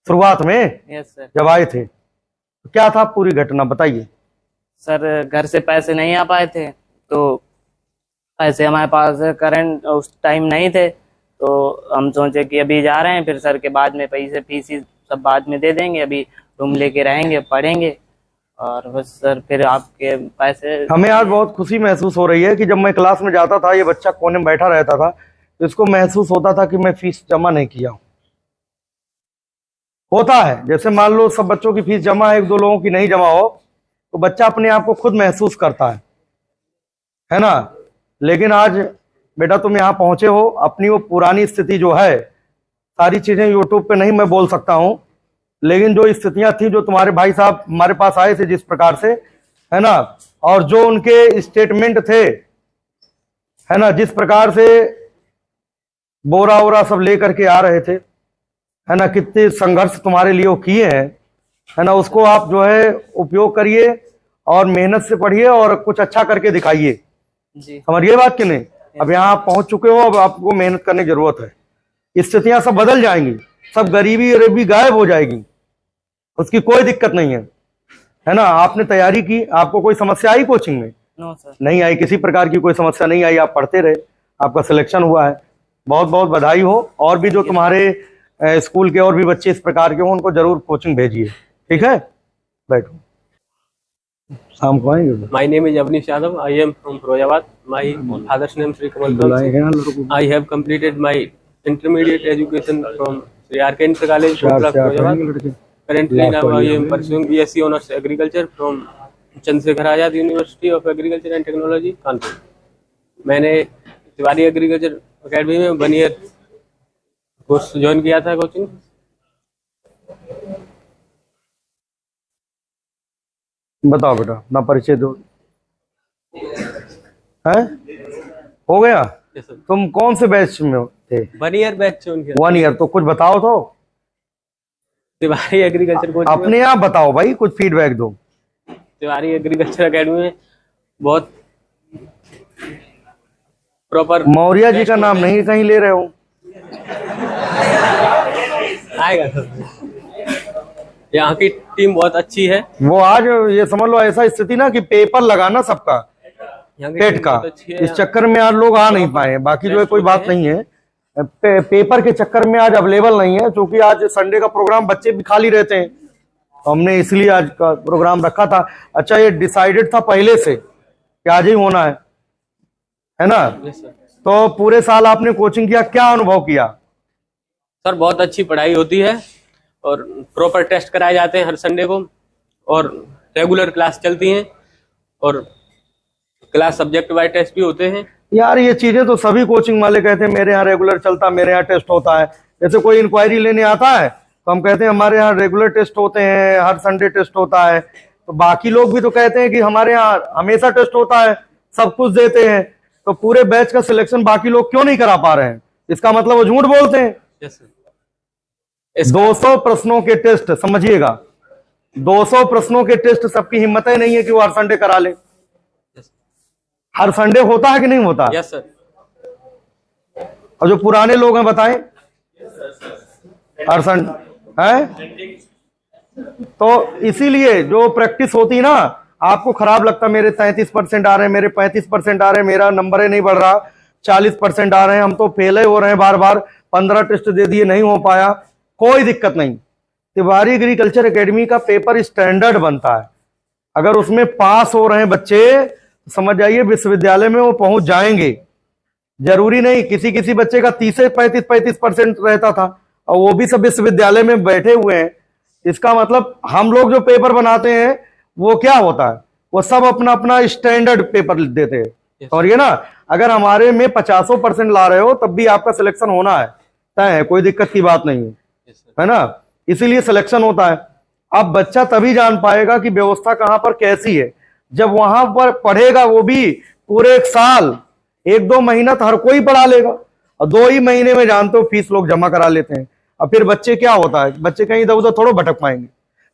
शुरुआत में यस सर। जब आए थे। तो क्या था पूरी घटना बताइए। सर घर से पैसे नहीं आ पाए थे, तो पैसे हमारे पास करंट उस टाइम नहीं थे, तो हम सोचे कि अभी जा रहे हैं, फिर सर के बाद में पैसे फीस सब बाद में दे देंगे, अभी रूम लेके रहेंगे पढ़ेंगे, और बस सर फिर आपके पैसे। हमें आज बहुत खुशी महसूस हो रही है कि जब मैं क्लास में जाता था, ये बच्चा कोने में बैठा रहता था, तो इसको महसूस होता था कि मैं फीस जमा नहीं किया हूं। होता है जैसे मान लो सब बच्चों की फीस जमा है, 1-2 लोगों की नहीं जमा हो, तो बच्चा अपने आप को खुद महसूस करता है ना। लेकिन आज बेटा तुम यहाँ पहुंचे हो, अपनी वो पुरानी स्थिति जो है, सारी चीजें यूट्यूब पे नहीं मैं बोल सकता हूं, लेकिन जो स्थितियां थी, जो तुम्हारे भाई साहब हमारे पास आए थे जिस प्रकार से, है ना, और जो उनके स्टेटमेंट थे, है ना, जिस प्रकार से बोरा वोरा सब लेकर के आ रहे थे, है ना, कितने संघर्ष तुम्हारे लिए वो किए हैं, है ना, उसको आप जो है उपयोग करिए और मेहनत से पढ़िए और कुछ अच्छा करके दिखाइए। समझिए बात कि नहीं। अब यहाँ आप पहुंच चुके हो, अब आपको मेहनत करने की जरूरत है। स्थितियां सब बदल जाएंगी, सब गरीबी गायब हो जाएगी, उसकी कोई दिक्कत नहीं है ना। आपने तैयारी की, आपको कोई समस्या आई कोचिंग में? No sir. नहीं आई, किसी प्रकार की कोई समस्या नहीं आई, आप पढ़ते रहे, आपका सिलेक्शन हुआ है, बहुत बहुत बधाई हो। और भी जो तुम्हारे स्कूल के और भी बच्चे इस प्रकार के हो, उनको जरूर कोचिंग भेजिए, ठीक है। बैठो, शाम को आएंगे। My name is Avnish Yadav. I am from Firozabad. My father's name Sri Kamal Khan. I have completed my intermediate education from Sri R.K. Inter College, Firozabad. Currently now I am pursuing BSc Honours Agriculture from Chandrasekhar Azad University of Agriculture and Technology, Kanpur. मैंने Tiwari agriculture academy में 1 year course join किया था, coaching. बताओ बेटा, अपना परिचय दो। है हो गया? तुम कौन से बैच में थे? 1 ईयर बैच ज्वाइन किया। 1 ईयर, तो कुछ बताओ तो। तिवारी एग्रीकल्चर कोचिंग अपने आप बताओ भाई, कुछ फीडबैक दो। तिवारी एग्रीकल्चर अकेडमी में बहुत प्रॉपर। मौर्य जी का नाम नहीं कहीं ले रहे हो? आएगा सर। यहाँ की टीम बहुत अच्छी है। वो आज ये समझ लो ऐसा स्थिति ना कि पेपर लगाना सबका टेट का, इस चक्कर में आज लोग आ नहीं पाए। बाकी जो है कोई बात नहीं है, पेपर के चक्कर में आज अवेलेबल नहीं है, क्योंकि आज संडे का प्रोग्राम बच्चे भी खाली रहते हैं, तो हमने इसलिए आज का प्रोग्राम रखा था। अच्छा, ये डिसाइडेड था पहले से कि आज ही होना है ना। तो पूरे साल आपने कोचिंग किया, क्या अनुभव किया? सर बहुत अच्छी पढ़ाई होती है और प्रॉपर टेस्ट कराए जाते हैं हर संडे को, और रेगुलर क्लास चलती हैं, और क्लास सब्जेक्ट वाइज टेस्ट भी होते हैं। यार ये चीजें तो सभी कोचिंग वाले कहते हैं मेरे यहाँ रेगुलर चलता, मेरे यहाँ टेस्ट होता है। जैसे कोई इंक्वायरी लेने आता है तो हम कहते हैं हमारे यहाँ रेगुलर टेस्ट होते हैं, हर संडे टेस्ट होता है। तो बाकी लोग भी तो कहते हैं कि हमारे यहाँ हमेशा टेस्ट होता है, सब कुछ देते हैं। तो पूरे बैच का सिलेक्शन बाकी लोग क्यों नहीं करा पा रहे हैं? इसका मतलब वो झूठ बोलते हैं। 200 प्रश्नों के टेस्ट, समझिएगा, 200 प्रश्नों के टेस्ट सबकी हिम्मत ही नहीं है कि वो हर संडे करा ले। हर संडे होता है कि नहीं होता? Yes sir. और जो पुराने लोग हैं बताएं, हर संडे है। तो इसीलिए जो प्रैक्टिस होती ना, आपको खराब लगता मेरे 33% आ रहे हैं, मेरे 35% आ रहे हैं, मेरा नंबर ही नहीं बढ़ रहा, 40% आ रहे हैं, हम तो फेल ही हो रहे हैं बार बार, 15 टेस्ट दे दिए नहीं हो पाया। कोई दिक्कत नहीं, तिवारी एग्रीकल्चर एकेडमी का पेपर स्टैंडर्ड बनता है। अगर उसमें पास हो रहे हैं बच्चे, समझ जाइए विश्वविद्यालय में वो पहुंच जाएंगे। जरूरी नहीं, किसी किसी बच्चे का 30-35% रहता था, और वो भी सब विश्वविद्यालय में बैठे हुए हैं। इसका मतलब हम लोग जो पेपर बनाते हैं वो क्या होता है, वो सब अपना अपना स्टैंडर्ड पेपर देते हैं। और ये ना, अगर हमारे में 50% ला रहे हो तब भी आपका सिलेक्शन होना है, तय है, कोई दिक्कत की बात नहीं है ना। इसीलिए सिलेक्शन होता है। अब बच्चा तभी जान पाएगा कि व्यवस्था कहां पर कैसी है, जब वहां पर पढ़ेगा, वो भी पूरे 1 साल। 1-2 महीना तो हर कोई पढ़ा लेगा, और 2 ही महीने में जानते हो फीस लोग जमा करा लेते हैं। और फिर बच्चे क्या होता है, बच्चे कहीं इधर उधर थोड़ा भटक पाएंगे।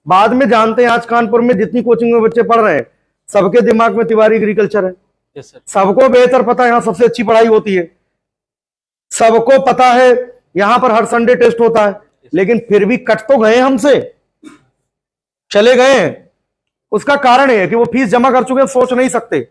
बाद में जानते हैं आज कानपुर में जितनी कोचिंग में बच्चे पढ़ रहे हैं, सबके दिमाग में तिवारी एग्रीकल्चर है। Yes sir. सबको बेहतर पता है यहाँ सबसे अच्छी पढ़ाई होती है, सबको पता है यहाँ पर हर संडे टेस्ट होता है, लेकिन फिर भी कट तो गए हमसे, चले गए हैं। उसका कारण है कि वो फीस जमा कर चुके हैं, सोच नहीं सकते।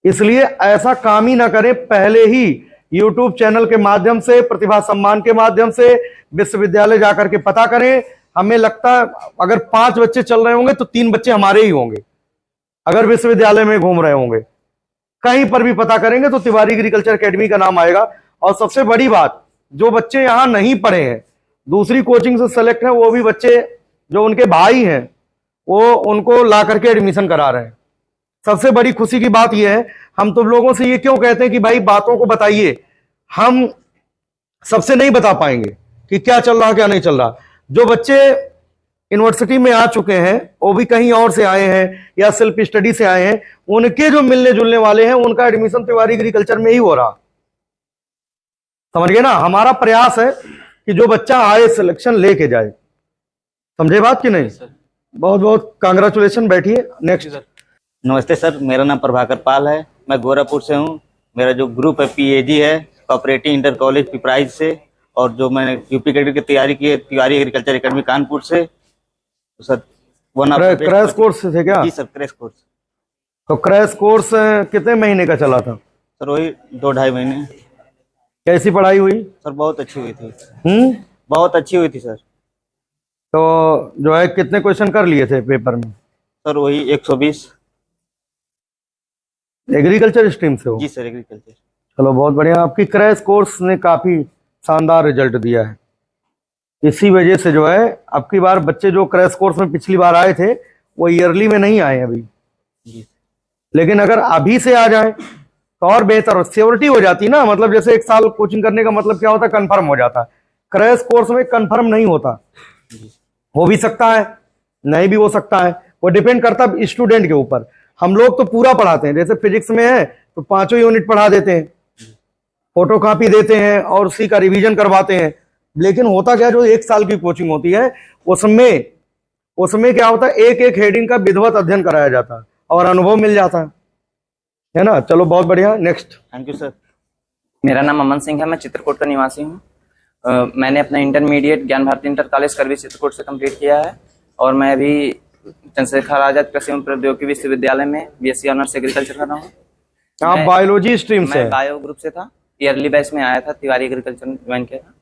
इसलिए ऐसा काम ही ना करें, पहले ही YouTube चैनल के माध्यम से, प्रतिभा सम्मान के माध्यम से विश्वविद्यालय जाकर के पता करें। हमें लगता है अगर 5 बच्चे चल रहे होंगे तो 3 बच्चे हमारे ही होंगे, अगर विश्वविद्यालय में घूम रहे होंगे। कहीं पर भी पता करेंगे तो तिवारी एग्रीकल्चर एकेडमी का नाम आएगा। और सबसे बड़ी बात, जो बच्चे यहां नहीं पढ़े हैं, दूसरी कोचिंग से सेलेक्ट हैं, वो भी बच्चे जो उनके भाई हैं वो उनको ला करके एडमिशन करा रहे हैं। सबसे बड़ी खुशी की बात यह है, हम तुम लोगों से ये क्यों कहते हैं कि भाई बातों को बताइए, हम सबसे नहीं बता पाएंगे कि क्या चल रहा क्या नहीं चल रहा। जो बच्चे यूनिवर्सिटी में आ चुके हैं, वो भी कहीं और से आए हैं या सेल्फ स्टडी से आए हैं, उनके जो मिलने जुलने वाले हैं उनका एडमिशन तिवारी एग्रीकल्चर में ही हो रहा। समझ गए ना, हमारा प्रयास है कि जो बच्चा आए सिलेक्शन लेके जाए। समझे बात कि नहीं? बहुत बहुत कांग्रेचुलेशन। बैठिए, नेक्स्ट। नमस्ते सर, मेरा नाम प्रभाकर पाल है, मैं गोरखपुर से हूँ। मेरा जो ग्रुप है PAG है, कोऑपरेटिव इंटर कॉलेज पिपराइज से, और जो मैंने यूपी कैडेट की तैयारी की है तिवारी एग्रीकल्चर एकेडमी कानपुर से। तो सर क्रैश कोर्स थे क्या? जी सर, क्रैश कोर्स। तो क्रैश कोर्स कितने महीने का चला था? सर वही 2-2.5 महीने। कैसी पढ़ाई हुई? सर बहुत अच्छी हुई थी। बहुत अच्छी हुई थी सर। तो जो है कितने क्वेश्चन कर लिए थे पेपर में? सर वही 120। एग्रीकल्चर स्ट्रीम से हो? जी सर, एग्रीकल्चर। चलो बहुत बढ़िया। आपकी क्रैश कोर्स ने काफी शानदार रिजल्ट दिया है। इसी वजह से जो है अब की बार बच्चे जो क्रैश कोर्स में पिछली बार आए थे वो ईयरली में नहीं आए अभी, लेकिन अगर अभी से आ जाए तो और बेहतर हो, सियोरिटी हो जाती ना। मतलब जैसे 1 साल कोचिंग करने का मतलब क्या होता है? कंफर्म हो जाता है। क्रैश कोर्स में कंफर्म नहीं होता, हो भी सकता है नहीं भी हो सकता है, वो डिपेंड करता है स्टूडेंट के ऊपर। हम लोग तो पूरा पढ़ाते हैं, जैसे फिजिक्स में है तो 5 यूनिट पढ़ा देते हैं, फोटो कॉपी देते हैं और उसी का रिवीजन करवाते हैं। लेकिन होता क्या, जो 1 साल की कोचिंग होती है उसमें क्या होता है, एक एक हेडिंग का विधिवत अध्ययन कराया जाता है और अनुभव मिल जाता है ना। चलो बहुत बढ़िया, नेक्स्ट। Thank you sir. मेरा नाम अमन सिंह है, मैं चित्रकूट का निवासी हूँ। मैंने अपना इंटरमीडिएट ज्ञान भारती इंटर कॉलेज करवी चित्रकूट से कंप्लीट किया है, और मैं अभी चंद्रशेखर आजाद कृषि एवं प्रौद्योगिकी विश्वविद्यालय में BSc ऑनर्स एग्रीकल्चर कर रहा हूँ। आप बायोलॉजी स्ट्रीम से? मैं बायो ग्रुप से था, ईयरली बैच में आया था, तिवारी एग्रीकल्चर ज्वाइन किया था।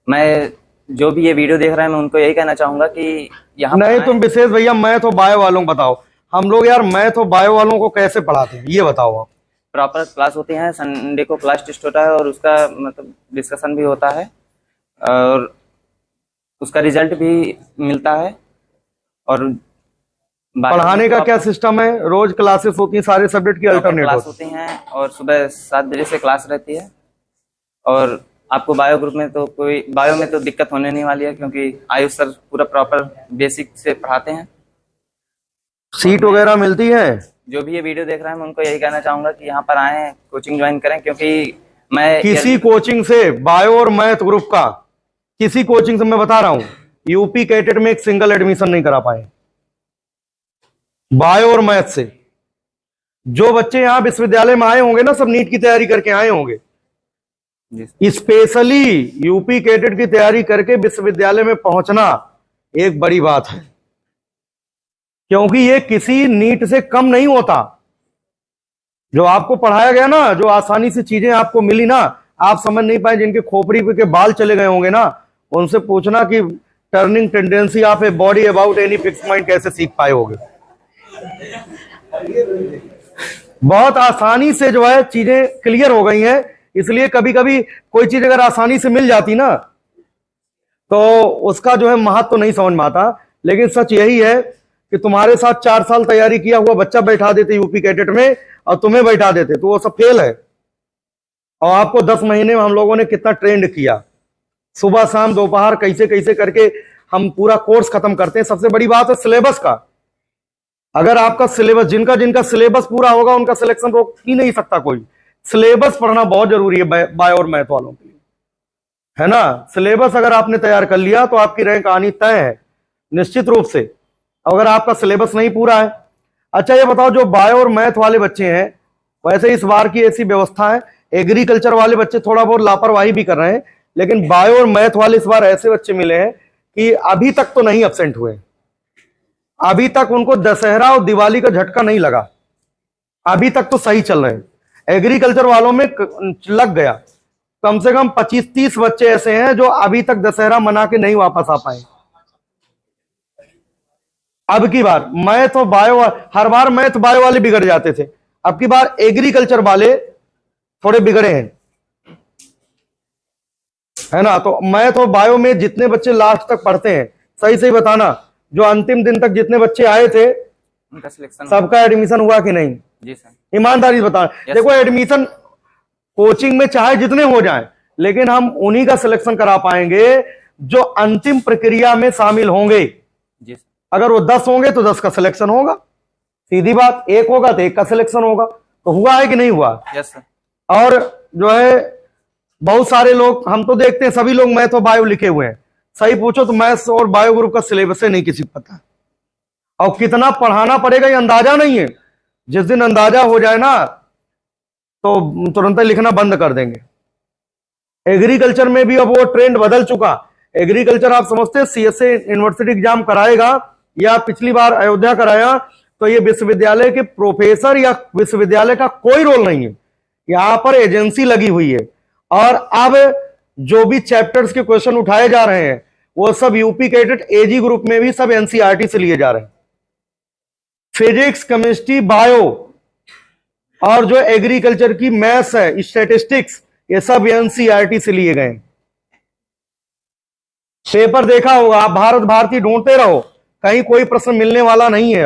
मैं जो भी ये वीडियो देख रहे हैं मैं उनको यही कहना चाहूंगा कि यहाँ नहीं, तुम विशेष भैया मैथ और बायो वालों को बताओ। हम लोग यार मैथ और बायो वालों को कैसे पढ़ाते हैं ये बताओ आप। प्रॉपर क्लास होती है, संडे को क्लास टेस्ट होता है और उसका मतलब डिस्कशन भी होता है और उसका रिजल्ट भी मिलता है। और पढ़ाने का क्या सिस्टम है? रोज क्लासेस होती हैं सारे सब्जेक्ट की, अल्टरनेट क्लास होती हैं और सुबह 7 बजे से क्लास रहती है। और आपको बायो ग्रुप में तो कोई बायो में तो दिक्कत होने नहीं वाली है, क्योंकि आयुष सर पूरा प्रॉपर बेसिक से पढ़ाते हैं। सीट वगैरह मिलती है? जो भी ये वीडियो देख रहे हैं मैं उनको यही कहना चाहूंगा कि यहाँ पर आए, कोचिंग ज्वाइन करें, क्योंकि मैं किसी कोचिंग से बायो और मैथ ग्रुप का किसी कोचिंग से मैं बता रहा हूँ यूपी कैडेट में एक सिंगल एडमिशन नहीं करा पाए बायो और मैथ से। जो बच्चे यहाँ विश्वविद्यालय में आए होंगे ना, सब नीट की तैयारी करके आए होंगे, स्पेशली यूपी कैडेट की तैयारी करके विश्वविद्यालय में पहुंचना एक बड़ी बात है, क्योंकि ये किसी नीट से कम नहीं होता। जो आपको पढ़ाया गया ना, जो आसानी से चीजें आपको मिली ना, आप समझ नहीं पाए। जिनके खोपड़ी पे के बाल चले गए होंगे ना, उनसे पूछना कि turning tendency of a body about any fix mind कैसे सीख पाए होगे। बहुत आसानी से जो है चीजें क्लियर हो गई हैं। इसलिए कभी कभी कोई चीज अगर आसानी से मिल जाती ना तो उसका जो है महत्व तो नहीं समझ में आता। लेकिन सच यही है कि तुम्हारे साथ 4 साल तैयारी किया हुआ बच्चा बैठा देते यूपी कैडेट में और तुम्हें बैठा देते तो वो सब फेल है। और आपको 10 महीने में हम लोगों ने कितना ट्रेंड किया, सुबह शाम दोपहर कैसे कैसे करके हम पूरा कोर्स खत्म करते हैं। सबसे बड़ी बात है सिलेबस का। अगर आपका सिलेबस, जिनका सिलेबस पूरा होगा उनका सिलेक्शन रोक ही नहीं सकता कोई। सिलेबस पढ़ना बहुत जरूरी है बायो और मैथ वालों के लिए, है ना। सिलेबस अगर आपने तैयार कर लिया तो आपकी रैंक आनी तय है निश्चित रूप से, अगर आपका सिलेबस नहीं पूरा है। अच्छा ये बताओ, जो बायो और मैथ वाले बच्चे हैं वैसे इस बार की ऐसी व्यवस्था है, एग्रीकल्चर वाले बच्चे थोड़ा बहुत लापरवाही भी कर रहे हैं, लेकिन बायो और मैथ वाले इस बार ऐसे बच्चे मिले हैं कि अभी तक तो नहीं एब्सेंट हुए, अभी तक उनको दशहरा और दिवाली का झटका नहीं लगा, अभी तक तो सही चल रहे हैं। एग्रीकल्चर वालों में लग गया, कम से कम 25-30 बच्चे ऐसे हैं जो अभी तक दशहरा मना के नहीं वापस आ पाए। अब की बार मैथ और बायो, हर बार मैथ बायो वाले बिगड़ जाते थे, अब की बार एग्रीकल्चर वाले थोड़े बिगड़े हैं, है ना। तो मैथ और बायो में जितने बच्चे लास्ट तक पढ़ते हैं, सही सही बताना, जो अंतिम दिन तक जितने बच्चे आए थे उनका सिलेक्शन सबका एडमिशन हुआ कि नहीं? जी सर। ईमानदारी से बताना। देखो एडमिशन कोचिंग में चाहे जितने हो जाएं, लेकिन हम उन्हीं का सिलेक्शन करा पाएंगे जो अंतिम प्रक्रिया में शामिल होंगे। जी सर। अगर वो 10 होंगे तो 10 का सिलेक्शन होगा, सीधी बात। 1 होगा तो 1 का सिलेक्शन होगा। तो हुआ है कि नहीं हुआ? Yes sir. और जो है बहुत सारे लोग, हम तो देखते हैं सभी लोग मैथ और बायो लिखे हुए हैं, सही पूछो तो मैथ्स और बायो ग्रुप का सिलेबस नहीं किसी को पता, और कितना पढ़ाना पड़ेगा ये अंदाजा नहीं है। जिस दिन अंदाजा हो जाए ना तो तुरंत लिखना बंद कर देंगे। एग्रीकल्चर में भी अब वो ट्रेंड बदल चुका। एग्रीकल्चर आप समझते हैं सीएसए यूनिवर्सिटी एग्जाम कराएगा, या पिछली बार अयोध्या कराया, तो ये विश्वविद्यालय के प्रोफेसर या विश्वविद्यालय का कोई रोल नहीं है, यहां पर एजेंसी लगी हुई है। और अब जो भी चैप्टर्स के क्वेश्चन उठाए जा रहे हैं वो सब यूपी कैडेट एजी ग्रुप में भी सब एनसीईआरटी से लिए जा रहे हैं। फिजिक्स, केमिस्ट्री, बायो और जो एग्रीकल्चर की मैथ्स है, स्टैटिस्टिक्स, ये सब एनसीईआरटी से लिए गए। पेपर देखा होगा आप, भारत भारती ढूंढते रहो, कहीं कोई प्रश्न मिलने वाला नहीं है।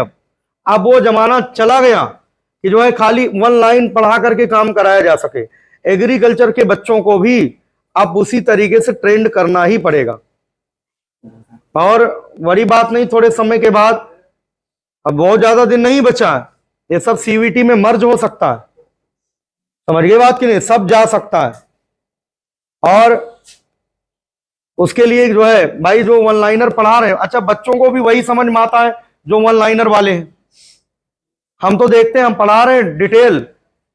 अब वो जमाना चला गया कि जो है खाली 1 लाइन पढ़ा करके काम कराया जा सके। एग्रीकल्चर के बच्चों को भी अब उसी तरीके से ट्रेंड करना ही पड़ेगा। और बड़ी बात नहीं, थोड़े समय के बाद, अब बहुत ज्यादा दिन नहीं बचा है, ये सब सीवीटी में मर्ज हो सकता है, समझ गए बात कि नहीं? सब जा सकता है। और उसके लिए जो है भाई जो 1 लाइनर पढ़ा रहे हैं, अच्छा बच्चों को भी वही समझ में आता है जो 1 लाइनर वाले हैं। हम तो देखते हैं, हम पढ़ा रहे हैं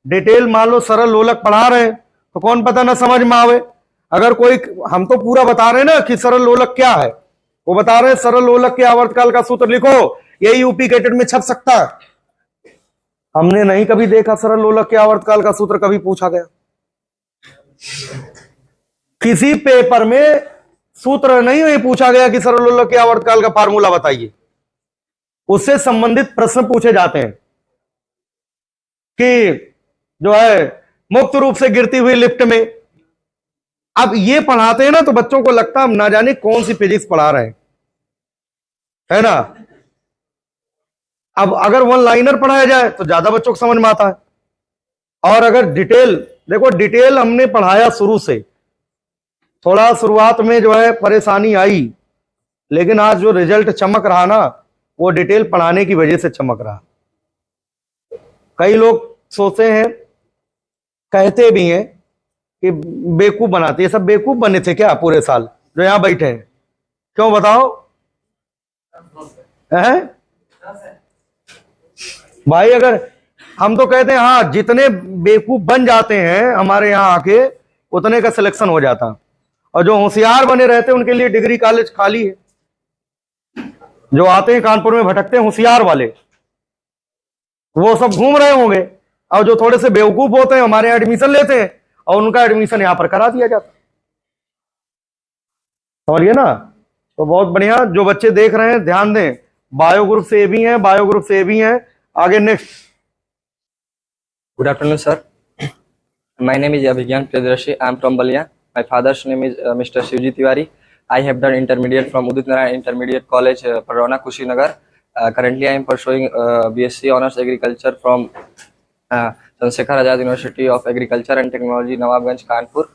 डिटेल मान लो सरल लोलक पढ़ा रहे हैं, तो कौन पता ना समझ में आवे। अगर कोई, हम तो पूरा बता रहे हैं ना कि सरल लोलक क्या है, वो बता रहे हैं सरल लोलक के आवर्तकाल का सूत्र लिखो, ये यूपी कैडेट में छप सकता है। हमने नहीं कभी देखा सरल लोलक के आवर्तकाल का सूत्र कभी पूछा गया किसी पेपर में। सूत्र नहीं पूछा गया कि सरल लोलक के आवर्तकाल का फार्मूला बताइए। उससे संबंधित प्रश्न पूछे जाते हैं कि जो है मुक्त रूप से गिरती हुई लिफ्ट में। अब ये पढ़ाते हैं ना तो बच्चों को लगता है हम ना जाने कौन सी फिजिक्स पढ़ा रहे हैं, है ना। अब अगर 1 लाइनर पढ़ाया जाए तो ज्यादा बच्चों को समझ में आता है। और अगर डिटेल, देखो डिटेल हमने पढ़ाया शुरू से, थोड़ा शुरुआत में जो है परेशानी आई, लेकिन आज जो रिजल्ट चमक रहा ना वो डिटेल पढ़ाने की वजह से चमक रहा। कई लोग सोचते हैं, कहते भी हैं कि बेवकूफ बनाते, ये सब बेवकूफ बने थे क्या पूरे साल जो यहां बैठे हैं? क्यों बताओ? है भाई, अगर हम तो कहते हैं हाँ, जितने बेवकूफ बन जाते हैं हमारे यहाँ आके उतने का सिलेक्शन हो जाता, और जो होशियार बने रहते हैं उनके लिए डिग्री कॉलेज खाली है। जो आते हैं कानपुर में भटकते हैं होशियार वाले, वो सब घूम रहे होंगे, और जो थोड़े से बेवकूफ होते हैं हमारे यहाँ एडमिशन लेते हैं और उनका एडमिशन यहां पर करा दिया जाता। समझिए ना। तो बहुत बढ़िया, जो बच्चे देख रहे हैं ध्यान दें, बायो ग्रुप से भी हैं, बायो ग्रुप से भी हैं। आगे next. Good afternoon sir, my name is Abhigyan Priyadarshi, I am from Ballia, my father's name is mister Shivji Tiwari, I have done intermediate from Udit Narayan intermediate college Parauna Kushinagar, currently I am pursuing BSc Honours Agriculture from Chandrashekhar Azad university of agriculture and technology Nawabganj Kanpur.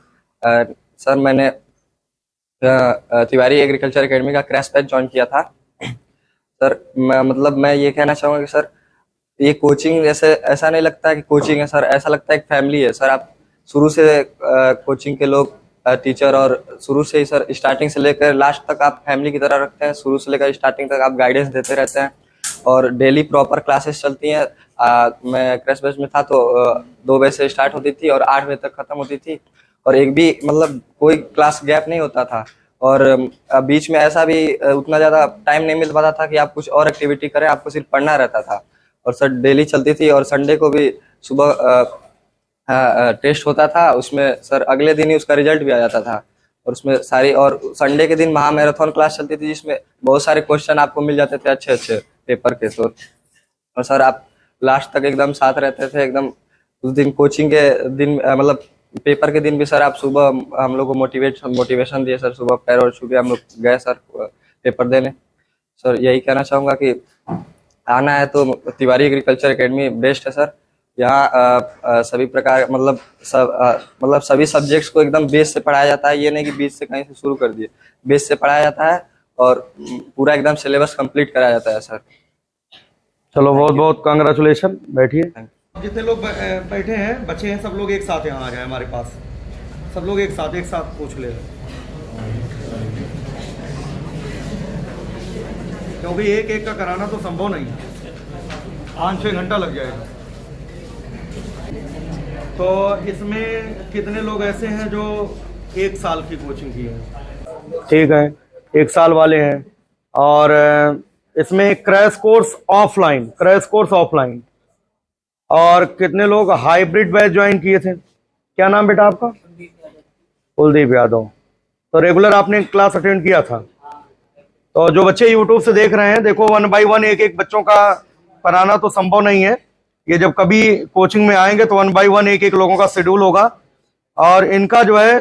Sir मैंने Tiwari agriculture academy का crash batch join किया था। Sir मैं ये कहना चाहूँगा कि sir ये कोचिंग जैसे ऐसा नहीं लगता है कि कोचिंग है सर, ऐसा लगता है एक फैमिली है सर। आप शुरू से कोचिंग के लोग टीचर, और शुरू से ही सर स्टार्टिंग से लेकर लास्ट तक आप फैमिली की तरह रखते हैं। शुरू से लेकर स्टार्टिंग तक आप गाइडेंस देते रहते हैं, और डेली प्रॉपर क्लासेस चलती हैं। मैं क्रैश बैच में था तो 2 बजे से स्टार्ट होती थी और 8 बजे तक खत्म होती थी, और एक भी मतलब कोई क्लास गैप नहीं होता था। और बीच में ऐसा भी उतना ज़्यादा टाइम नहीं मिल पाता था कि आप कुछ और एक्टिविटी करें, आपको सिर्फ पढ़ना रहता था। और सर डेली चलती थी, और संडे को भी सुबह टेस्ट होता था, उसमें सर अगले दिन ही उसका रिजल्ट भी आ जाता था। और उसमें सारी, और संडे के दिन महामैराथन क्लास चलती थी जिसमें बहुत सारे क्वेश्चन आपको मिल जाते थे अच्छे अच्छे पेपर के। तो और सर आप लास्ट तक एकदम साथ रहते थे एकदम। उस दिन कोचिंग के दिन मतलब पेपर के दिन भी सर आप सुबह हम लोग को मोटिवेशन दिए सर। सुबह पैर और छू के हम लोग गए सर पेपर देने। सर यही कहना चाहूँगा कि आना है तो तिवारी एग्रीकल्चर एकेडमी बेस्ट है सर। यहाँ सभी प्रकार मतलब सभी सब्जेक्ट्स को एकदम बेस से पढ़ाया जाता है। ये नहीं कि बीच से कहीं से शुरू कर दिए, बेस से पढ़ाया जाता है और पूरा एकदम सिलेबस कंप्लीट कराया जाता है सर। चलो बहुत बहुत कांग्रेचुलेशन। बैठिए। जितने लोग बैठे हैं बच्चे हैं सब लोग एक साथ यहाँ आ जाए हमारे पास। सब लोग एक साथ पूछ ले, क्योंकि एक एक का कराना तो संभव नहीं है, 5-6 घंटा लग जाएगा। तो इसमें कितने लोग ऐसे हैं जो 1 साल की कोचिंग की है? ठीक है, 1 साल वाले हैं। और इसमें क्रैश कोर्स ऑफलाइन। और कितने लोग हाइब्रिड बैच ज्वाइन किए थे? क्या नाम बेटा आपका? कुलदीप यादव। तो रेगुलर आपने क्लास अटेंड किया था। तो जो बच्चे यूट्यूब से देख रहे हैं, देखो 1 बाय 1 एक बच्चों का पढ़ाना तो संभव नहीं है। ये जब कभी कोचिंग में आएंगे तो 1 बाय 1 एक लोगों का शेड्यूल होगा, और इनका जो है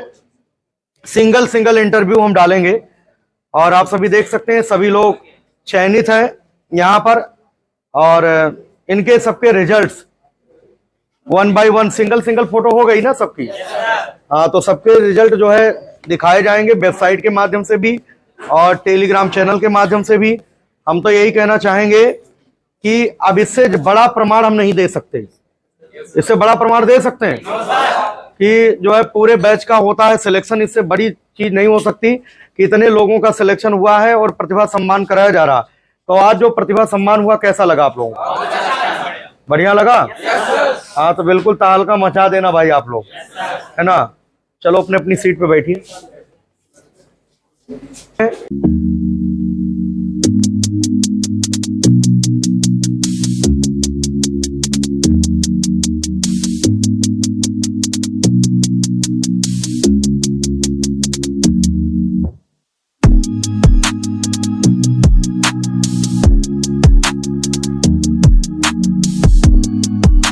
सिंगल इंटरव्यू हम डालेंगे। और आप सभी देख सकते हैं सभी लोग चयनित हैं यहाँ पर, और इनके सबके रिजल्ट्स 1 बाय 1 सिंगल फोटो हो गई ना सबकी। हाँ, तो सबके रिजल्ट जो है दिखाए जाएंगे वेबसाइट के माध्यम से भी और टेलीग्राम चैनल के माध्यम से भी। हम तो यही कहना चाहेंगे कि अब इससे बड़ा प्रमाण हम नहीं दे सकते। इससे बड़ा प्रमाण दे सकते हैं कि जो है पूरे बैच का होता है सिलेक्शन। इससे बड़ी चीज नहीं हो सकती कि इतने लोगों का सिलेक्शन हुआ है और प्रतिभा सम्मान कराया जा रहा। तो आज जो प्रतिभा सम्मान हुआ कैसा लगा आप लोगों को? बढ़िया लगा? हाँ, तो बिल्कुल तहलका मचा देना भाई आप लोग, है ना। चलो अपने अपनी सीट पे बैठिए।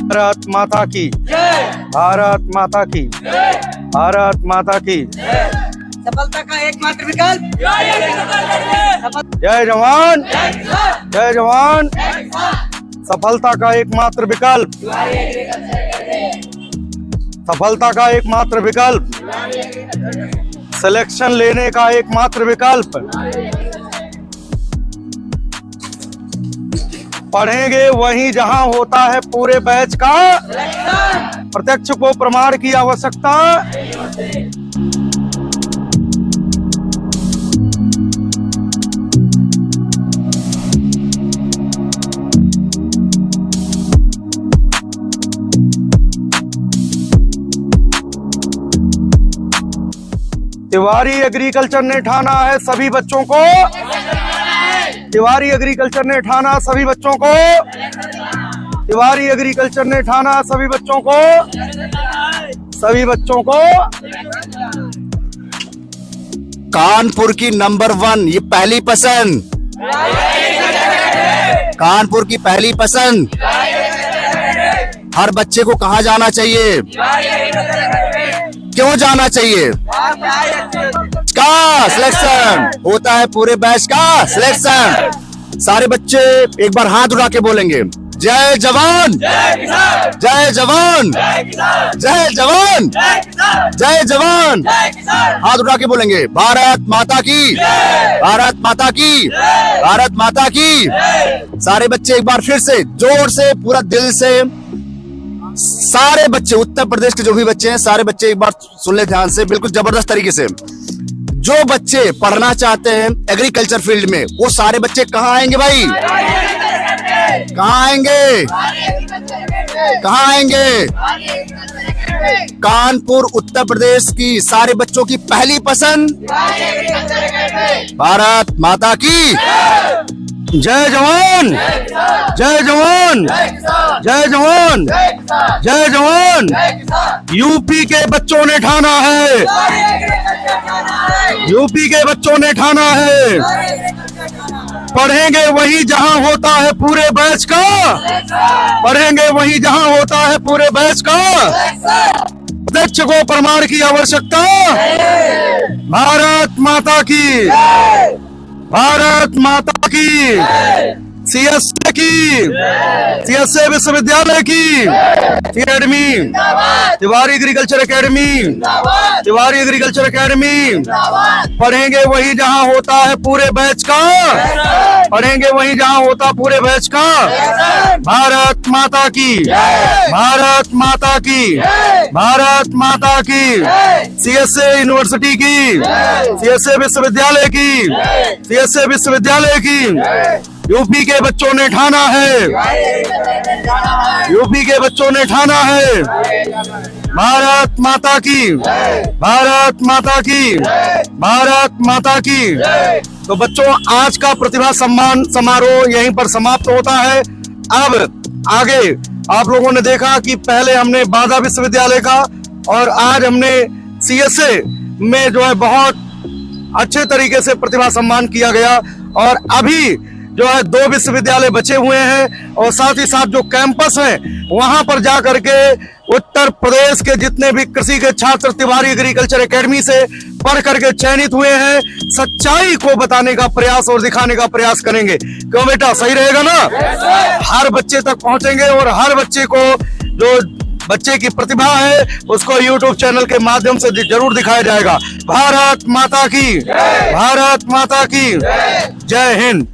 भारत माता की जय। भारत माता की जय। भारत माता की जय। सफलता का एकमात्र विकल्प जय जवान, जय जवान। सफलता का एकमात्र विकल्प, सफलता का एकमात्र विकल्प, सिलेक्शन लेने का एकमात्र विकल्प। पढ़ेंगे वहीं जहां होता है पूरे बैच का प्रत्यक्ष को प्रमाण की आवश्यकता। तिवारी एग्रीकल्चर ने ठाना है सभी बच्चों को, तिवारी एग्रीकल्चर ने ठाना सभी बच्चों को, तिवारी एग्रीकल्चर ने ठाना सभी बच्चों को, सभी बच्चों को। कानपुर की नंबर 1 ये पहली पसंद, कानपुर की पहली पसंद। हर बच्चे को कहाँ जाना चाहिए, क्यों जाना चाहिए? का सिलेक्शन होता है पूरे बैच का सिलेक्शन। सारे बच्चे एक बार हाथ उठा के बोलेंगे जय जवान, जय जवान, जय जवान, जय जवान। हाथ उठा के बोलेंगे भारत माता की, भारत माता की, भारत माता की। सारे बच्चे एक बार फिर से जोर से पूरा दिल से, सारे बच्चे उत्तर प्रदेश के जो भी बच्चे हैं सारे बच्चे एक बार सुन ले ध्यान से, बिल्कुल जबरदस्त तरीके से। जो बच्चे पढ़ना चाहते हैं एग्रीकल्चर फील्ड में, वो सारे बच्चे कहाँ आएंगे भाई? कहाँ आएंगे? कहाँ आएंगे? कानपुर उत्तर प्रदेश की सारे बच्चों की पहली पसंद भारत माता की जय जवान, जय जवान, जय जवान, जय जवान। यूपी के बच्चों ने ठाना है, यूपी के बच्चों ने ठाना है, पढ़ेंगे वही जहां होता है पूरे बैच का, पढ़ेंगे वही जहां होता है पूरे बैच का। अध्यक्ष को प्रमाण की आवश्यकता। भारत माता की, भारत माता की, सीएसए की, सीएसए विश्वविद्यालय की academy, Tiwari agriculture academy, Tiwari agriculture academy. पढ़ेंगे वही जहां होता है पूरे बैच का, पढ़ेंगे वही जहां होता पूरे बैच का। भारत माता की, भारत माता की, भारत माता की। सीएसए यूनिवर्सिटी की, सीएसए विश्वविद्यालय की, सीएसए विश्वविद्यालय की। यूपी के बच्चों ने ठाना है, यूपी के बच्चों ने ठाना है। भारत माता की, भारत माता की, भारत माता की। तो बच्चों, आज का प्रतिभा सम्मान समारोह यहीं पर समाप्त होता है। अब आगे आप लोगों ने देखा कि पहले हमने बांदा विश्वविद्यालय का और आज हमने सीएसए में जो है बहुत अच्छे तरीके से प्रतिभा सम्मान किया गया। और अभी जो है 2 विश्वविद्यालय बचे हुए हैं और साथ ही साथ जो कैंपस है वहां पर जा करके उत्तर प्रदेश के जितने भी कृषि के छात्र तिवारी एग्रीकल्चर एकेडमी से पढ़ करके चयनित हुए हैं, सच्चाई को बताने का प्रयास और दिखाने का प्रयास करेंगे। क्यों बेटा, सही रहेगा ना? हर बच्चे तक पहुंचेंगे और हर बच्चे को, जो बच्चे की प्रतिभा है उसको YouTube चैनल के माध्यम से जरूर दिखाया जाएगा। भारत माता की, भारत माता की जय हिंद।